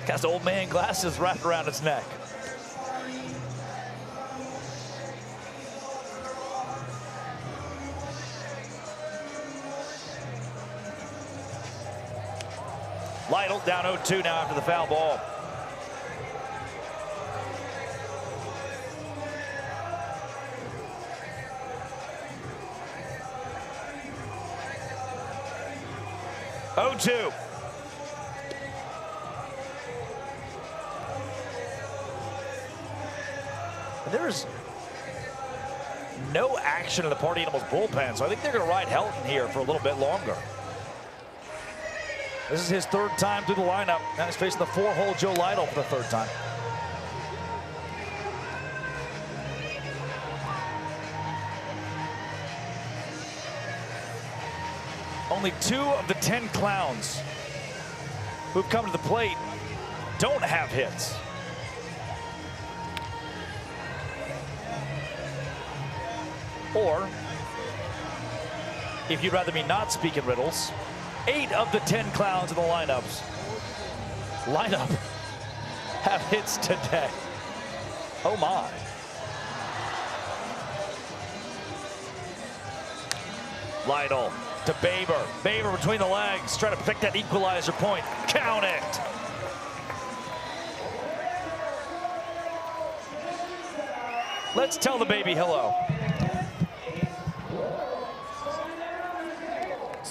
Got his old man glasses wrapped around his neck. Lytle down 0-2 now after the foul ball. 0-2. There's no action in the Party Animals bullpen, so I think they're going to ride Helton here for a little bit longer. This is his third time through the lineup. Now he's facing the 4-hole Joe Lytle for the third time. Only 2 of the 10 clowns who've come to the plate don't have hits. Or, if you'd rather me not speak in riddles, 8 of the 10 clowns in the lineup have hits today. Oh my. Lytle to Baber. Baber between the legs, trying to pick that equalizer point. Count it. Let's tell the baby hello.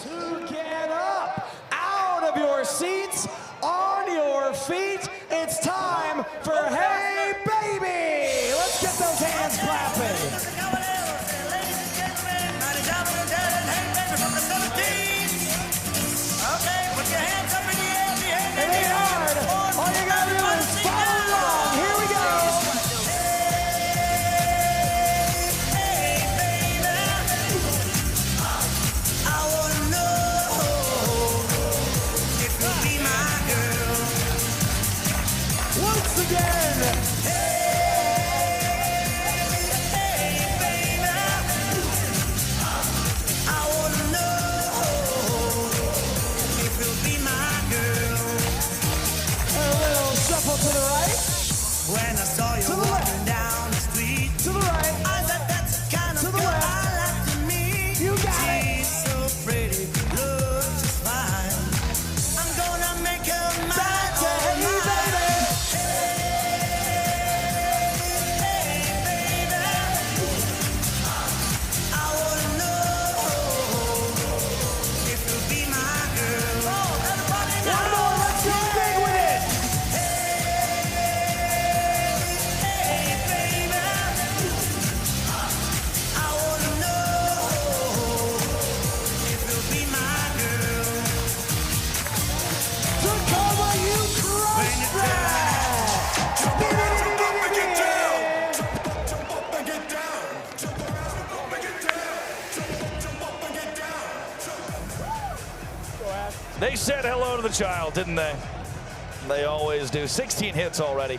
To get up out of your seats, on your feet, it's time for Hey Baby. Let's get those hands clapping. Okay, put your hands up in the air. It ain't hard. All you gotta do is follow along. Here we go. Hey, baby. I wanna know if you'll be my girl. Once again. Hey, baby. I wanna know if you'll be my girl. A little shuffle to the right. When I saw you walking down the street, to the right, I thought that's the kind of girl I like to meet. You got She's so pretty, looks just fine. I'm gonna make her mine. Back to Hey Baby. Hey, baby. I wanna know if you'll be my girl. Oh, everybody now. One more, let's go big with it. Hey, baby. I wanna know if you'll be my girl. Tacoma, you crushed that. They said hello to the child, didn't they? They always do. 16 hits already.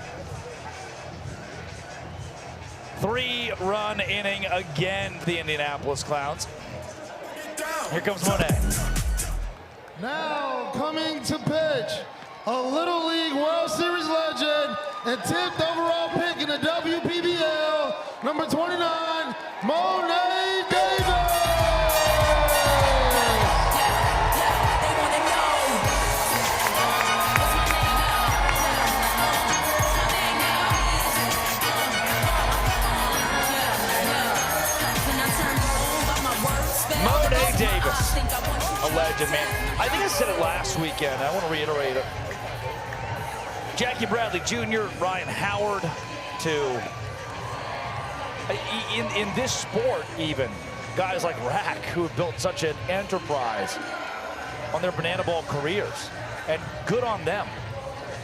3-run inning again for the Indianapolis Clowns. Here comes Monet. Now coming to pitch, a Little League World Series legend and 10th overall pick in the WPBL, number 29, Monet Davis. Monet Davis, a legend, man. I think I said it last weekend. I want to reiterate it. Jackie Bradley Jr., Ryan Howard, to in this sport even, guys like Rack who have built such an enterprise on their bananaball careers, and good on them.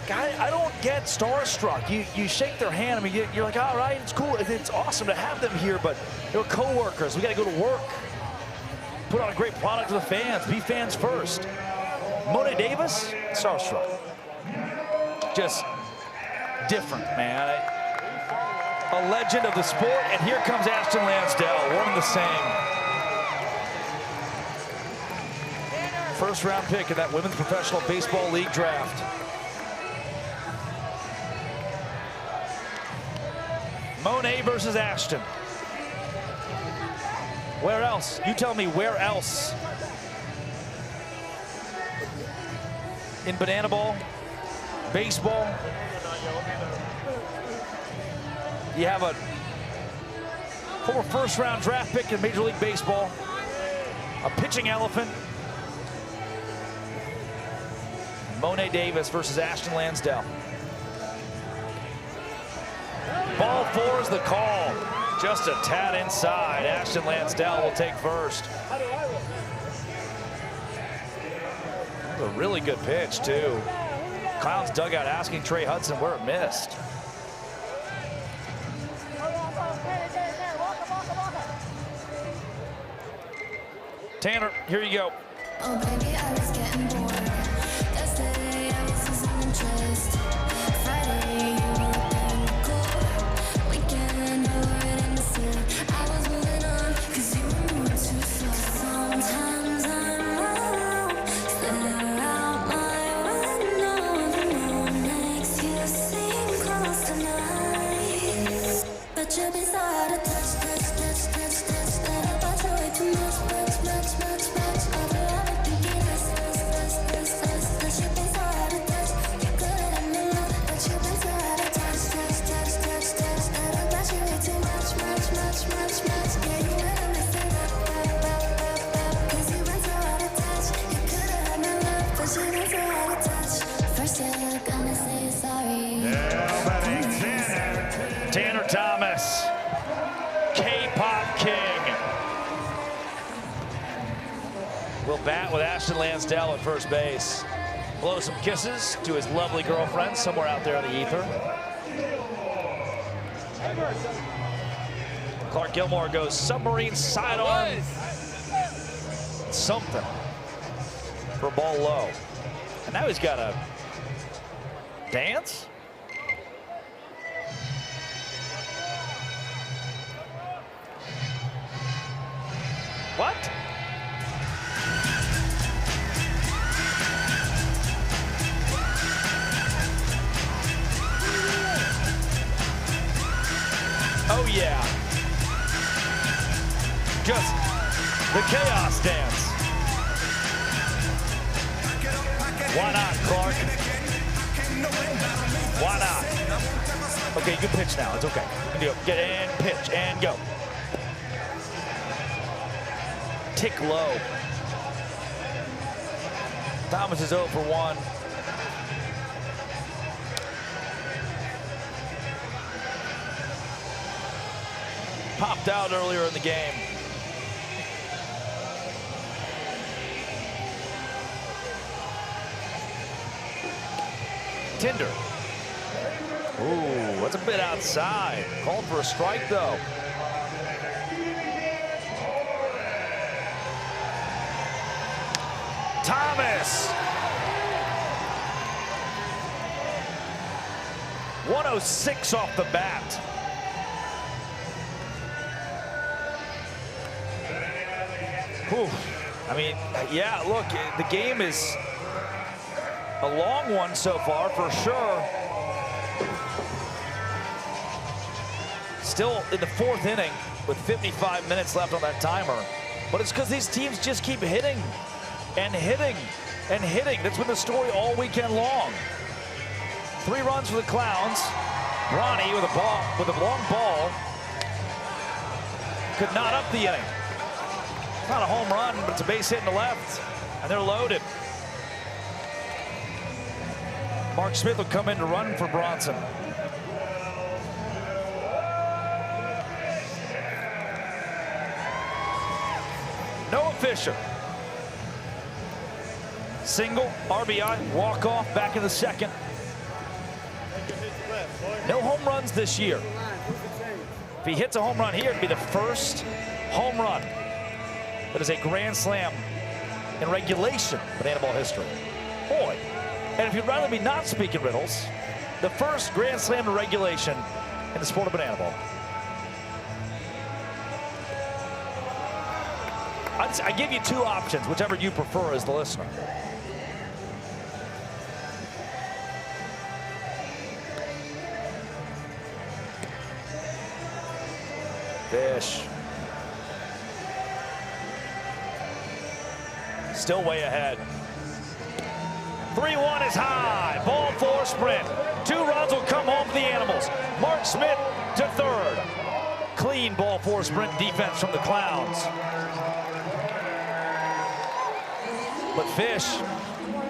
Guy, I don't get starstruck. You shake their hand, I mean, you're like, all right, it's cool, it's awesome to have them here, but they're co-workers. We got to go to work. Put on a great product to the fans. Be fans first. Monet Davis, starstruck. Just different, man. A legend of the sport, and here comes Ashton Lansdale, one and the same. First round pick in that Women's Professional Baseball League draft. Monet versus Ashton. Where else? You tell me where else? In bananaball, baseball, you have a former first-round draft pick in Major League Baseball, a pitching elephant, Monet Davis versus Ashton Lansdale. Ball 4 is the call. Just a tad inside. Ashton Lansdale will take first. A really good pitch, too. Clowns dugout asking Trey Hudson where it missed. Tanner, here you go. Oh, baby, I was getting bored. Yesterday, I was losing interest. Friday, you were looking cool. Weekend, you were in the city. I was moving on, cause you were moving too slow. Sometimes I'm alone, stare out my window. The moon makes you seem close tonight. But you've been so out of touch, that I bought you way too much. Tanner Thomas, K-Pop King, will bat with Ashton Lansdale at first base. Blow some kisses to his lovely girlfriend somewhere out there in the ether. Clark Gilmore goes submarine sidearm. Something for ball low. And now he's got a dance. What? Oh yeah. Just the chaos dance. Why not, Clark? Why not? Okay, good pitch now. It's okay. You can do it. Get in, pitch, and go. Tick low. Thomas is 0 for 1. Popped out earlier in the game. Tinder. Ooh, that's a bit outside. Called for a strike, though. Thomas. 106 off the bat. Whew. I mean, yeah, look, the game is a long one so far, for sure. Still in the 4th inning with 55 minutes left on that timer. But it's because these teams just keep hitting and hitting and hitting. That's been the story all weekend long. 3 runs for the Clowns. Ronnie with a long ball. Could not up the inning. It's not a home run, but it's a base hit in the left. And they're loaded. Mark Smith will come in to run for Bronson. Noah Fisher. Single, RBI, walk-off back in the 2nd. No home runs this year. If he hits a home run here, it'd be the first home run that is a grand slam in regulation bananaball history. Boy, and if you'd rather be not speaking riddles, the first grand slam in regulation in the sport of bananaball. I give you 2 options, whichever you prefer as the listener. Fish. Still way ahead. 3-1 is high. Ball 4 sprint. 2 runs will come home for the Animals. Mark Smith to 3rd. Clean ball 4 sprint defense from the Clowns. But Fish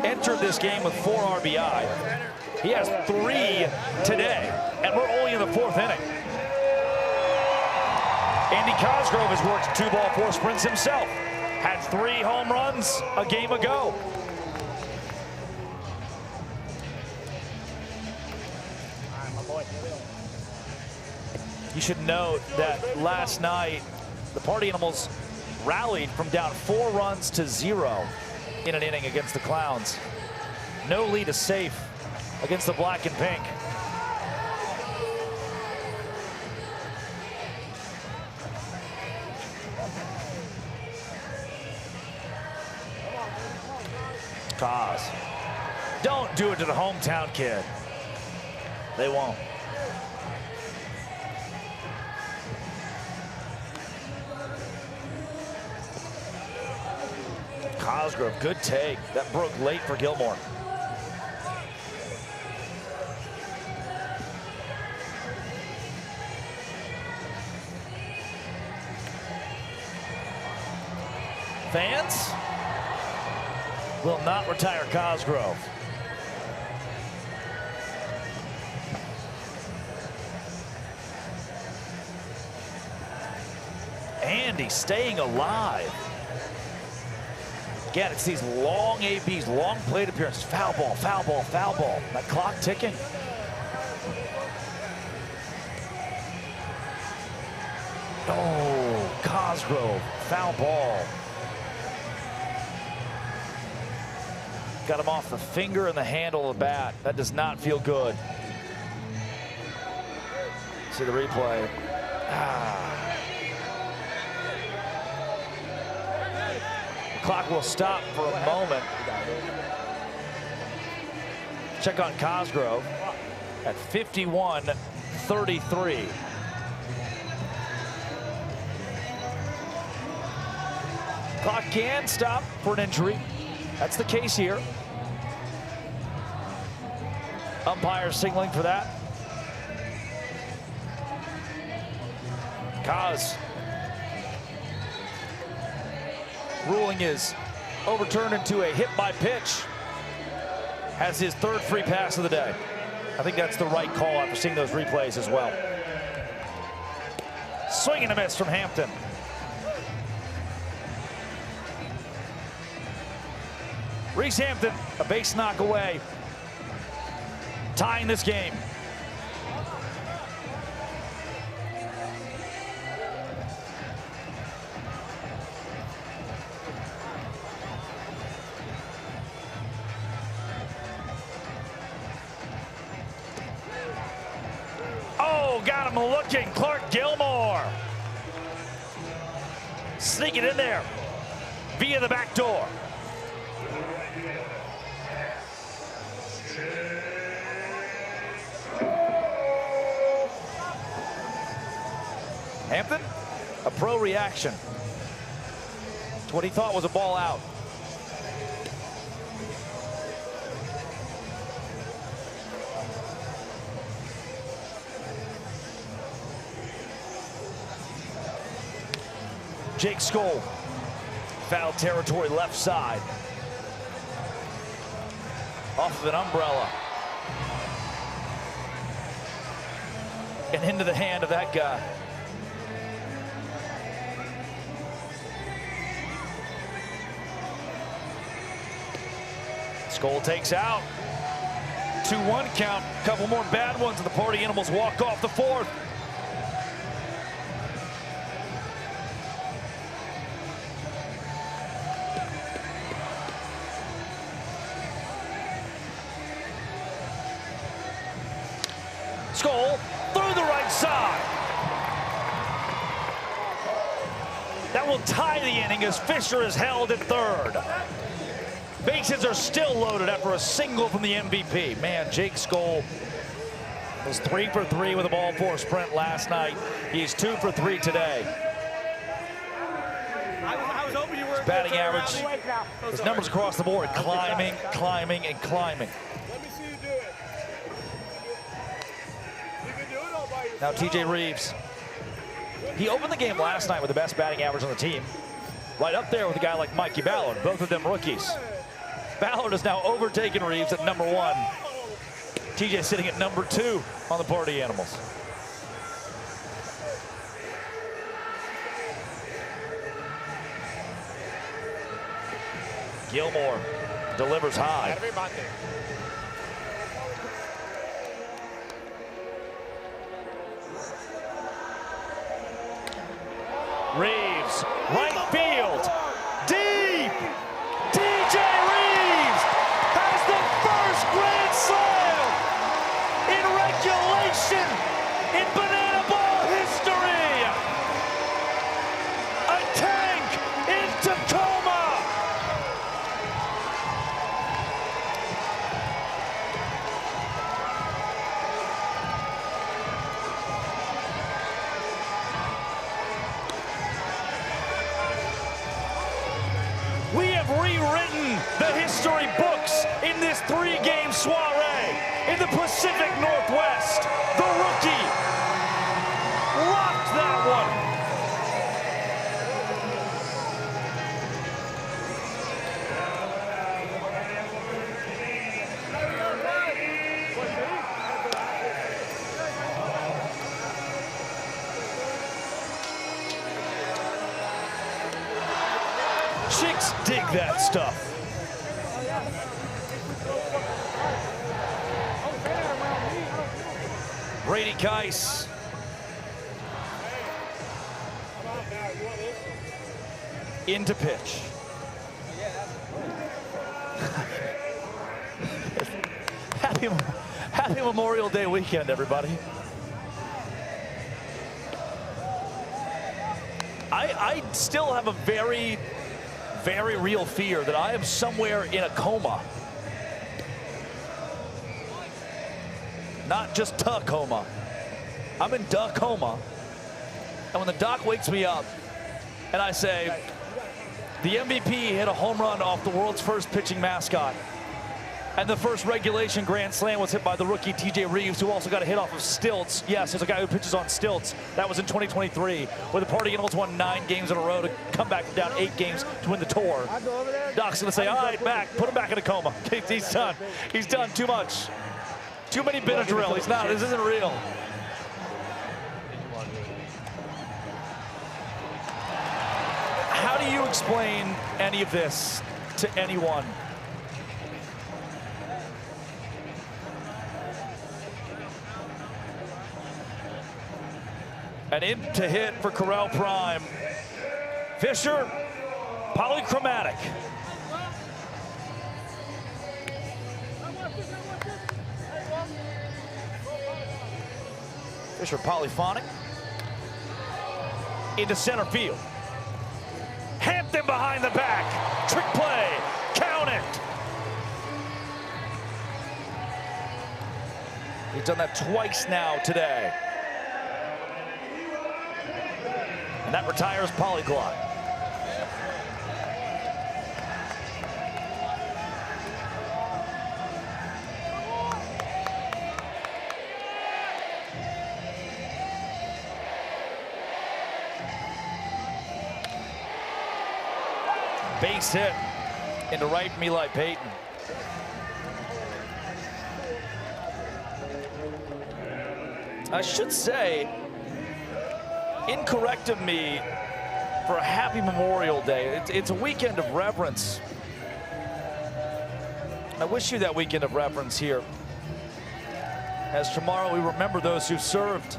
entered this game with 4 RBI. He has 3 today, and we're only in the 4th inning. Andy Cosgrove has worked 2 ball 4 sprints himself. Had 3 home runs a game ago. You should note that last night, the Party Animals rallied from down 4 runs to 0 in an inning against the Clowns. No lead is safe against the black and pink. Cos. Don't do it to the hometown kid. They won't. Cosgrove, good take. That broke late for Gilmore. Fans will not retire Cosgrove. Andy staying alive. Again, it's these long ABs, long plate appearances. Foul ball, foul ball, foul ball. That clock ticking. Oh, Cosgrove, foul ball. Got him off the finger and the handle of the bat. That does not feel good. See the replay. Clock will stop for a moment. Check on Cosgrove at 51-33. Clock can stop for an injury. That's the case here. Umpire signaling for that. Cos. Ruling is overturned into a hit by pitch. Has his 3rd free pass of the day. I think that's the right call after seeing those replays as well. Swing and a miss from Hampton. Reese Hampton, a base knock away, tying this game. Oh, got him looking, Clark Gilmore. Sneaking in there via the back door. Hampton, a pro reaction to what he thought was a ball out. Jake Skoll, foul territory left side. Off of an umbrella. And into the hand of that guy. Skoll takes out. 2-1 count. Couple more bad ones, and the Party Animals walk off the 4th. Skoll through the right side. That will tie the inning as Fisher is held at 3rd. Bases are still loaded after a single from the MVP. Man, Jake Skoll was 3 for 3 with a ball 4 sprint last night. He's 2 for 3 today. His batting average, his numbers across the board, climbing, climbing, and climbing. Now TJ Reeves. He opened the game last night with the best batting average on the team. Right up there with a guy like Mikey Ballard, both of them rookies. Ballard has now overtaken Reeves at number 1. TJ sitting at number 2 on the Party Animals. Gilmore delivers high. Reeves, right field, deep. TJ Reeves has the first grand slam in regulation in bananaball history. A tank in Tacoma. We have rewritten the history books in this 3-game soiree in the Pacific Northwest. The rookie rocked that one. Chicks dig that stuff. Brady Geis. Into pitch. Happy Memorial Day weekend, everybody. I still have a very real fear that I am somewhere in a coma. Not just Tacoma. I'm in Tacoma. And when the doc wakes me up and I say, the MVP hit a home run off the world's first pitching mascot, and the first regulation grand slam was hit by the rookie TJ Reeves, who also got a hit off of stilts. Yes, there's a guy who pitches on stilts. That was in 2023, where the Party Animals won 9 games in a row to come back from down 8 games to win the tour. Doc's gonna say, all right, back, put him back in a coma. He's done. He's done too much. Too many Benadryl. He's not. This isn't real. How do you explain any of this to anyone? And in to hit for Corral Prime. Fisher, polychromatic. Fisher polyphonic. Into center field. Hampton behind the back. Trick play. Count it. He's done that twice now today. And that retires Polyglot. Base hit into right from Eli Payton. I should say, incorrect of me for a happy Memorial Day. It's a weekend of reverence. I wish you that weekend of reverence here, as tomorrow we remember those who served.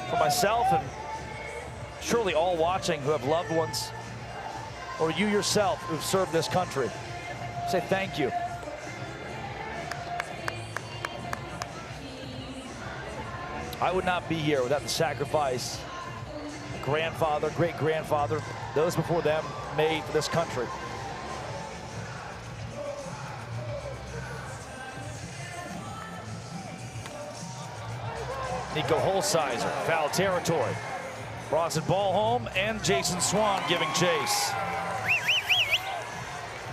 For myself and surely all watching who have loved ones, or you yourself who've served this country, say thank you. I would not be here without the sacrifice grandfather, great-grandfather, those before them made for this country. Nico Holsizer, foul territory. Bronson ball home, and Jason Swan giving chase.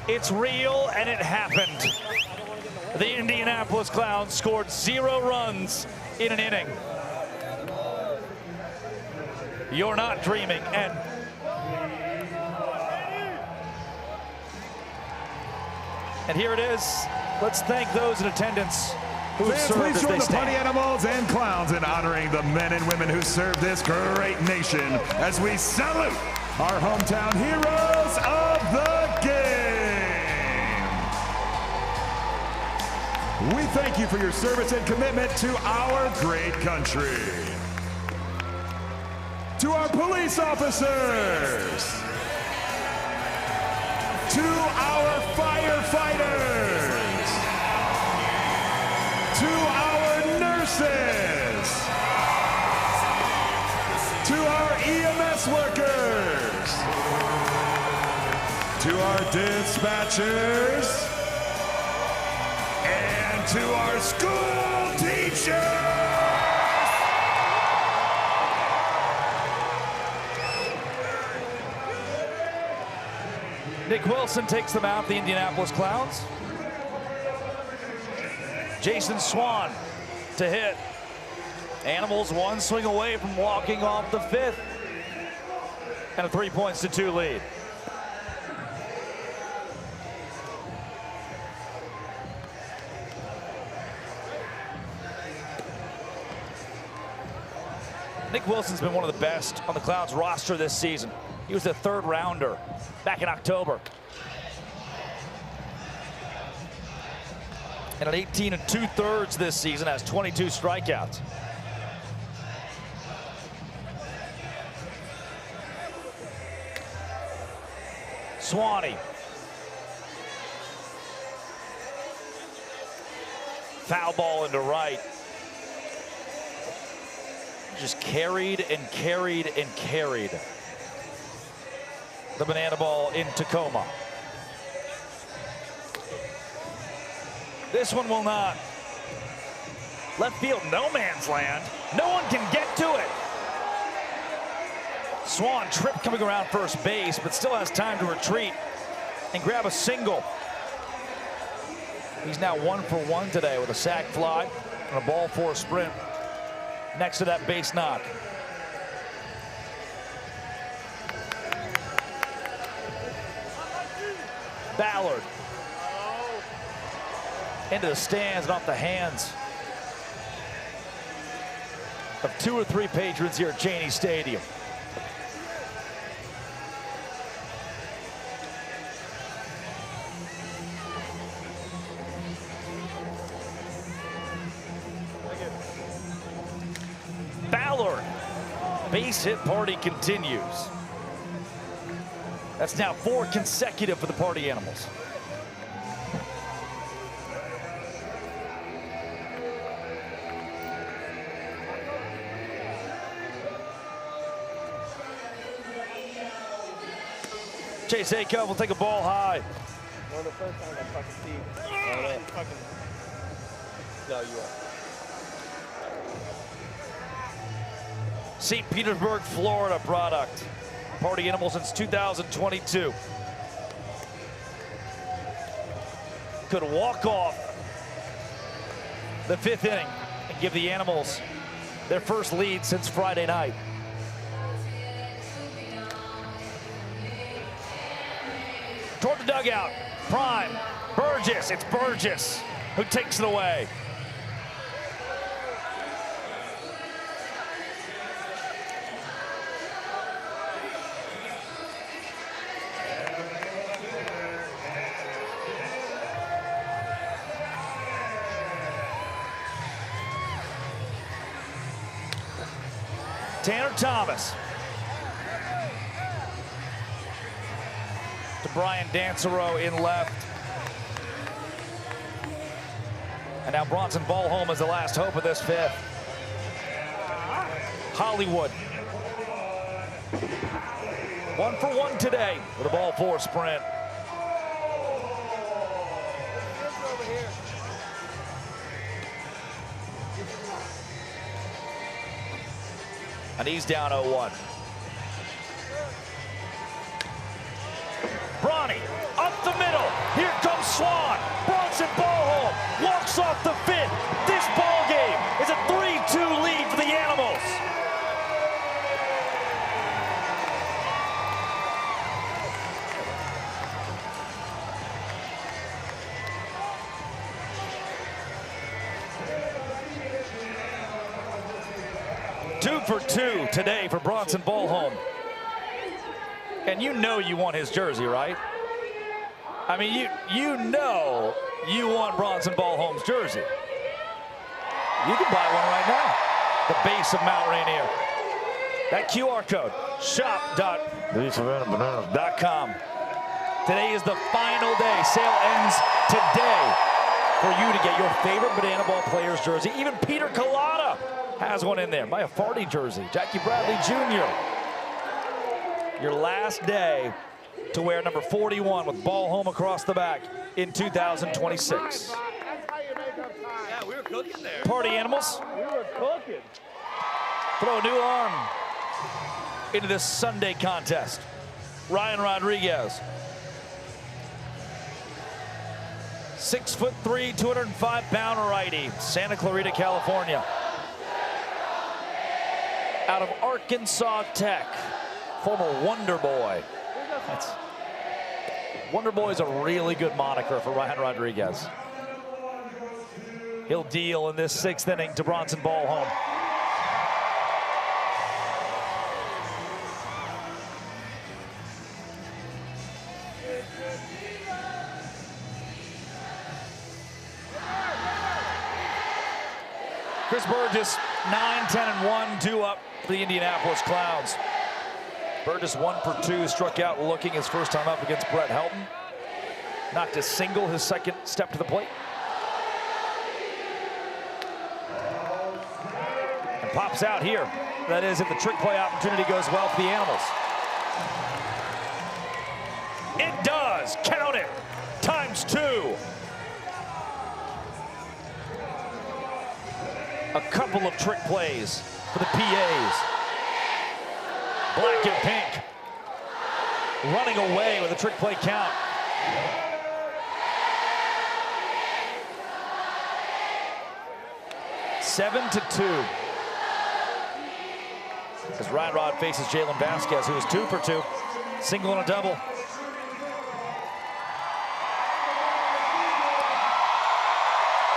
It's real, and it happened. The Indianapolis Clowns scored 0 runs in an inning. You're not dreaming, and And here it is. Let's thank those in attendance who Fans, served please as join they the stand. party animals and clowns in honoring the men and women who served this great nation as we salute our hometown heroes of the game. We thank you for your service and commitment to our great country. To our police officers, to our firefighters, to our nurses, to our EMS workers, to our dispatchers, and to our school teachers. Nick Wilson takes them out, the Indianapolis Clowns. Jason Swan to hit. Animals one swing away from walking off the fifth. And a 3-2 lead. Nick Wilson's been one of the best on the Clowns roster this season. He was the 3rd rounder back in October. And at 18 2/3 this season, has 22 strikeouts. Swanee. Foul ball into right. Just carried and carried and carried the banana ball in Tacoma. This one will not. Left field, no man's land. No one can get to it. Swan tripped coming around first base, but still has time to retreat and grab a single. He's now 1 for 1 today with a sac fly and a ball 4 sprint next to that base knock. Ballard into the stands and off the hands of 2 or 3 patrons here at Cheney Stadium. Ballard, base hit party continues. That's now 4 consecutive for the Party Animals. Chase Acuff will take a ball high. One of the first times I fucking see. No, you are. St. Petersburg, Florida product. Party Animal since 2022. Could walk off the 5th inning and give the Animals their first lead since Friday night. Toward the dugout, Prime, Burgess, it's Burgess who takes it away. Tanner Thomas. To Brian Dansereau in left. And now Bronson Ballholm is the last hope of this 5th. Hollywood. 1 for 1 today with a ball 4 sprint. And he's down 0-1. Bronny up the middle. Here comes Swan. Bronson Ballholm walks off the 5th. This ball game is a 3-2 lead for the Animals. 2 for 2 today for Bronson Ballholm. And you know you want his jersey, right? I mean, you know you want Bronson Ballholm's jersey. You can buy one right now. The base of Mount Rainier. That QR code, shop.thesavannahbananas.com. Today is the final day. Sale ends today for you to get your favorite Banana Ball player's jersey. Even Peter Colada has one in there. Buy a Farty jersey. Jackie Bradley Jr. Your last day to wear number 41 with Ballholm across the back in 2026. Yeah, we were cooking there. Party animals. We were cooking. Throw a new arm into this Sunday contest. Ryan Rodriguez. 6'3", 205-pound righty, Santa Clarita, California. Out of Arkansas Tech, former Wonder Boy. Wonder Boy is a really good moniker for Ryan Rodriguez. He'll deal in this 6th inning to Bronson Ballholm. Chris Burgess, 9-10-1, due up for the Indianapolis Clowns. Burgess 1 for 2, struck out looking his first time up against Brett Helton. Knocked a single his second step to the plate. And pops out here. That is if the trick play opportunity goes well for the Animals. It does, count it, ×2. A couple of trick plays for the PAs. Black and pink. Running away with a trick play count. Seven to 2. As Ryan Rod faces Jalen Vasquez, who is 2 for 2. Single and a double.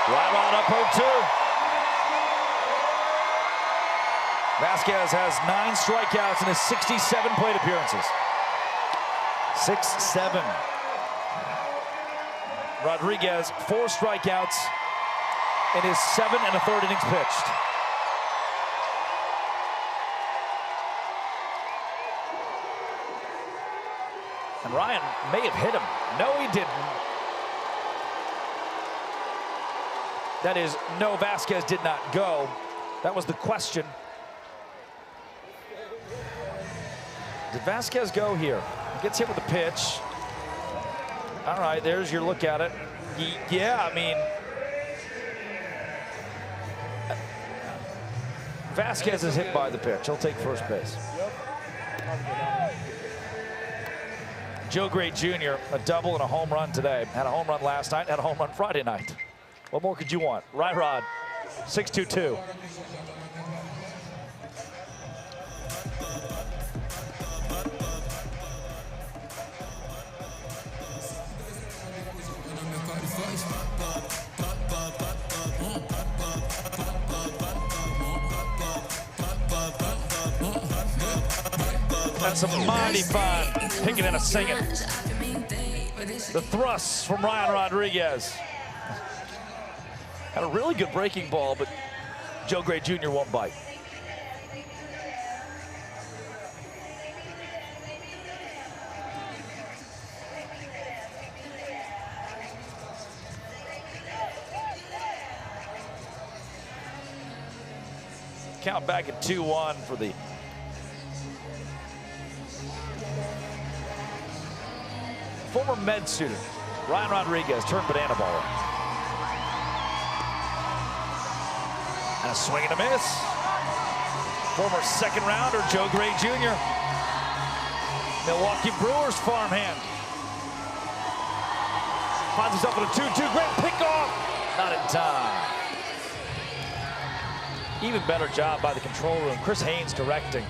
Ryan Rod up 0-2. Vasquez has 9 strikeouts in his 67 plate appearances. 6-7. Rodriguez, 4 strikeouts in his 7 1/3 innings pitched. And Ryan may have hit him. No, he didn't. That is, no, Vasquez did not go. That was the question. Did Vasquez go here? He gets hit with the pitch. All right, there's your look at it. Yeah, I mean, Vasquez is hit by the pitch. He'll take first base. Joe Gray Jr., a double and a home run today. Had a home run last night, had a home run Friday night. What more could you want? Ryan Rod, 6-2-2. That's some mighty fun, picking and a singing. The thrusts from Ryan Rodriguez. Had a really good breaking ball, but Joe Gray Jr. won't bite. Count back at 2-1 for the former med student, Ryan Rodriguez, turned banana baller. And a swing and a miss. Former second rounder, Joe Gray Jr. Milwaukee Brewers farmhand. Finds himself in a 2-2, great pickoff. Not in time. Even better job by the control room. Chris Haynes directing.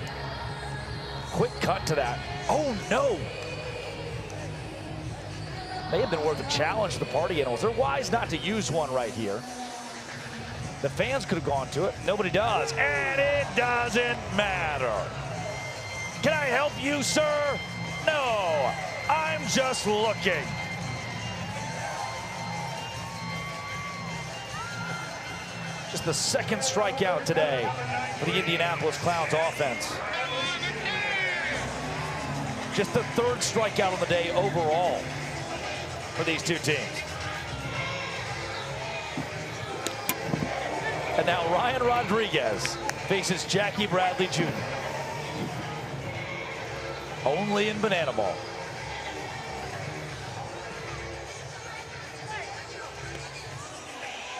Quick cut to that. Oh no. May have been worth a challenge to the Party Animals. They're wise not to use one right here. The fans could have gone to it. Nobody does, and it doesn't matter. Can I help you, sir? No, I'm just looking. Just the second strikeout today for the Indianapolis Clowns offense. Just the third strikeout of the day overall for these two teams. And now Ryan Rodriguez faces Jackie Bradley Jr. Only in bananaball.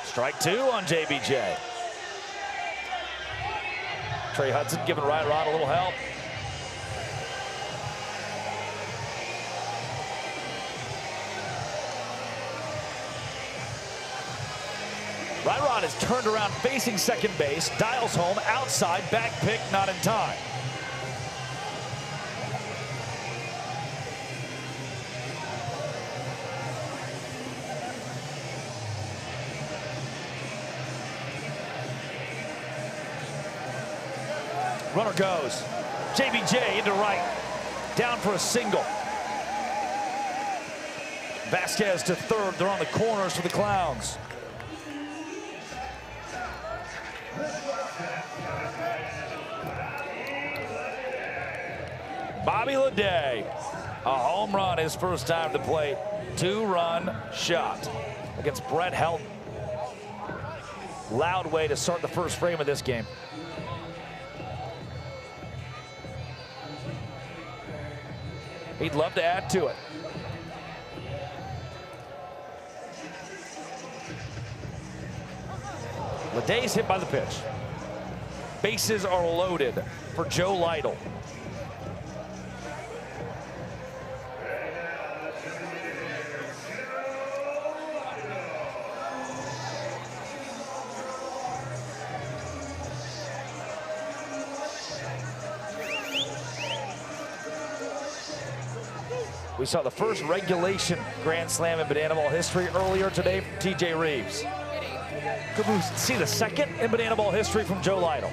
Strike two on JBJ. Trey Hudson giving Ryan Rod a little help. Ryan Rod is turned around facing second base, dials home, outside, back pick, not in time. Runner goes. JBJ into right. Down for a single. Vasquez to third. They're on the corners for the Clowns. Bobby Leday, a home run his first time to the plate. Two-run shot against Brett Helton. Loud way to start the first frame of this game. He'd love to add to it. Leday's hit by the pitch. Bases are loaded for Joe Lytle. We saw the first regulation grand slam in bananaball history earlier today from TJ Reeves. Could we see the second in bananaball history from Joe Lytle?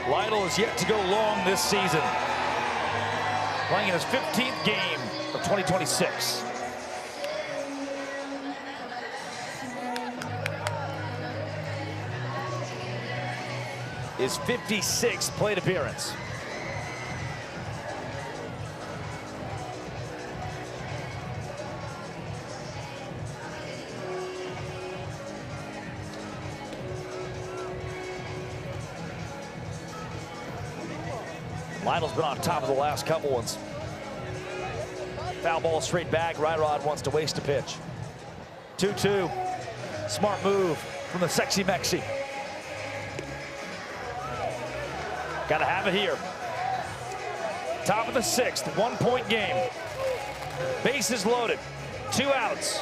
Lytle is yet to go long this season. Playing in his 15th game of 2026. His 56th plate appearance. Lytle's been on top of the last couple ones. Foul ball straight back. Ryrod wants to waste a pitch. 2-2. Smart move from the sexy Mexi. Got to have it here. Top of the sixth, 1-point game. Bases loaded, 2 outs,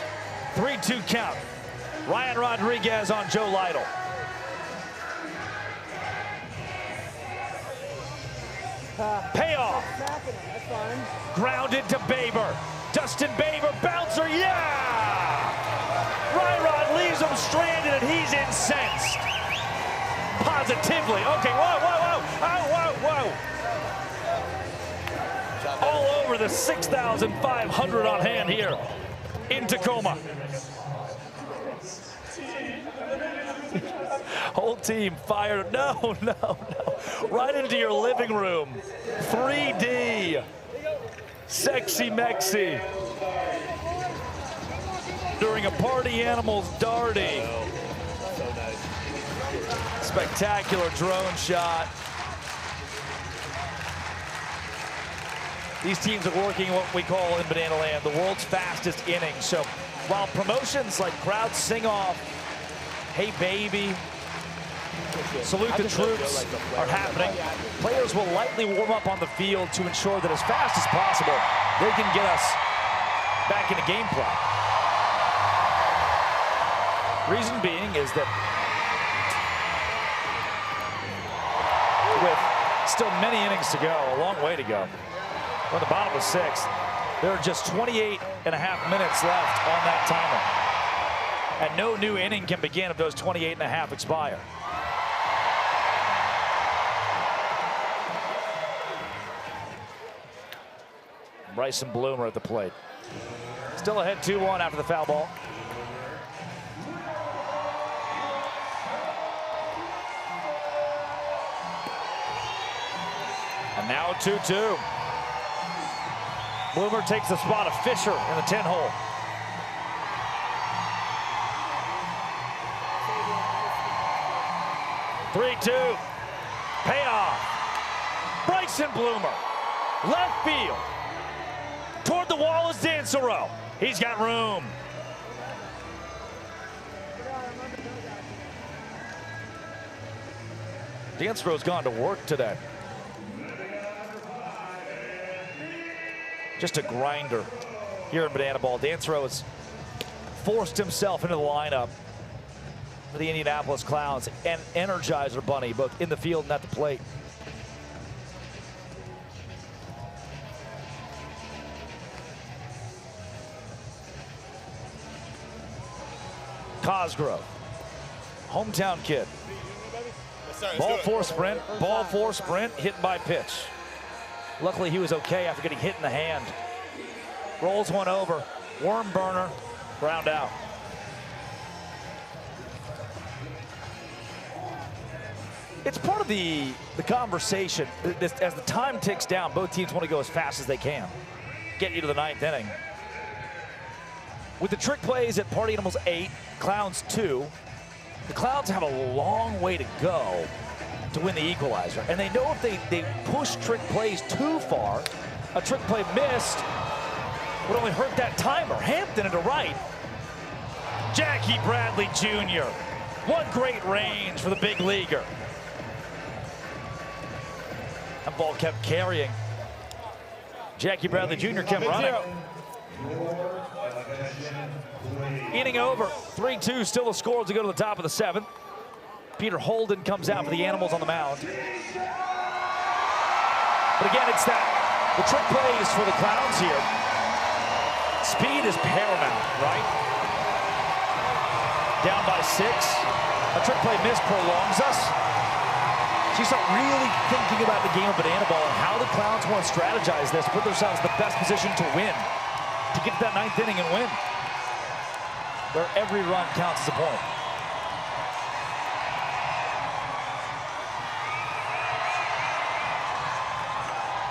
3-2 count. Ryan Rodriguez on Joe Lytle. Payoff. Grounded to Baber. Dustin Baber, bouncer, yeah! Ryrod leaves him stranded and he's incensed. Positively. Okay, whoa, whoa, whoa, whoa, whoa. All over the 6,500 on hand here in Tacoma. Whole team fired. No, no, no. Right into your living room. 3D. Sexy Mexi. During a Party Animals Darty. Spectacular drone shot. These teams are working what we call in Banana Land the world's fastest innings. So while promotions like crowds sing off, hey baby, salute the troops are happening, players will lightly warm up on the field to ensure that as fast as possible, they can get us back into game play. Reason being is that with still many innings to go, a long way to go, we're at the bottom of the 6th. There are just 28 and a half minutes left on that timer. And no new inning can begin if those 28 and a half expire. Bryson Bloomer at the plate. Still ahead 2-1 after the foul ball. And now 2-2. Bloomer takes the spot of Fisher in the 10-hole. Three-2. Payoff. Bryson Bloomer. Left field. Toward the wall is Dansereau. He's got room. Dansereau's gone to work today. Just a grinder here in Bananaball. Dansereau has forced himself into the lineup for the Indianapolis Clowns, and Energizer Bunny, both in the field and at the plate. Cosgrove, hometown kid. Ball four sprint, hit by pitch. Luckily he was okay after getting hit in the hand. Rolls one over, worm burner, ground out. It's part of the conversation. As the time ticks down, both teams want to go as fast as they can. Get you to the 9th inning. With the trick plays at Party Animals 8, Clowns 2, the Clowns have a long way to go to win the equalizer. And they know if they push trick plays too far, a trick play missed would only hurt that timer. Hampton into right. Jackie Bradley Jr. What great range for the big leaguer. That ball kept carrying. Jackie Bradley Jr. kept running. Inning over, 3-2, still a score to go to the top of the 7th. Peter Holden comes out for the Animals on the mound. But again, it's the trick plays for the Clowns here. Speed is paramount, right? Down by 6. A trick play miss prolongs us. So you start really thinking about the game of Bananaball and how the Clowns want to strategize this, put themselves in the best position to win, to get to that 9th inning and win, where every run counts as a point.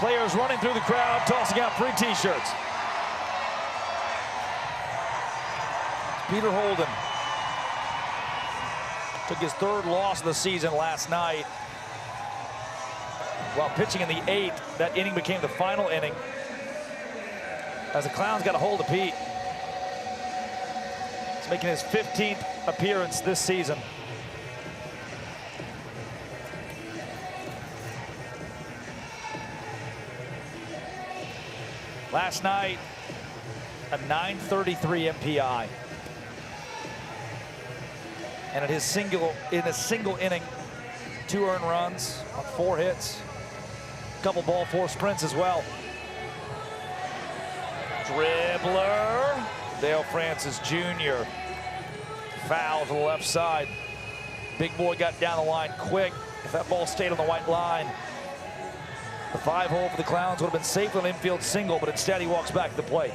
Players running through the crowd, tossing out free t-shirts. Peter Holden took his 3rd loss of the season last night. While pitching in the 8th, that inning became the final inning as the Clowns got a hold of Pete. He's making his 15th appearance this season. Last night, a 933 MPI. And in a single inning, 2 earned runs on 4 hits. Couple ball 4 sprints as well. Dribbler, Dale Francis Jr. Foul to the left side. Big boy got down the line quick. If that ball stayed on the white line, the 5-hole for the Clowns would have been safe with an infield single, but instead he walks back to the plate.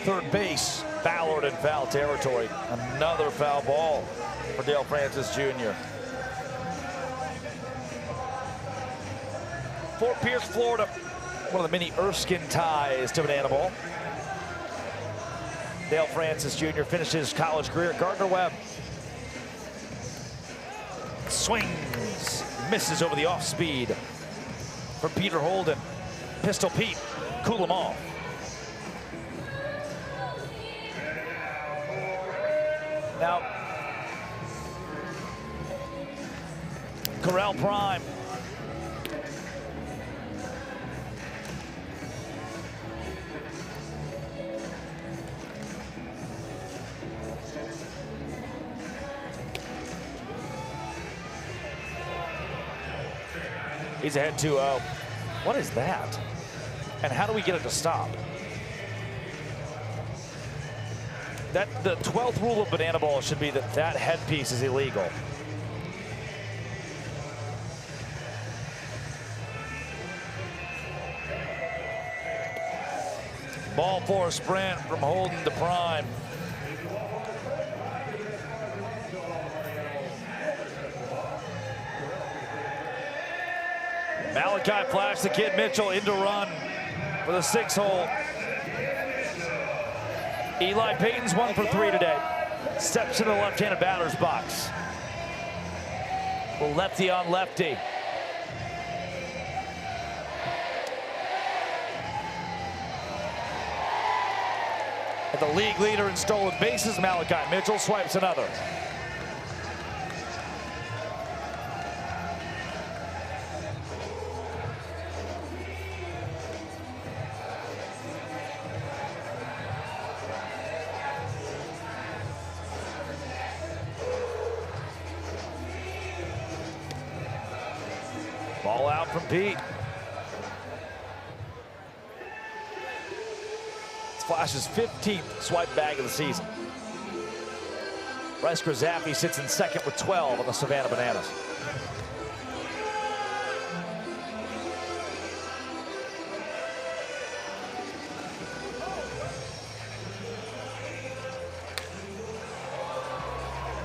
Third base, Ballard in foul territory. Another foul ball for Dale Francis Jr. Fort Pierce, Florida, one of the many Erskine ties to Bananaball. Dale Francis Jr. finished his college career at Gardner-Webb. Swings, misses over the off speed from Peter Holden. Pistol Pete cool them off. Now, Corral Prime. He's ahead 2-0. What is that? And how do we get it to stop? The 12th rule of bananaball should be that that headpiece is illegal. Ball for a sprint from Holden to Prime. Malachi flashed the kid Mitchell into run for the 6-hole. Eli Payton's 1 for 3 today. Steps into the left-handed batter's box. Well, lefty on lefty. And the league leader in stolen bases, Malachi Mitchell, swipes another. Ball out from Pete. It's Flash's 15th swipe bag of the season. Bryce Grozaffi sits in second with 12 on the Savannah Bananas.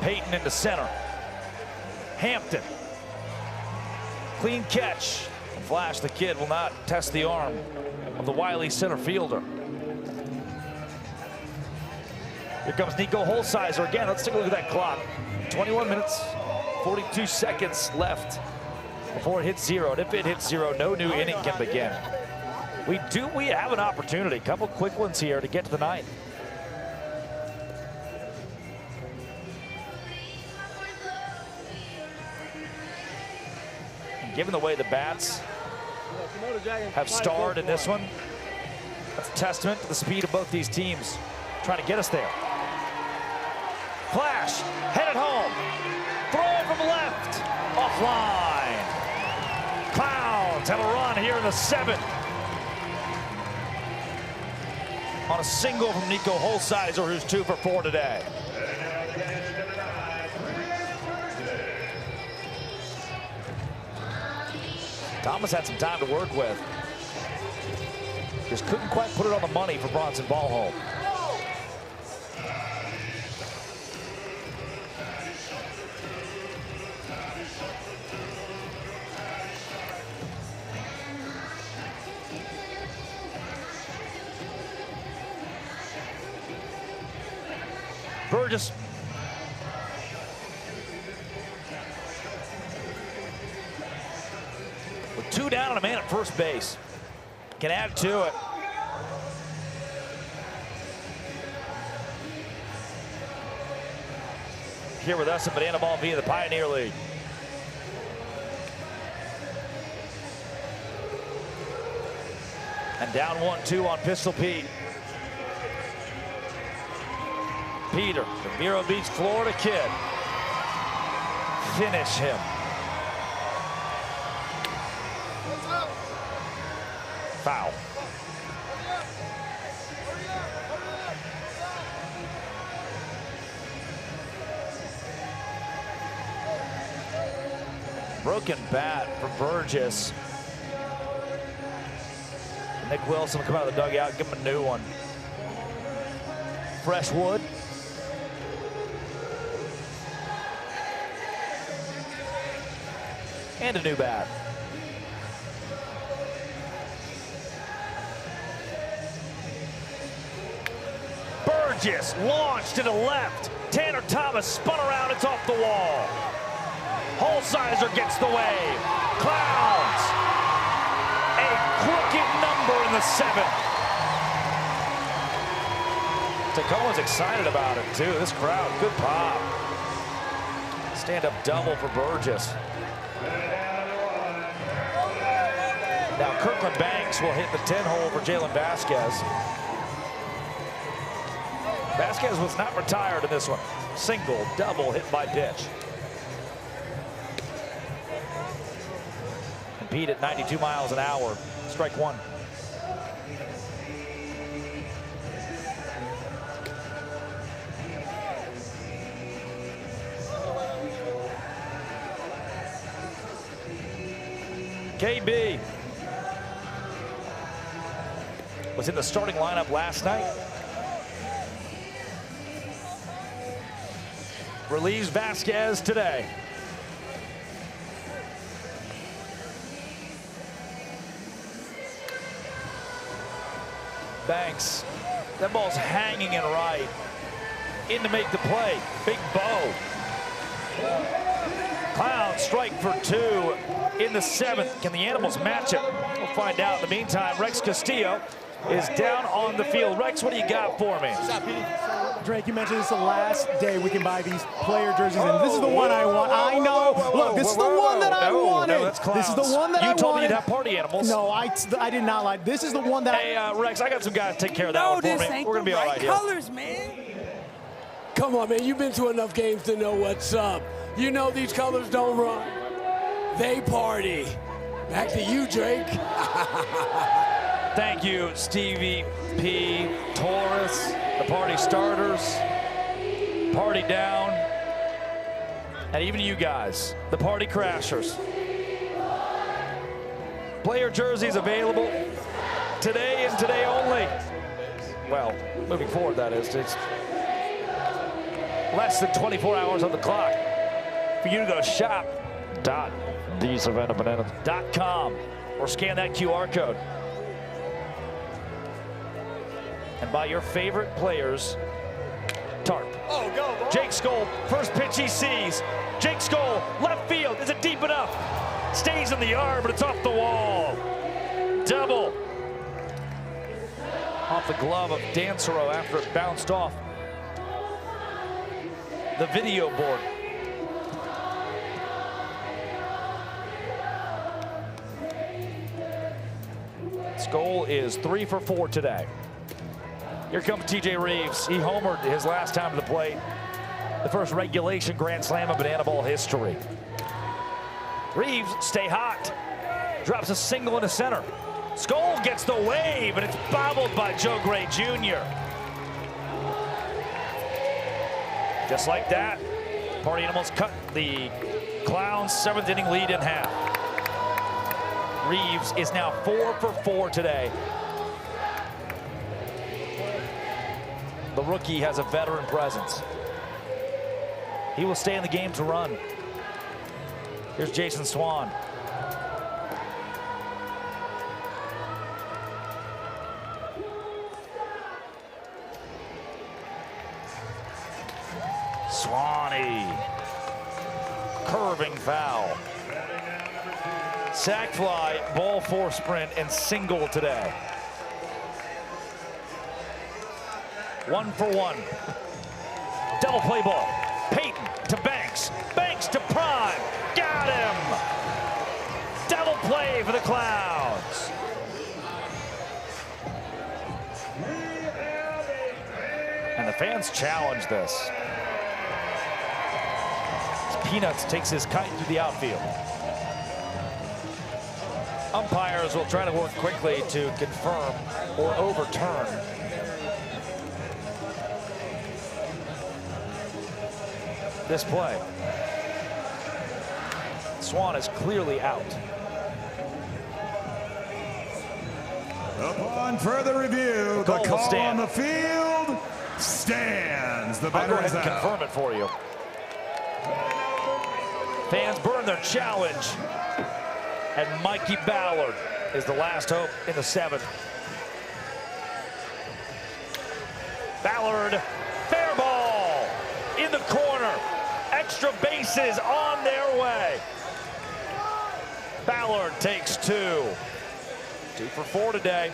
Peyton into center. Hampton. Clean catch. Flash, the kid, will not test the arm of the wily center fielder. Here comes Nico Holsizer again. Let's take a look at that clock. 21 minutes, 42 seconds left before it hits 0. And if it hits 0, no new inning can begin. We have an opportunity. A couple quick ones here to get to the 9th. Given the way the bats have starred in this one, that's a testament to the speed of both these teams trying to get us there. Flash, headed home, throw from left, offline. Clowns have a run here in the 7th. On a single from Nico Holsizer, who's 2 for 4 today. Thomas had some time to work with. Just couldn't quite put it on the money for Bronson Ballholm. Burgess. With 2 down and a man at first base. Can add to it. Here with us at bananaball via the Pioneer League. And down 1-2 on Pistol Pete. Peter, the Vero Beach, Florida kid. Finish him. Foul. Broken bat for Burgess. Nick Wilson will come out of the dugout and give him a new one. Fresh wood. And a new bat. Burgess launched to the left. Tanner Thomas spun around, it's off the wall. Holsizer gets the wave. Clowns. A crooked number in the 7th. Tacoma's excited about it, too. This crowd, good pop. Stand-up double for Burgess. Now Kirkland Banks will hit the 10-hole for Jalen Vasquez. Vasquez was not retired in this one. Single, double hit by pitch. Compete at 92 miles an hour. Strike one. KB was in the starting lineup last night. Relieves Vasquez today. Banks, that ball's hanging in right. In to make the play, big bow. Clown strike for 2 in the 7th. Can the Animals match it? We'll find out. In the meantime, Rex Castillo is down on the field. Rex, what do you got for me? Drake, you mentioned this is the last day we can buy these player jerseys, and this is the one I want. I know. Look, this is the one that I wanted. No, that's Clowns. This is the one that I wanted. You told me you'd have party animals. No, I did not lie. This is the one that Hey, Rex, I got some guys to take care of that one for me. We're going to be all right here. Colors, man. Come on, man. You've been to enough games to know what's up. You know these colors don't run. They party. Back to you, Drake. Thank you, Stevie P. Torres, the party starters, party down, and even you guys, the party crashers. Player jerseys available today and today only. Well, moving forward, that is. It's less than 24 hours on the clock for you to go shop.thesavannahbananas.com or scan that QR code and buy your favorite players tarp. Oh, go, ball. Jake Skoll, first pitch he sees. Jake Skoll, left field. Is it deep enough? Stays in the yard, but it's off the wall. Double. Off the glove of Dancero after it bounced off the video board. Skoll is 3 for 4 today. Here comes TJ Reeves. He homered his last time to the plate. The first regulation grand slam of bananaball history. Reeves, stay hot. Drops a single in the center. Skoll gets the wave, and it's bobbled by Joe Gray Jr. Just like that, Party Animals cut the Clowns' 7th inning lead in half. Reeves is now 4 for 4 today. The rookie has a veteran presence. He will stay in the game to run. Here's Jason Swan. Swanee. Curving foul. Sack fly, ball 4 sprint, and single today. 1 for 1. Double play ball. Peyton to Banks. Banks to Prime. Got him. Double play for the Clowns. And the fans challenge this. Peanuts takes his kite through the outfield. Umpires will try to work quickly to confirm or overturn this play. Swan is clearly out. Upon further review, the call on the field stands. The batter is out. I'll go ahead and confirm it for you. Fans burn their challenge. And Mikey Ballard is the last hope in the 7th. Ballard, fair ball in the corner. Extra bases on their way. Ballard takes 2. 2 for 4 today.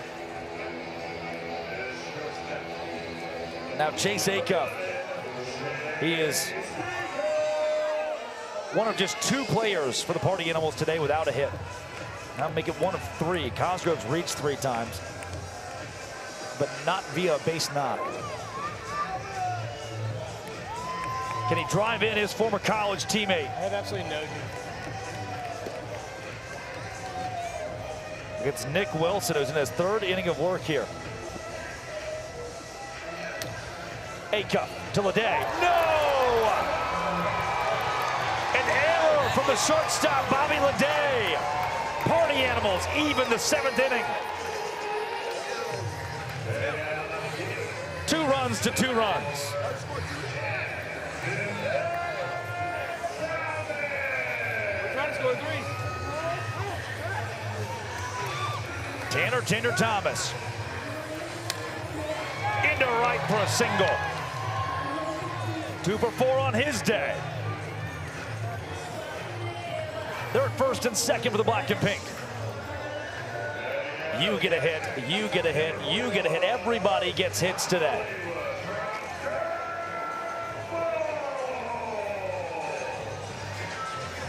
Now Chase Acuff, he is one of just 2 players for the Party Animals today without a hit. Now make it 1 of 3. Cosgrove's reached 3 times, but not via a base knock. Can he drive in his former college teammate? I have absolutely no idea. It's Nick Wilson, who's in his 3rd inning of work here. Acuff to Leday. No! An error from the shortstop, Bobby Leday. Party Animals even the 7th inning. 2 runs to 2 runs. We're trying to score 3. Tanner Thomas into right for a single. 2 for 4 on his day. They're at 1st and 2nd for the black and pink. You get a hit, you get a hit, you get a hit. Everybody gets hits today.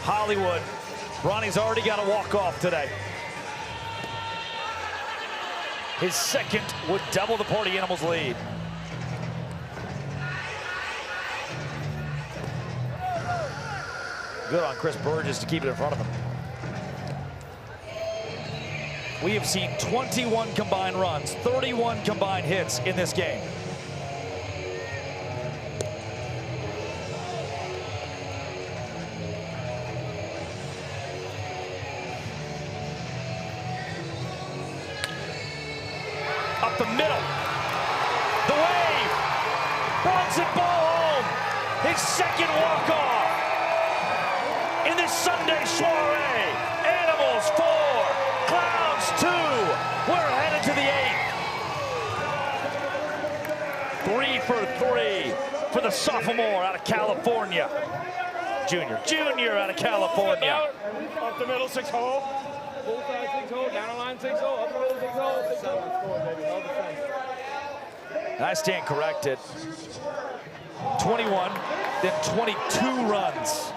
Hollywood, Ronnie's already got a walk-off today. His 2nd would double the Party Animals lead. Good on Chris Burgess to keep it in front of him. We have seen 21 combined runs, 31 combined hits in this game. Up the middle. The wave. Bronson ball home. His 2nd walk-off in this Sunday soiree. Animals 4, Clowns 2. We're headed to the 8th. 3 for 3 for the sophomore out of California. Junior out of California. Up the middle, 6-hole. Full side 6-hole, down the line 6-hole, up the middle 6-hole, 6-hole. I stand corrected. 21, then 22 runs.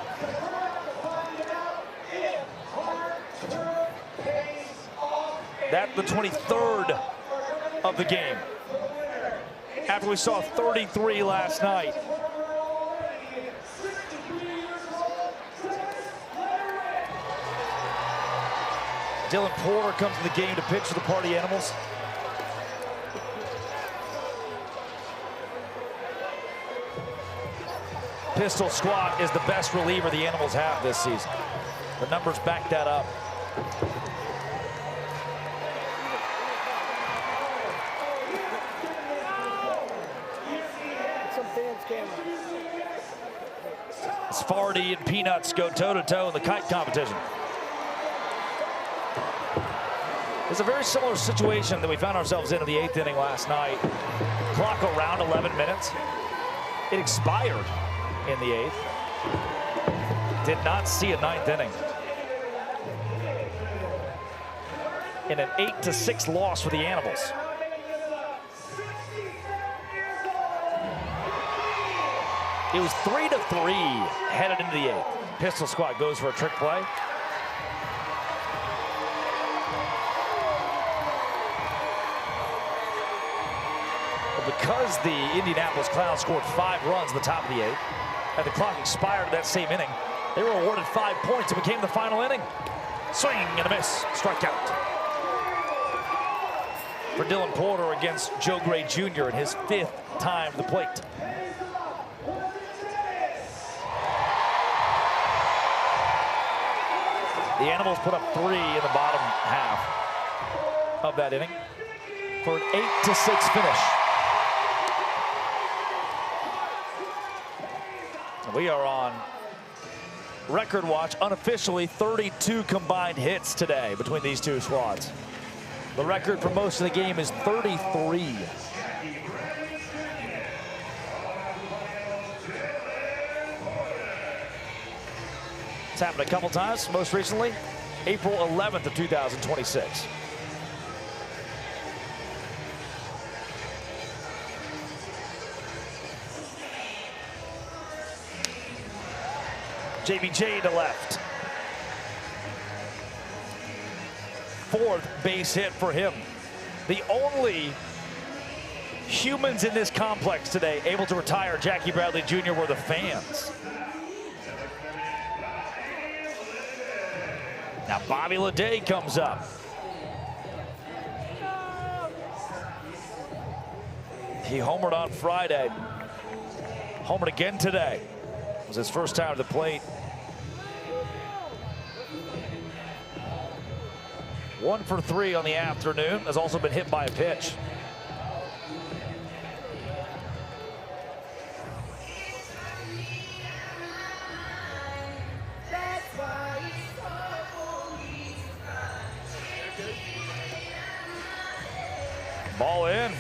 That's the 23rd of the game. After we saw 33 last night. Dylan Porter comes to the game to pitch for the Party Animals. Pistol Squat is the best reliever the Animals have this season. The numbers back that up. Sfardy and Peanuts go toe-to-toe in the kite competition. It's a very similar situation that we found ourselves in the 8th inning last night. Clock around 11 minutes. It expired in the 8th. Did not see a 9th inning. In an 8-6 loss for the Animals. It was 3-3 headed into the 8th. Pistol Squad goes for a trick play. But because the Indianapolis Clowns scored 5 runs at the top of the 8th, and the clock expired that same inning, they were awarded 5 points. It became the final inning. Swing and a miss, strikeout. For Dylan Porter against Joe Gray Jr. in his 5th time at the plate. The Animals put up 3 in the bottom half of that inning for an 8-6 finish. We are on record watch, unofficially 32 combined hits today between these two squads. The record for most of the game is 33. It's happened a couple times, most recently, April 11th of 2026. JBJ to left. 4th base hit for him. The only humans in this complex today able to retire Jackie Bradley Jr. were the fans. Now Bobby Leday comes up. He homered on Friday. Homered again today. It was his first time at the plate. 1 for 3 on the afternoon. Has also been hit by a pitch. Ball in.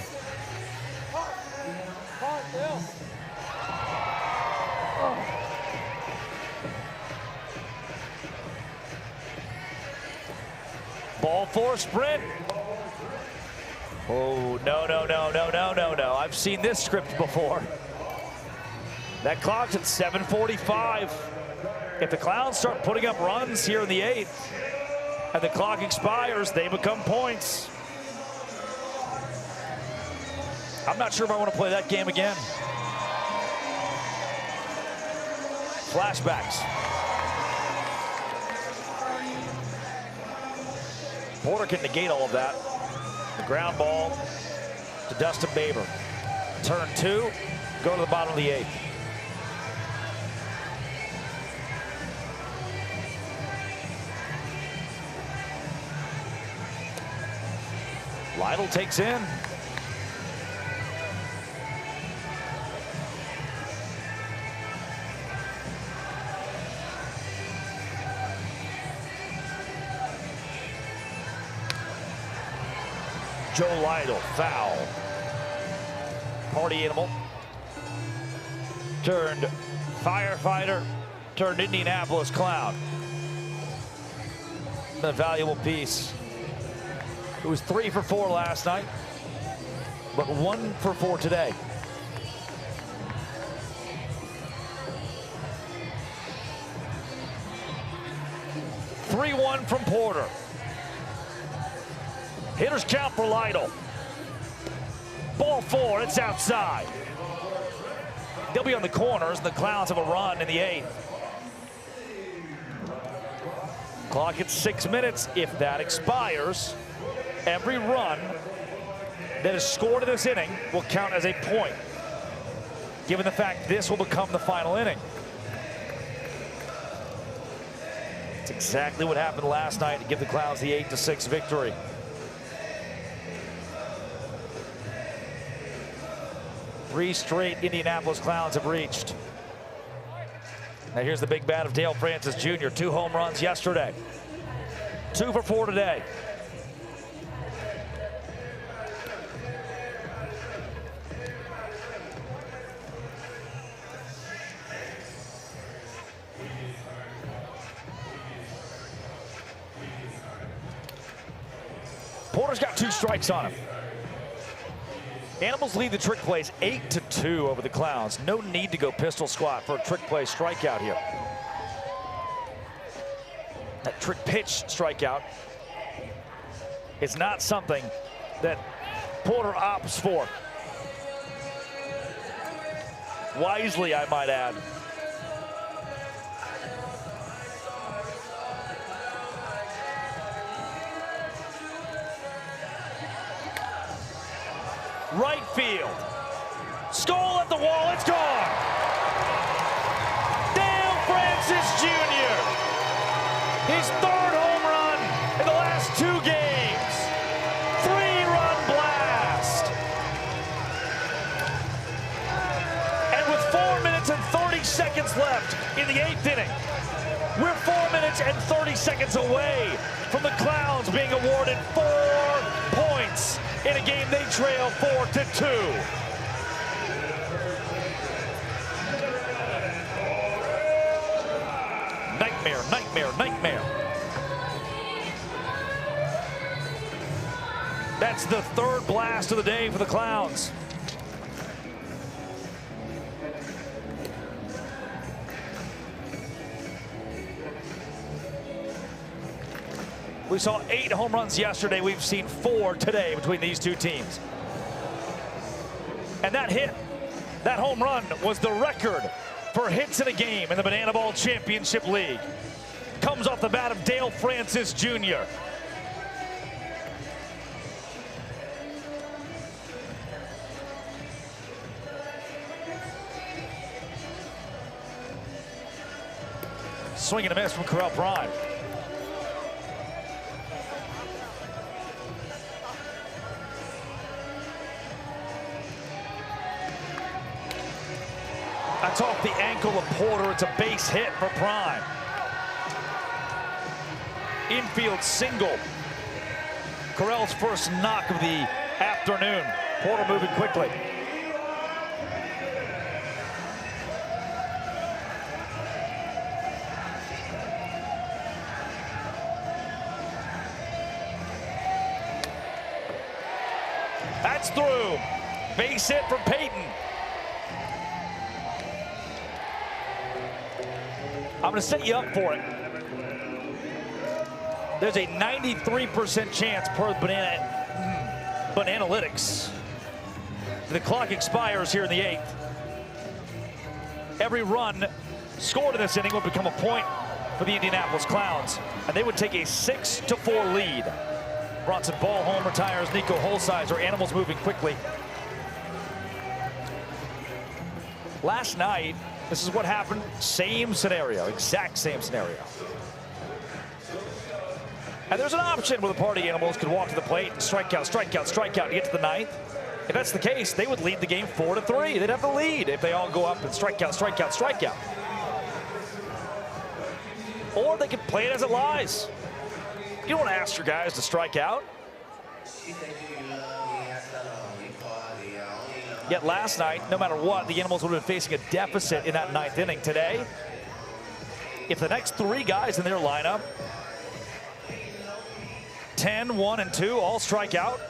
Ball 4, sprint. Oh, no. I've seen this script before. That clock's at 7:45. If the Clowns start putting up runs here in the 8th and the clock expires, they become points. I'm not sure if I want to play that game again. Flashbacks. Porter can negate all of that. The ground ball to Dustin Baber. Turn 2, go to the bottom of the 8th. Lytle takes in. Joe Lytle, foul. Party animal. Turned firefighter, turned Indianapolis Clown. A valuable piece. It was 3 for 4 last night, but 1 for 4 today. (3-1) from Porter. Hitters count for Lytle. Ball 4, it's outside. They'll be on the corners, and the Clowns have a run in the 8th. Clock at 6 minutes. If that expires, every run that is scored in this inning will count as a point, given the fact this will become the final inning. It's exactly what happened last night to give the Clowns the 8-6 victory. Three straight Indianapolis Clowns have reached. Now here's the big bat of Dale Francis Jr. 2 home runs yesterday. 2 for 4 today. Porter's got 2 strikes on him. Animals lead the trick plays 8-2 over the Clowns. No need to go pistol squat for a trick play strikeout here. That trick pitch strikeout is not something that Porter opts for. Wisely, I might add. Right field. Skull at the wall, it's gone. Dale Francis Jr. His 3rd home run in the last 2 games. 3-run blast. And with 4 minutes and 30 seconds left in the 8th inning, we're 4 minutes and 30 seconds away from the Clowns being awarded 4 points in a game they trail 4-2. Nightmare, nightmare, nightmare. That's the 3rd blast of the day for the Clowns. We saw 8 home runs yesterday. We've seen 4 today between these two teams. And that hit, that home run, was the record for hits in a game in the Bananaball Championship League. Comes off the bat of Dale Francis Jr. Swing and a miss from Corral Prime. That's off the ankle of Porter. It's a base hit for Prime. Infield single. Corral's first knock of the afternoon. Porter moving quickly. That's through. Base hit for Peyton. I'm going to set you up for it. There's a 93% chance per Bananalytics. The clock expires here in the 8th. Every run scored in this inning would become a point for the Indianapolis Clowns, and they would take a 6-4 lead. Bronson ball home, retires Nico Holsizer. Animals moving quickly. Last night, this is what happened. Same scenario, exact same scenario. And there's an option where the Party Animals could walk to the plate and strike out, strike out, strike out to get to the 9th. If that's the case, they would lead the game 4-3. They'd have the lead if they all go up and strike out, strike out, strike out. Or they could play it as it lies. You don't want to ask your guys to strike out. Yet last night, no matter what, the Animals would have been facing a deficit in that 9th inning. Today, if the next 3 guys in their lineup, 10, 1, and 2, all strike out,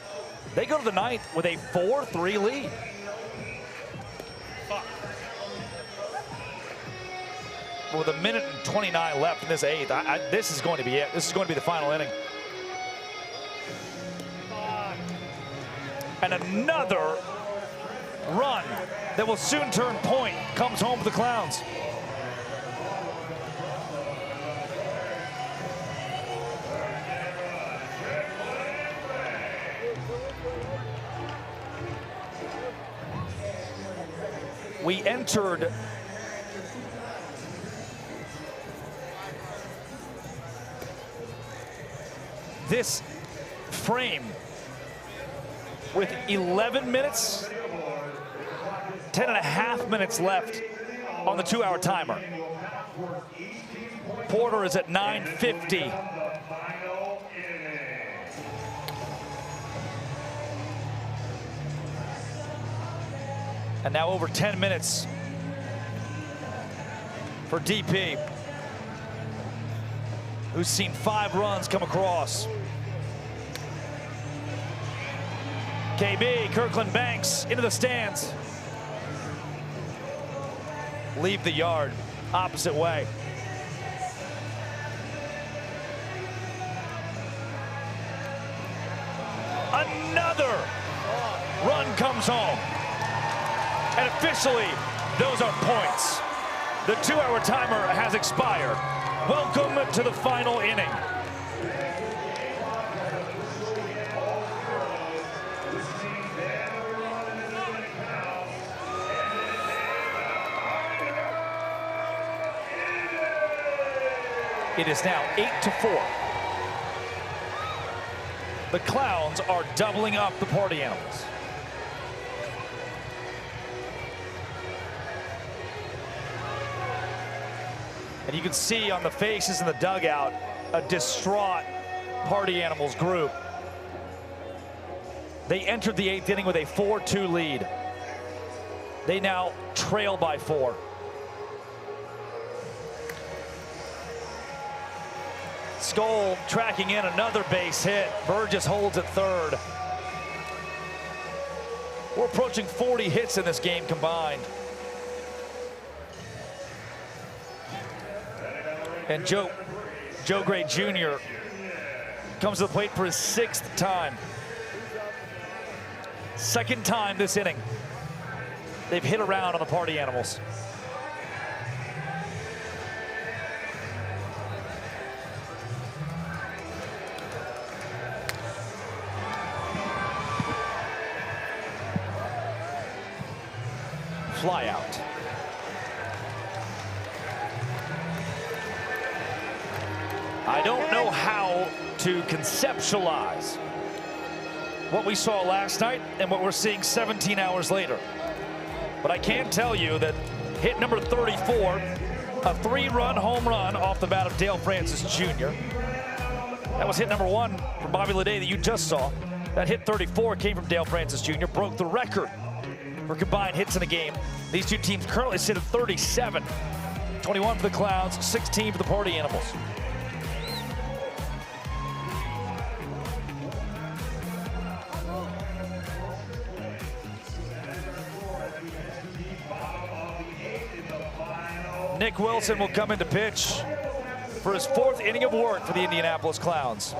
they go to the 9th with a 4-3 lead. With 1:29 left in this 8th, this is going to be it. This is going to be the final inning. And another run that will soon turn point comes home for the Clowns. We entered this frame with 11 minutes, 10.5 minutes left on the 2-hour timer. Porter is at 9:50. And now over 10 minutes for DP, who's seen 5 runs come across. KB, Kirkland Banks into the stands. Leave the yard, opposite way. Another run comes home. And officially, those are points. The 2-hour timer has expired. Welcome to the final inning. It is now 8-4. The Clowns are doubling up the Party Animals. And you can see on the faces in the dugout a distraught Party Animals group. They entered the 8th inning with a 4-2 lead. They now trail by 4. Skoll tracking in another base hit. Burgess holds at 3rd. We're approaching 40 hits in this game combined. And Joe Gray Jr. comes to the plate for his 6th time. 2nd time this inning they've hit around on the Party Animals. Fly out. I don't know how to conceptualize what we saw last night and what we're seeing 17 hours later. But I can tell you that hit number 34, a 3-run home run off the bat of Dale Francis Jr. That was hit number 1 from Bobby Leday that you just saw. That hit 34 came from Dale Francis Jr., broke the record for combined hits in a game. These two teams currently sit at 37. 21 for the Clowns, 16 for the Party Animals. Nick Wilson will come into pitch for his 4th inning of work for the Indianapolis Clowns.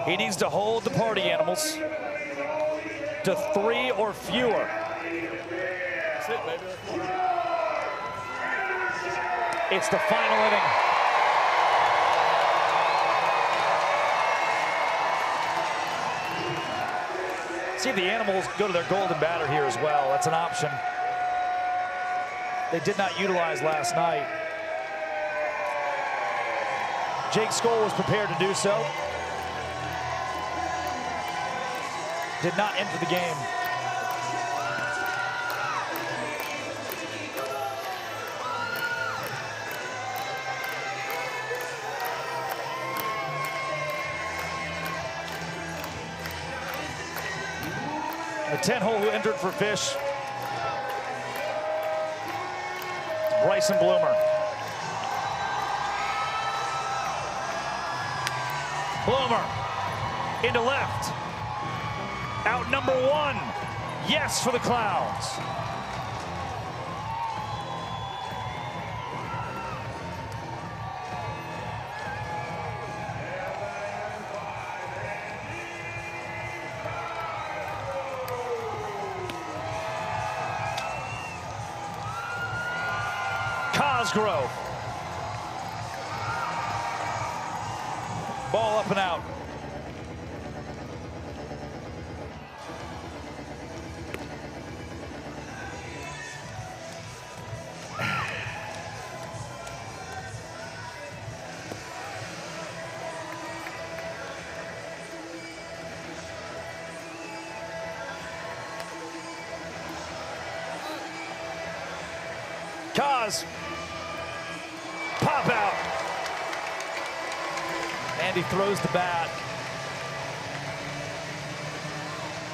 He needs to hold the Party Animals to 3 or fewer. That's it, baby. It's the final inning. See if the Animals go to their golden batter here as well. That's an option they did not utilize last night. Jake Skoll was prepared to do so. Did not enter the game. The 10-hole who entered for Fish, Bryson Bloomer. Bloomer into left. Out number 1. Yes for the Clowns. Cosgrove. Ball up and out. Cos. Pop out. And he throws the bat.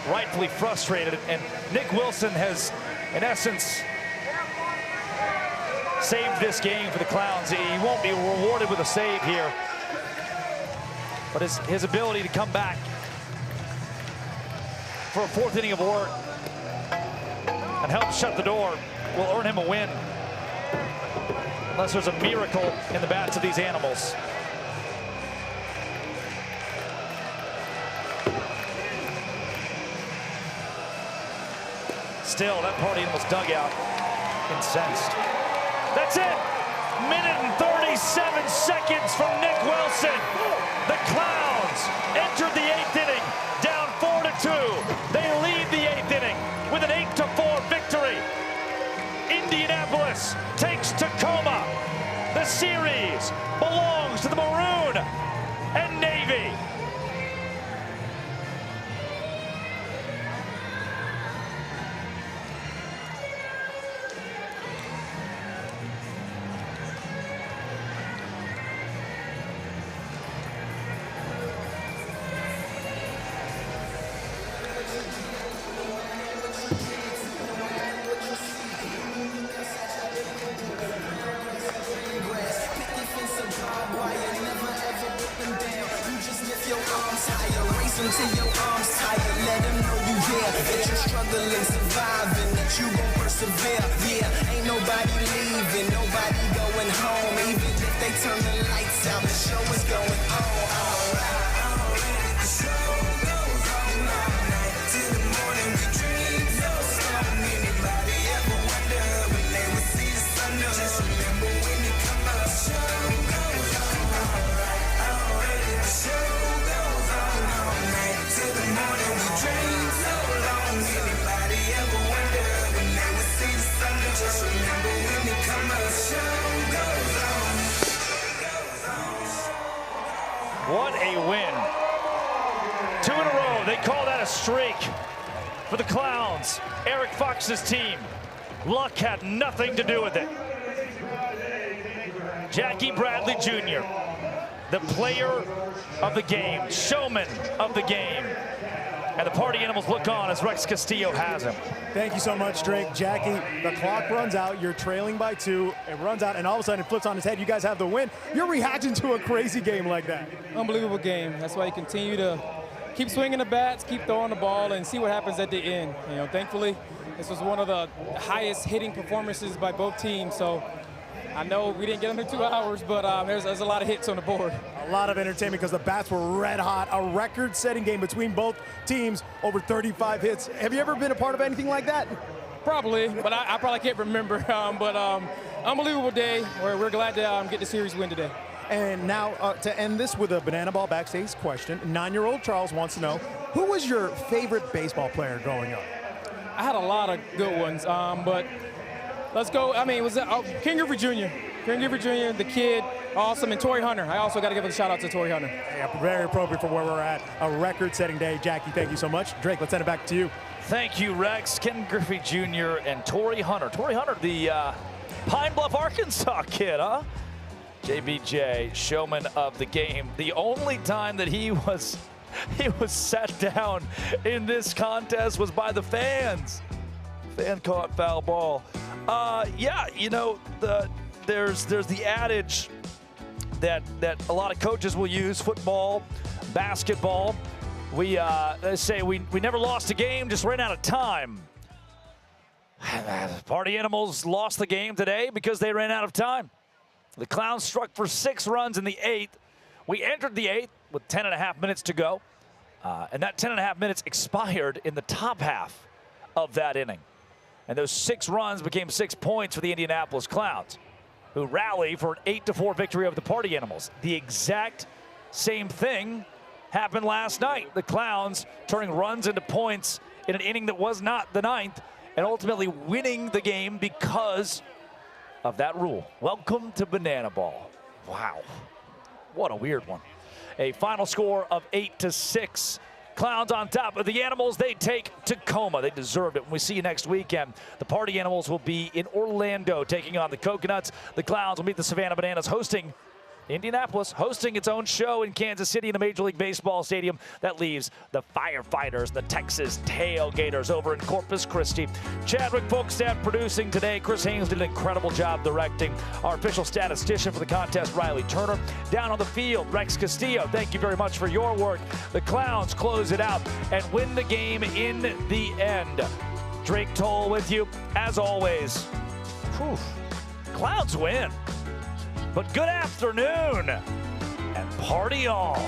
Rightfully frustrated. And Nick Wilson has, in essence, saved this game for the Clowns. He won't be rewarded with a save here. But his ability to come back for a 4th inning of work and help shut the door will earn him a win. Unless there's a miracle in the bats of these Animals. Still, that Party Animals dugout incensed. That's it! Minute and 37 seconds from Nick Wilson. The Clowns entered the 8th inning, down 4-2. They lead the 8th inning with an 8-4 victory. Indianapolis takes Tacoma. The series belongs to the Maroon and Navy. Till your arms tired, let them know you here, that you're struggling, surviving, that you gon' persevere. Yeah, ain't nobody leaving, nobody going home. Even if they turn the lights out, the show is going on. streak for the Clowns. Eric Fox's team. Luck had nothing to do with it. Jackie Bradley Jr., the player of the game, showman of the game. And the party animals look on as Rex Castillo has him. Thank you so much, Drake. Jackie, the clock runs out. You're trailing by 2. It runs out, and all of a sudden it flips on its head. You guys have the win. You're reacting to a crazy game like that. Unbelievable game. That's why you continue to keep swinging the bats, keep throwing the ball, and see what happens at the end. You know, thankfully, this was one of the highest hitting performances by both teams. So I know we didn't get under 2 hours, but there's a lot of hits on the board. A lot of entertainment because the bats were red hot. A record-setting game between both teams, over 35 hits. Have you ever been a part of anything like that? Probably, but I probably can't remember. Unbelievable day. We're glad to get the series win today. And now to end this with a banana ball backstage question, 9-year-old Charles wants to know, who was your favorite baseball player growing up? I had a lot of good ones, but let's go. I mean, it was King Griffey Jr. King Griffey Jr., the kid, awesome, and Torrey Hunter. I also got to give a shout out to Torrey Hunter. Yeah, very appropriate for where we're at. A record-setting day. Jackie, thank you so much. Drake, let's send it back to you. Thank you, Rex. Ken Griffey Jr. and Torrey Hunter. Torrey Hunter, the Pine Bluff, Arkansas kid, huh? JBJ, showman of the game. The only time that he was sat down in this contest was by the fans. Fan caught foul ball. Yeah, you know, there's the adage that a lot of coaches will use, football, basketball. They say we never lost a game, just ran out of time. Party Animals lost the game today because they ran out of time. The Clowns struck for 6 runs in the 8th. We entered the 8th with 10.5 minutes to go. And that 10.5 minutes expired in the top half of that inning. And those 6 runs became 6 points for the Indianapolis Clowns, who rally for an 8-4 victory over the Party Animals. The exact same thing happened last night. The Clowns turning runs into points in an inning that was not the 9th, and ultimately winning the game because of that rule. Welcome to Banana Ball. Wow, what a weird one. A final score of 8-6. Clowns on top of the Animals. They take Tacoma. They deserved it. When we see you next weekend, the Party Animals will be in Orlando taking on the Coconuts. The Clowns will meet the Savannah Bananas, hosting Indianapolis, hosting its own show in Kansas City in a Major League Baseball stadium. That leaves the Firefighters, the Texas Tailgaters over in Corpus Christi. Chadwick Folkstad producing today. Chris Haynes did an incredible job directing. Our official statistician for the contest, Riley Turner. Down on the field, Rex Castillo. Thank you very much for your work. The Clowns close it out and win the game in the end. Drake Toll with you, as always. Whew. Clowns win. But good afternoon and party on.